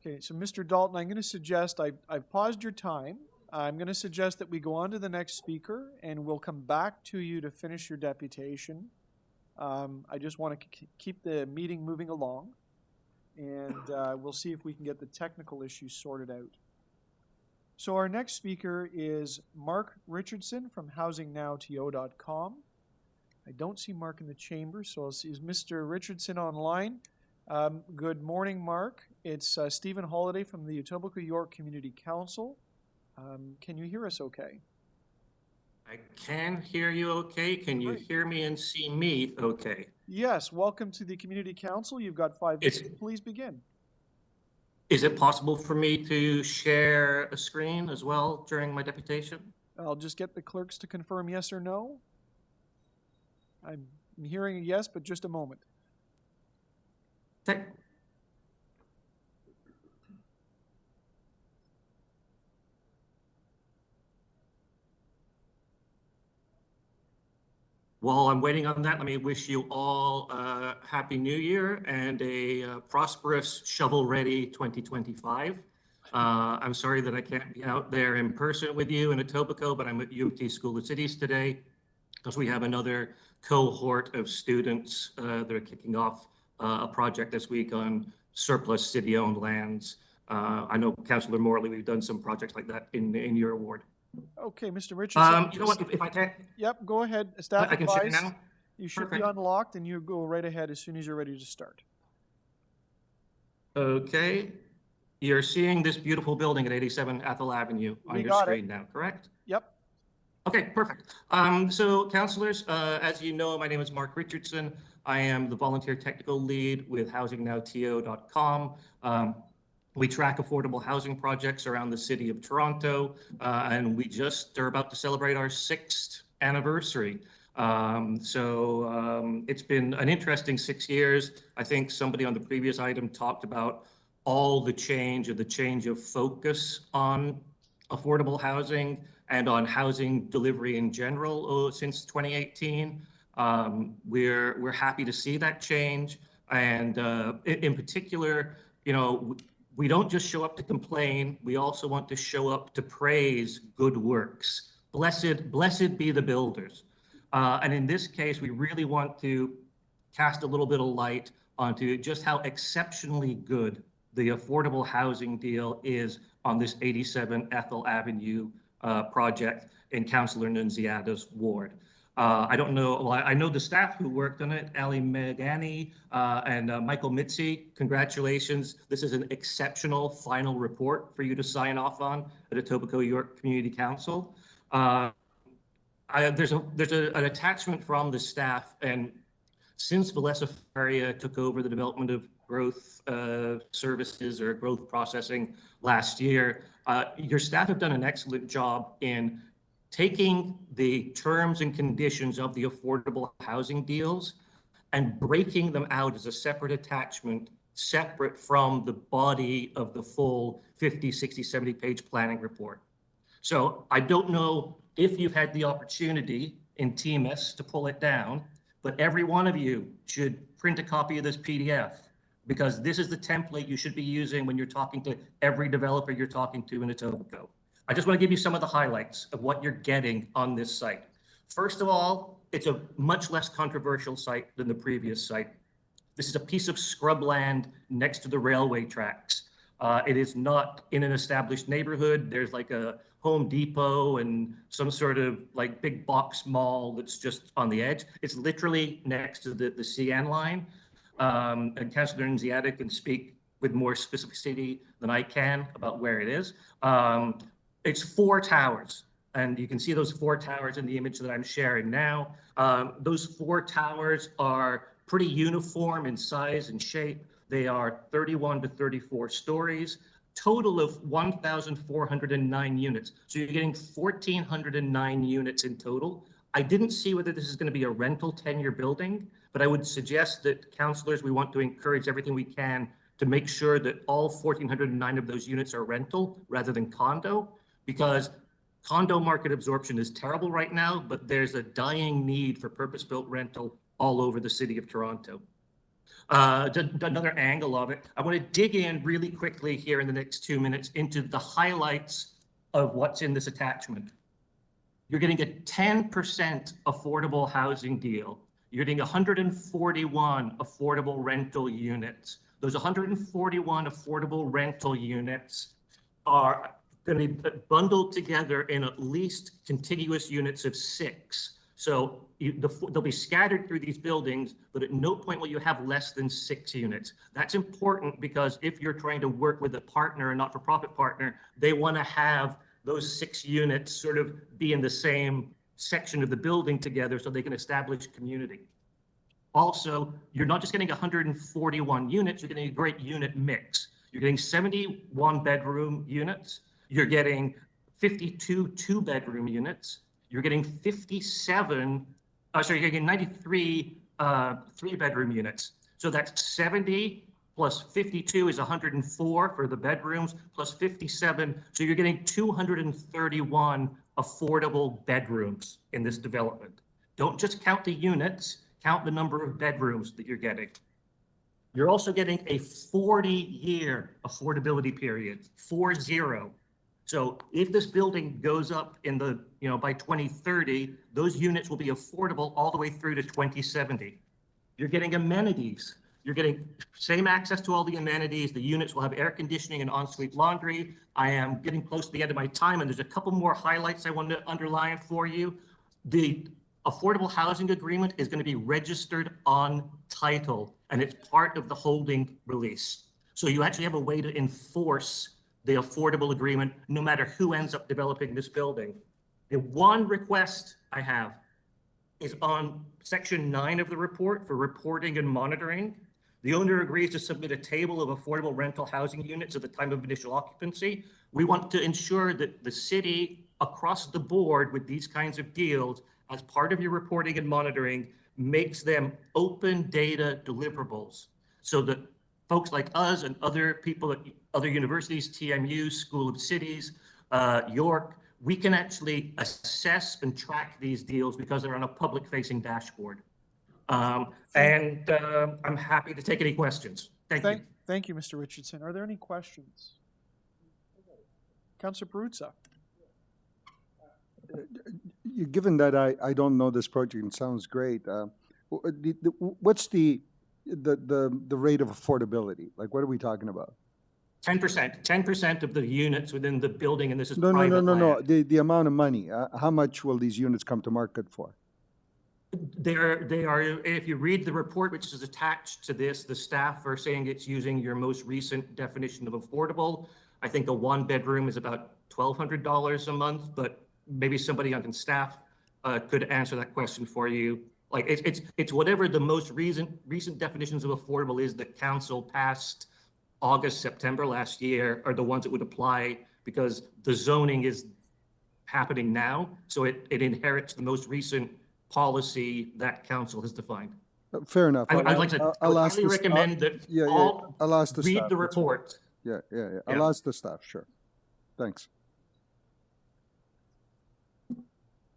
Okay, so Mr. Dalton, I'm going to suggest, I've paused your time. I'm going to suggest that we go on to the next speaker, and we'll come back to you to finish your deputation. I just want to keep the meeting moving along, and we'll see if we can get the technical issues sorted out. So our next speaker is Mark Richardson from HousingNowTO.com. I don't see Mark in the chamber, so I'll see, is Mr. Richardson online? Good morning, Mark. It's Stephen Holiday from the Etobicoke York Community Council. Can you hear us okay? I can hear you okay. Can you hear me and see me okay? Yes. Welcome to the Community Council. You've got 5 minutes. Please begin. Is it possible for me to share a screen as well during my deputation? I'll just get the clerks to confirm yes or no. I'm hearing a yes, but just a moment. Okay. While I'm waiting on that, let me wish you all a Happy New Year and a prosperous, shovel-ready 2025. I'm sorry that I can't be out there in person with you in Etobicoke, but I'm at U of T School of Cities today because we have another cohort of students that are kicking off a project this week on surplus city-owned lands. I know, Councillor Morley, we've done some projects like that in your ward. Okay, Mr. Richardson. You know what, if I can. Yep, go ahead. Staff I can share advice. now? You should Perfect. be unlocked, and you go right ahead as soon as you're ready to start. Okay. You're seeing this beautiful building at 87 Ethel Avenue on your screen now, correct? Yep. Okay, perfect. So councillors, as you know, my name is Mark Richardson. I am the volunteer technical lead with HousingNowTO.com. We track affordable housing projects around the city of Toronto, and we just are about to celebrate our 6th anniversary. It's been an interesting 6 years. I think somebody on the previous item talked about all the change of focus on affordable housing and on housing delivery in general since 2018. We're happy to see that change, and in particular, you know, we don't just show up to complain. We also want to show up to praise good works. Blessed be the builders. And in this case, we really want to cast a little bit of light onto just how exceptionally good the affordable housing deal is on this 87 Ethel Avenue project in Councillor Nunziata's ward. I don't know, well, I know the staff who worked on it, Ali Megani and Michael Mitzi. Congratulations. This is an exceptional final report for you to sign off on at Etobicoke York Community Council. There's an attachment from the staff, and since Valessa Faria took over the development of growth services or growth processing last year, your staff have done an excellent job in taking the terms and conditions of the affordable housing deals and breaking them out as a separate attachment separate from the body of the full 50, 60, 70-page planning report. So I don't know if you've had the opportunity in TMIS to pull it down, but every one of you should print a copy of this PDF, because this is the template you should be using when you're talking to every developer you're talking to in Etobicoke. I just want to give you some of the highlights of what you're getting on this site. First of all, it's a much less controversial site than the previous site. This is a piece of scrubland next to the railway tracks. It is not in an established neighborhood. There's like a Home Depot and some sort of like big box mall that's just on the edge. It's literally next to the CN line. And Councillor Nziata can speak with more specificity than I can about where it is. It's 4 towers, and you can see those 4 towers in the image that I'm sharing now. Those 4 towers are pretty uniform in size and shape. They are 31 to 34 stories, total of 1,409 units. So you're getting 1,409 units in total. I didn't see whether this is going to be a rental tenure building, but I would suggest that councillors, we want to encourage everything we can to make sure that all 1,409 of those units are rental rather than condo, because condo market absorption is terrible right now, but there's a dying need for purpose-built rental all over the city of Toronto. Another angle of it, I want to dig in really quickly here in the next 2 minutes into the highlights of what's in this attachment. You're getting a 10% affordable housing deal. You're getting 141 affordable rental units. Those 141 affordable rental units are going to be bundled together in at least contiguous units of 6. So they'll be scattered through these buildings, but at no point will you have less than 6 units. That's important because if you're trying to work with a partner, a not-for-profit partner, they want to have those 6 units sort of be in the same section of the building together so they can establish community. Also, you're not just getting 141 units, you're getting a great unit mix. You're getting 71 bedroom units. You're getting 52 2-bedroom units. You're getting 93 3-bedroom units. So that's 70 plus 52 is 104 for the bedrooms, plus 57. So you're getting 231 affordable bedrooms in this development. Don't just count the units, count the number of bedrooms that you're getting. You're also getting a 40-year affordability period, 40. So if this building goes up in the, by 2030, those units will be affordable all the way through to 2070. You're getting amenities. You're getting same access to all the amenities. The units will have air conditioning and ensuite laundry. I am getting close to the end of my time, and there's a couple more highlights I want to underline for you. The affordable housing agreement is going to be registered on title, and it's part of the holding release. So you actually have a way to enforce the affordable agreement no matter who ends up developing this building. The one request I have is on section 9 of the report for reporting and monitoring. The owner agrees to submit a table of affordable rental housing units at the time of initial occupancy. We want to ensure that the city across the board with these kinds of deals, as part of your reporting and monitoring, makes them open data deliverables so that folks like us and other people at other universities, TMU, School of Cities, York, we can actually assess and track these deals because they're on a public-facing dashboard. I'm happy to take any questions. Thank you. Thank you, Mr. Richardson. Are there any questions? Councillor Perruzza. Given that I don't know this project and it sounds great, what's the rate of affordability? Like, what are we talking about? 10% of the units within the building, and this is No. land. The amount of money. How much will these units come to market for? They are, if you read the report, which is attached to this, the staff are saying it's using your most recent definition of affordable. I think a 1-bedroom is about $1,200 a month, but maybe somebody on staff could answer that question for you. Like it's whatever the most recent definitions of affordable is that council passed August, September last year are the ones that would apply because the zoning is happening now. So it inherits the most recent policy that council has defined. Fair enough. I'd like to I would highly recommend that all I'll ask the read staff. the That's fine. report. Yeah. Yeah. I'll ask the staff, sure. Thanks.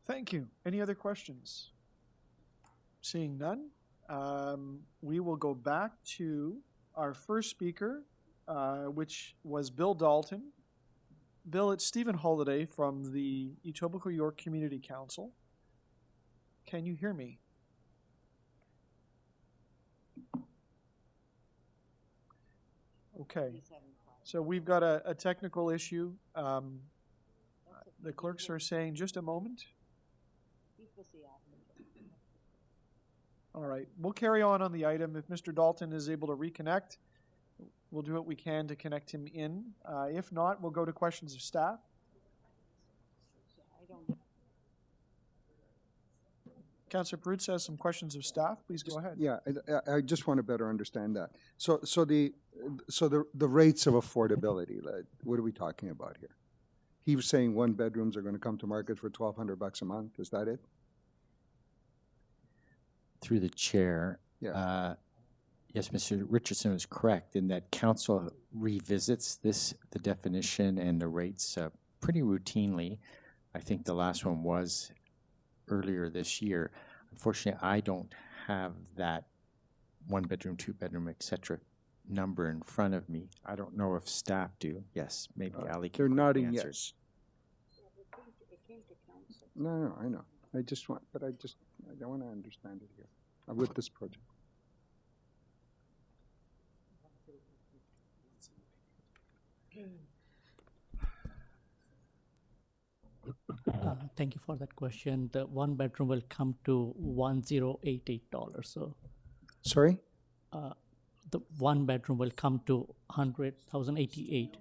Thank you. Any other questions? Seeing none, we will go back to our first speaker, which was Bill Dalton. Bill, it's Stephen Holliday from the Etobicoke York Community Council. Can you hear me? Okay. So we've got a technical issue. The clerks are saying just a moment. All right, we'll carry on the item. If Mr. Dalton is able to reconnect, we'll do what we can to connect him in. If not, we'll go to questions of staff. Councillor Perutz has some questions of staff. Please go ahead. Yeah, I just want to better understand that. So the rates of affordability, like, what are we talking about here? He was saying one bedrooms are going to come to market for $1,200 a month. Is that it? Through the chair. Yeah. Yes, Mr. Richardson was correct in that council revisits the definition and the rates pretty routinely. I think the last one was earlier this year. Unfortunately, I don't have that one bedroom, two bedroom, etc. number in front of me. I don't know if staff do. Yes, maybe Ali can. They're nodding answers. yes. No, I know. I want to understand it here with this project. Thank you for that question. The one bedroom will come to $1,088. So, sorry, the one bedroom will come to $100,088.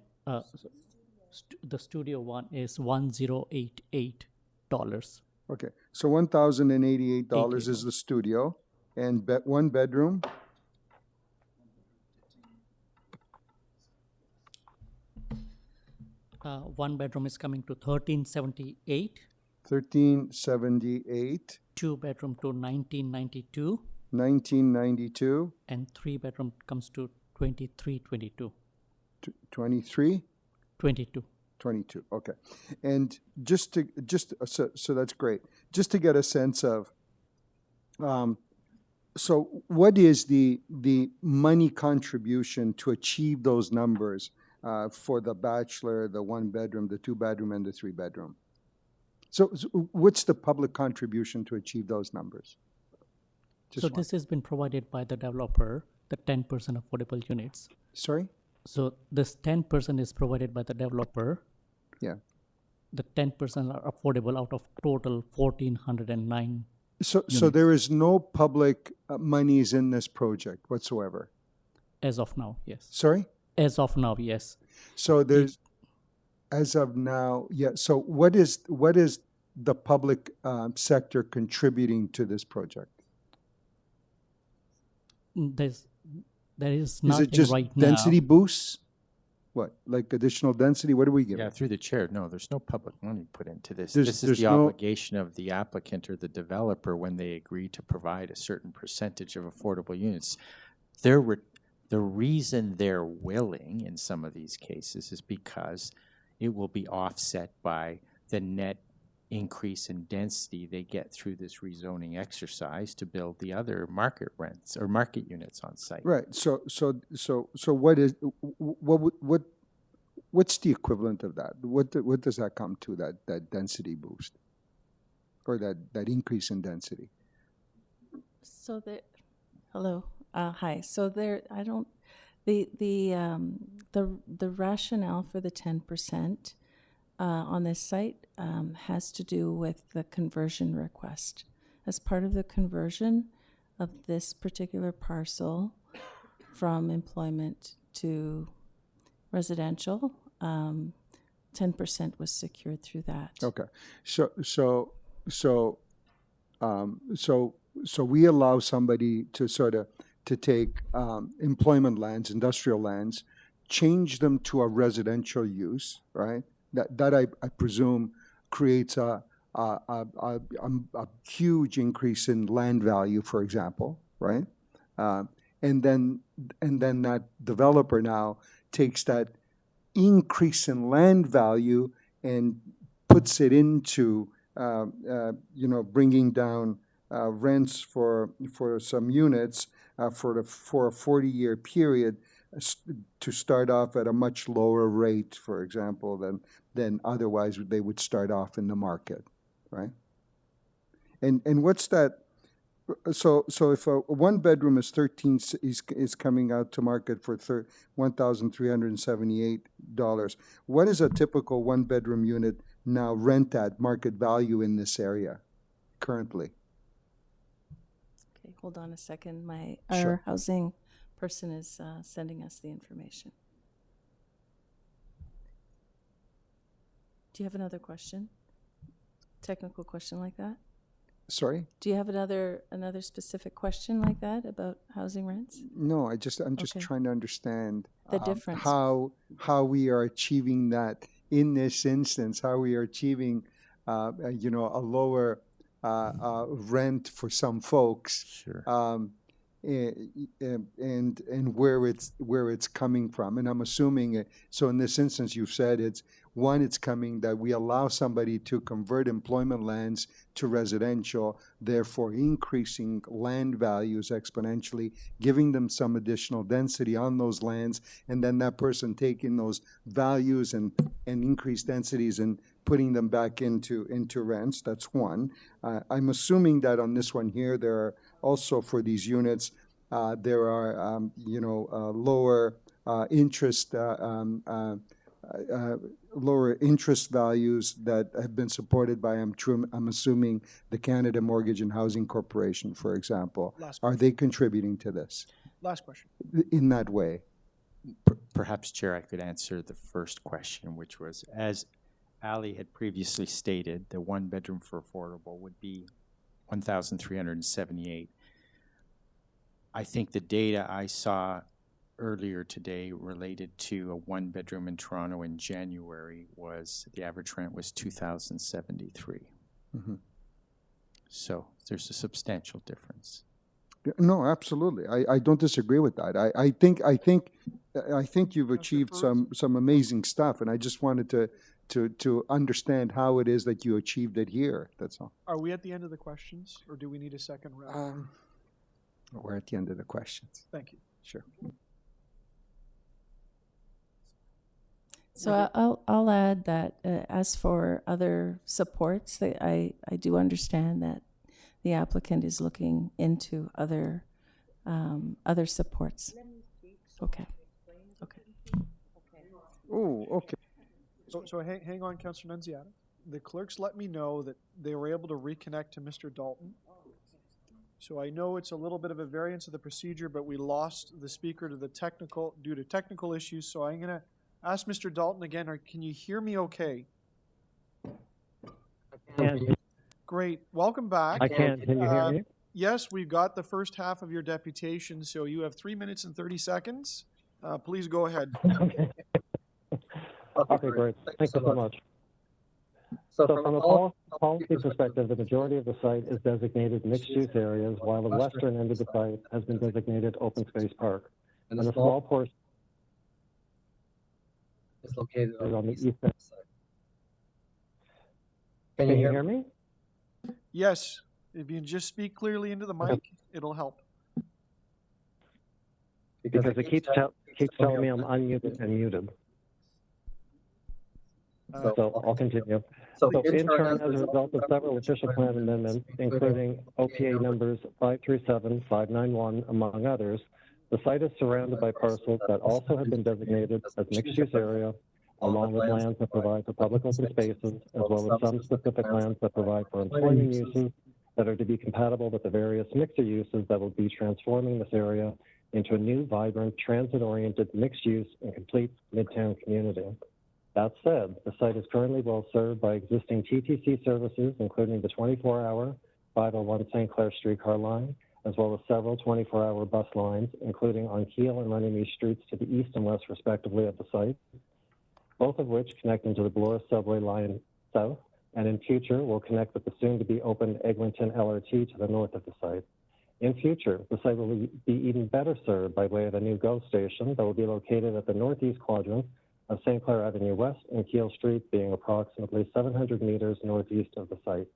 The studio one is $1,088. Okay, so $1,088 is the studio, and one bedroom. One bedroom is coming to $1,378. $1,378. Two bedroom to $1,992. $1,992. And three bedroom comes to $2,322. 23. 22. 22. Okay, and so that's great. Just to get a sense of, so what is the money contribution to achieve those numbers for the bachelor, the one bedroom, the two bedroom, and the three bedroom? So what's the public contribution to achieve those numbers? This has been provided by the developer, the 10% affordable units. Sorry? So this 10% is provided by the developer. Yeah. The 10% are affordable out of total 1,409. So there is no public monies in this project whatsoever? As of now, yes. Sorry? As of now, yes. So there's, as of now, yeah. So what is the public sector contributing to this project? There is nothing Is it just right density now. boosts? What, like additional density? What do we give? Yeah, through the chair. No, there's no public money put into this. There's This is the no- obligation of the applicant or the developer when they agree to provide a certain percentage of affordable units. The reason they're willing in some of these cases is because it will be offset by the net increase in density they get through this rezoning exercise to build the other market rents or market units on site. Right. So what's the equivalent of that? What does that come to, that density boost or that increase in density? So hello, hi. So the rationale for the 10% on this site has to do with the conversion request. As part of the conversion of this particular parcel from employment to residential, 10% was secured through that. Okay. So we allow somebody to take employment lands, industrial lands, change them to a residential use, right? That I presume creates a huge increase in land value, for example, right? And then that developer now takes that increase in land value and puts it into bringing down rents for some units for a 40-year period to start off at a much lower rate, for example, than otherwise they would start off in the market, right? And what's that? So if a one bedroom is is coming out to market for $1,378, what is a typical one bedroom unit now rent at market value in this area currently? Okay, hold on a second. Sure. Our housing person is sending us the information. Do you have another question? Technical question like that? Sorry? Do you have another specific question like that about housing rents? No, I'm just Okay. trying to understand The difference. how we are achieving that in this instance. How we are achieving, a lower rent for some folks. Sure. And where it's coming from. And I'm assuming so in this instance you've said it's coming that we allow somebody to convert employment lands to residential, therefore increasing land values exponentially, giving them some additional density on those lands, and then that person taking those values and increased densities and putting them back into rents. That's one. I'm assuming that on this one here, there are also for these units, there are lower interest values that have been supported by I'm assuming the Canada Mortgage and Housing Corporation, for example. Are they contributing to this Last question. in that way? Perhaps, Chair, I could answer the first question, which was, as Ali had previously stated, the one bedroom for affordable would be $1,378. I think the data I saw earlier today related to a one bedroom in Toronto in January was the average rent was $2,073. Mm-hmm. So there's a substantial difference. No, absolutely. I don't disagree with that. I think you've achieved some amazing stuff, and I just wanted to understand how it is that you achieved it here. That's all. Are we at the end of the questions, or do we need a second round? We're at the end of the questions. Thank you. Sure. So I'll add that as for other supports, that I do understand that the applicant is looking into other supports. Okay. Okay. Oh, okay. So hang on, Councillor Nunziata. The clerks let me know that they were able to reconnect to Mr. Dalton. So I know it's a little bit of a variance of the procedure, but we lost the speaker due to technical issues. So I'm going to ask Mr. Dalton again, or can you hear me okay? I can. Great. Welcome back. I can. Can you hear me? Yes, we've got the first half of your deputation, so you have 3 minutes and 30 seconds. Please go ahead. Okay, great. Thank you so much. So from a policy perspective, the majority of the site is designated mixed-use areas, while the western end of the site has been designated open space park. And a small portion is located on the east end. Can you hear me? Yes. If you can just speak clearly into the mic, it'll help. Because it keeps telling me I'm unmuted and muted. So I'll continue. So in turn, as a result of several official plan amendments, including OPA numbers 537, 591, among others, the site is surrounded by parcels that also have been designated as mixed-use area, along with lands that provide for public open spaces, as well as some specific lands that provide for employment uses that are to be compatible with the various mixer uses that will be transforming this area into a new, vibrant, transit-oriented, mixed-use, and complete midtown community. That said, the site is currently well served by existing TTC services, including the 24-hour 501 St. Clair streetcar line, as well as several 24-hour bus lines, including on Keele and Runnymede streets to the east and west, respectively, of the site, both of which connect into the Bloor subway line south, and in future will connect with the soon-to-be opened Eglinton LRT to the north of the site. In future, the site will be even better served by way of a new GO station that will be located at the northeast quadrant of St. Clair Avenue West and Keele Street, being approximately 700 meters northeast of the site.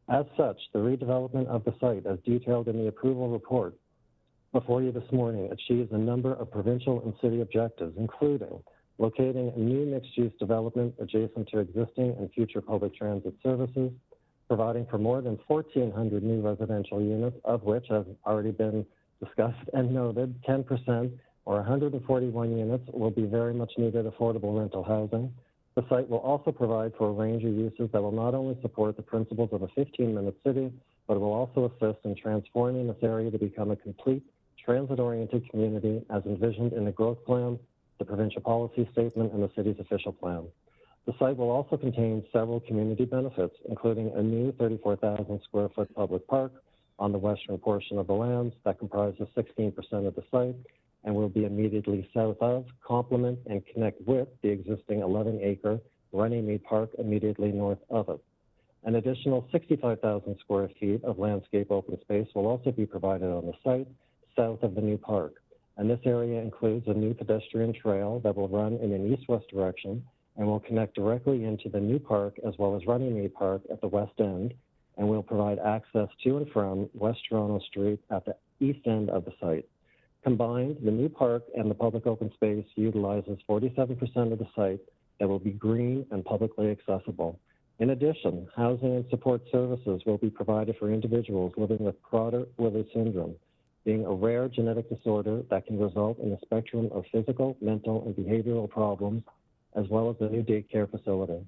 As such, the redevelopment of the site, as detailed in the approval report before you this morning, achieves a number of provincial and city objectives, including locating a new mixed-use development adjacent to existing and future public transit services, providing for more than 1,400 new residential units, of which, has already been discussed and noted, 10% or 141 units will be very much needed affordable rental housing. The site will also provide for a range of uses that will not only support the principles of a 15-minute city, but it will also assist in transforming this area to become a complete transit-oriented community as envisioned in the growth plan, the provincial policy statement, and the city's official plan. The site will also contain several community benefits, including a new 34,000 square foot public park on the western portion of the lands that comprises 16% of the site and will be immediately south of, complement, and connect with the existing 11-acre Runnymede Park immediately north of it. An additional 65,000 square feet of landscape open space will also be provided on the site south of the new park. And this area includes a new pedestrian trail that will run in an east-west direction and will connect directly into the new park as well as Runnymede Park at the west end, and will provide access to and from West Toronto Street at the east end of the site. Combined, the new park and the public open space utilizes 47% of the site that will be green and publicly accessible. In addition, housing and support services will be provided for individuals living with Prader-Willi syndrome, being a rare genetic disorder that can result in a spectrum of physical, mental, and behavioral problems, as well as a new daycare facility.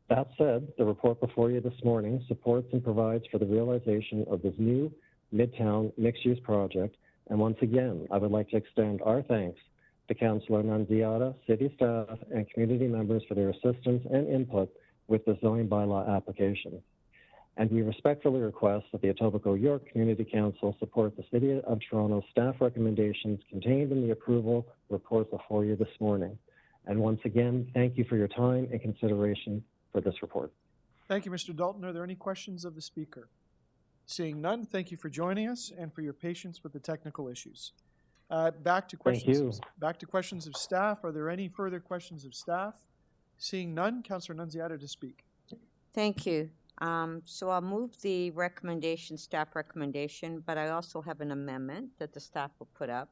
That said, the report before you this morning supports and provides for the realization of this new Midtown mixed-use project. And once again, I would like to extend our thanks to Councillor Nunziata, city staff, and community members for their assistance and input with the zoning bylaw application. And we respectfully request that the Etobicoke York Community Council support the City of Toronto staff recommendations contained in the approval report before you this morning. And once again, thank you for your time and consideration for this report. Thank you, Mr. Dalton. Are there any questions of the speaker? Seeing none, thank you for joining us and for your patience with the technical issues. Back to questions. Back to questions of staff. Are there any further questions of staff? Seeing none, Councillor Nunziata to speak. Thank you. So I'll move the recommendation, staff recommendation, but I also have an amendment that the staff will put up,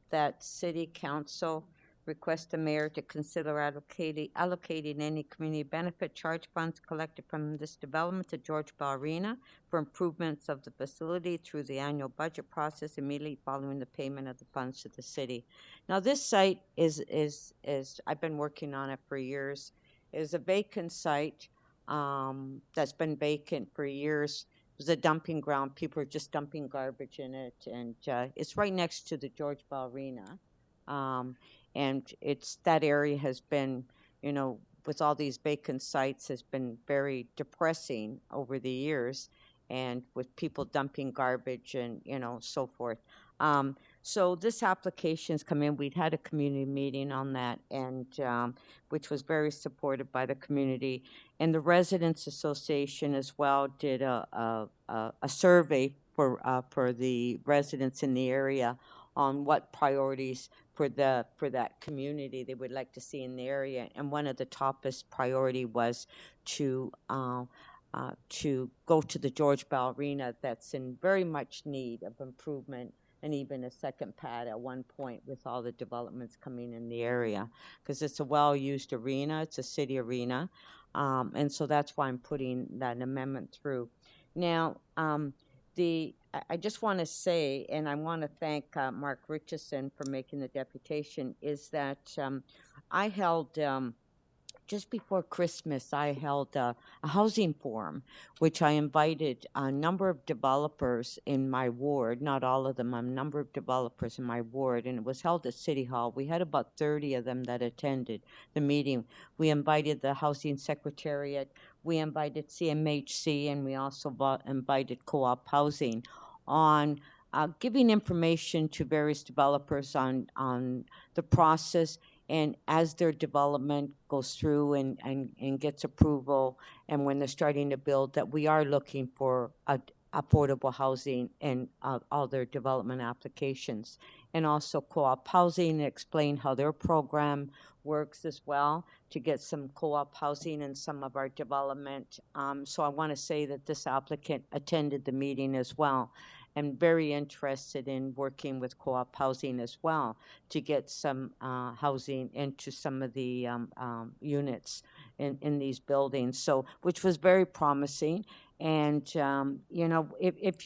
that City Council request the mayor to consider allocating any community benefit charge funds collected from this development to George Bell Arena for improvements of the facility through the annual budget process immediately following the payment of the funds to the city. Now, this site is I've been working on it for years, is a vacant site that's been vacant for years. It was a dumping ground. People are just dumping garbage in it, and it's right next to the George Bell Arena. And that area has been, with all these vacant sites, has been very depressing over the years, and with people dumping garbage and, so forth. So this application's come in. We'd had a community meeting on that, and which was very supported by the community. And the Residents Association as well did a survey for the residents in the area on what priorities for that community they would like to see in the area. And one of the toppest priority was to go to the George Bell Arena that's in very much need of improvement, and even a second pad at one point with all the developments coming in the area, because it's a well-used arena. It's a city arena. And so that's why I'm putting that amendment through. Now, I just want to say, and I want to thank Mark Richardson for making the deputation, is that I held, just before Christmas, I held a housing forum, which I invited a number of developers in my ward, not all of them, a number of developers in my ward, and it was held at City Hall. We had about 30 of them that attended the meeting. We invited the Housing Secretariat, we invited CMHC, and we also invited Co-op Housing on giving information to various developers on the process, and as their development goes through and gets approval, and when they're starting to build, that we are looking for affordable housing in all their development applications. And also co-op housing, explain how their program works as well to get some co-op housing in some of our development. So I want to say that this applicant attended the meeting as well and very interested in working with co-op housing as well to get some housing into some of the units in these buildings. So, which was very promising. And, you know, if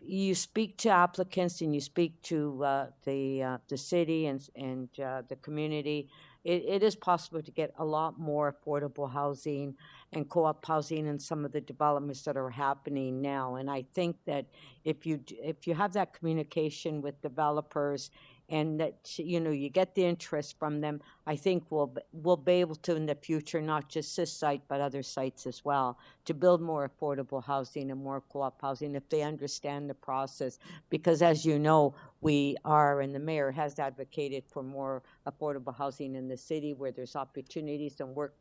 you speak to applicants and you speak to the city and the community, it is possible to get a lot more affordable housing and co-op housing in some of the developments that are happening now. And I think that if you have that communication with developers and that, you know, you get the interest from them, I think we'll be able to in the future, not just this site, but other sites as well, to build more affordable housing and more co-op housing if they understand the process. Because as you know, we are, and the mayor has advocated for more affordable housing in the city where there's opportunities and work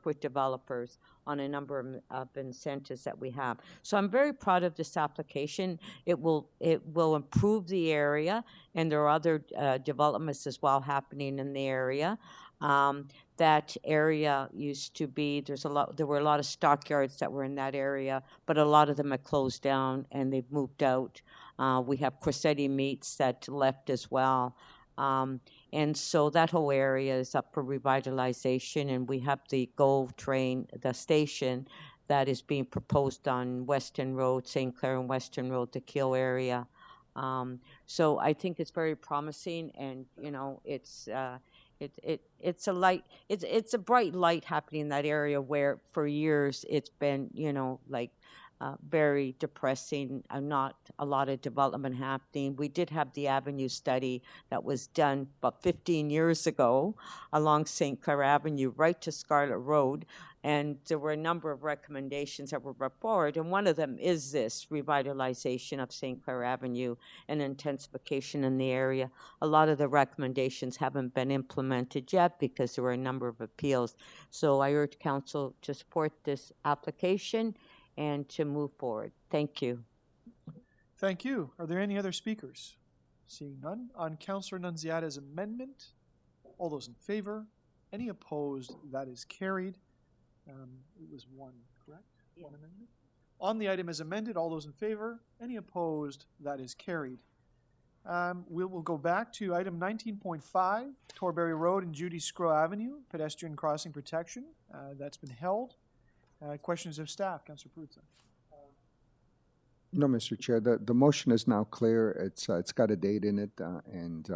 with developers on a number of incentives that we have. So I'm very proud of this application. It will improve the area, and there are other developments as well happening in the area. That area used to be, there were a lot of stockyards that were in that area, but a lot of them have closed down and they've moved out. We have Corsetti meats that left as well. And so that whole area is up for revitalization, and we have the GO train, the station that is being proposed on Weston Road, St. Clair and Weston Road, the Keele area. So I think it's very promising, and you know, it's a light, it's a bright light happening in that area where for years it's been, you know, like very depressing, not a lot of development happening. We did have the Avenue study that was done about 15 years ago along St. Clair Avenue right to Scarlet Road, and there were a number of recommendations that were brought forward, and one of them is this revitalization of St. Clair Avenue and intensification in the area. A lot of the recommendations haven't been implemented yet because there were a number of appeals. So I urge council to support this application and to move forward. Thank you. Thank you. Are there any other speakers? Seeing none. On Councillor Nunziata's amendment, all those in favor? Any opposed? That is carried. It was one, correct? Yeah. One amendment. On the item as amended, all those in favor? Any opposed? That is carried. We will go back to item 19.5, Torbarrie Road and Judy Sgro Avenue, pedestrian crossing protection. That's been held. Questions of staff, Councillor Peruzza. No, Mr. Chair, the motion is now clear. It's got a date in it, and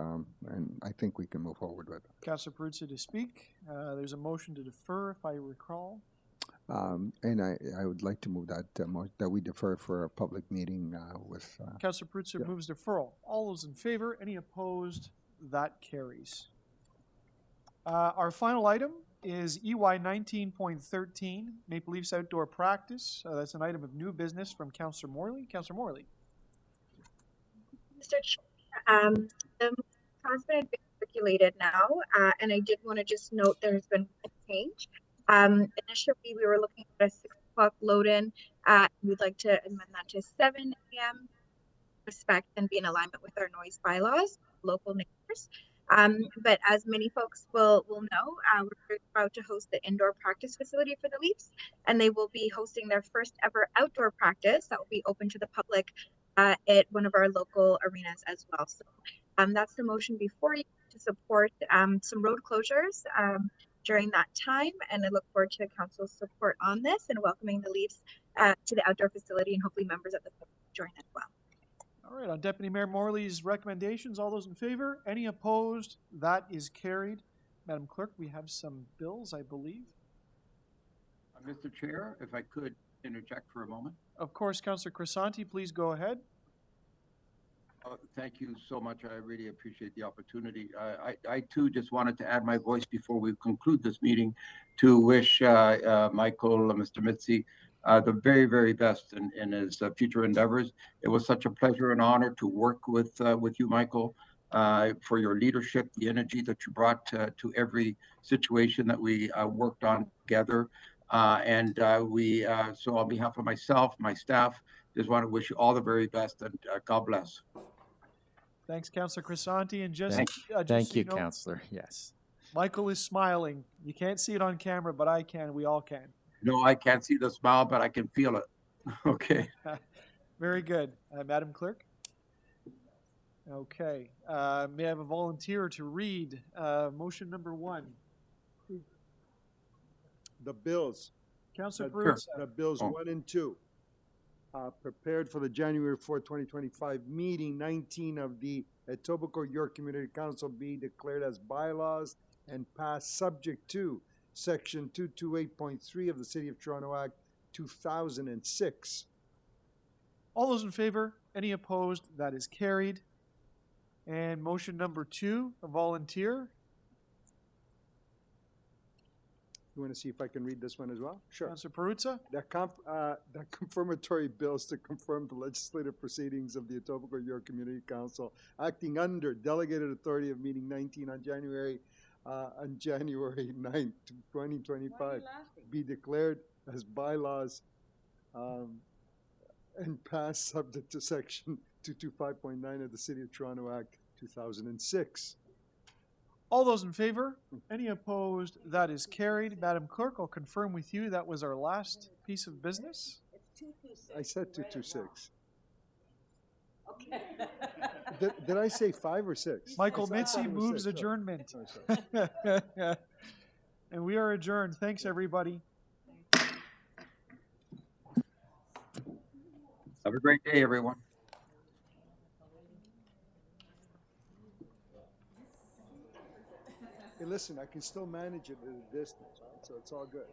I think we can move forward with it. Councillor Peruzza to speak. There's a motion to defer, if I recall. And I would like to move that we defer for a public meeting with. Councillor Peruzza moves deferral. All those in favor? Any opposed? That carries. Our final item is EY 19.13, Maple Leafs outdoor practice. That's an item of new business from Councillor Morley. Councillor Morley. Mr. Chair, the has been circulated now, and I did want to just note there has been a change. Initially, we were looking at a 6 o'clock load-in. We'd like to amend that to 7 a.m. Respect and be in alignment with our noise bylaws, local neighbors. But as many folks will know, we're very proud to host the indoor practice facility for the Leafs, and they will be hosting their first ever outdoor practice that will be open to the public at one of our local arenas as well. So that's the motion before you to support some road closures during that time, and I look forward to council's support on this and welcoming the Leafs to the outdoor facility, and hopefully members of the public join as well. All right, on Deputy Mayor Morley's recommendations, all those in favor? Any opposed? That is carried. Madam Clerk, we have some bills, I believe. Mr. Chair, if I could interject for a moment. Of course, Councillor Crisanti, please go ahead. Thank you so much. I really appreciate the opportunity. I too just wanted to add my voice before we conclude this meeting to wish Michael, Mr. Mitzi, the very, very best in his future endeavors. It was such a pleasure and honor to work with you, Michael, for your leadership, the energy that you brought to every situation that we worked on together. So on behalf of myself, my staff, just want to wish you all the very best, and God bless. Thanks, Councillor Crisanti, and just, Thank, just thank so you, know, Councillor. Yes. Michael is smiling. You can't see it on camera, but I can. We all can. No, I can't see the smile, but I can feel it. Okay. Very good. Madam Clerk? Okay. May I have a volunteer to read motion number 1? The bills. Councillor Sure. Peruzza. The bills 1 and 2. Prepared for the January 4, 2025 meeting. 19 of the Etobicoke York Community Council be declared as bylaws and passed subject to Section 228.3 of the City of Toronto Act 2006. All those in favor? Any opposed? That is carried. And motion number 2, a volunteer. You want to see if I can read this one as well? Sure. Councillor Peruzza. The confirmatory bills to confirm the legislative proceedings of the Etobicoke York Community Council acting under delegated authority of meeting 19 on January 9th, 2025 be declared as bylaws and passed subject to section 225.9 of the City of Toronto Act 2006. All those in favor? Any opposed? That is carried. Madam Clerk, I'll confirm with you that was our last piece of business. I said 226. Okay. Did I say 5 or 6? Michael I thought Mitzi it was moves 6. adjournment. Oh, sorry. And we are adjourned. Thanks, everybody. Have a great day, everyone. Hey, listen, I can still manage it at a distance, right? So it's all good.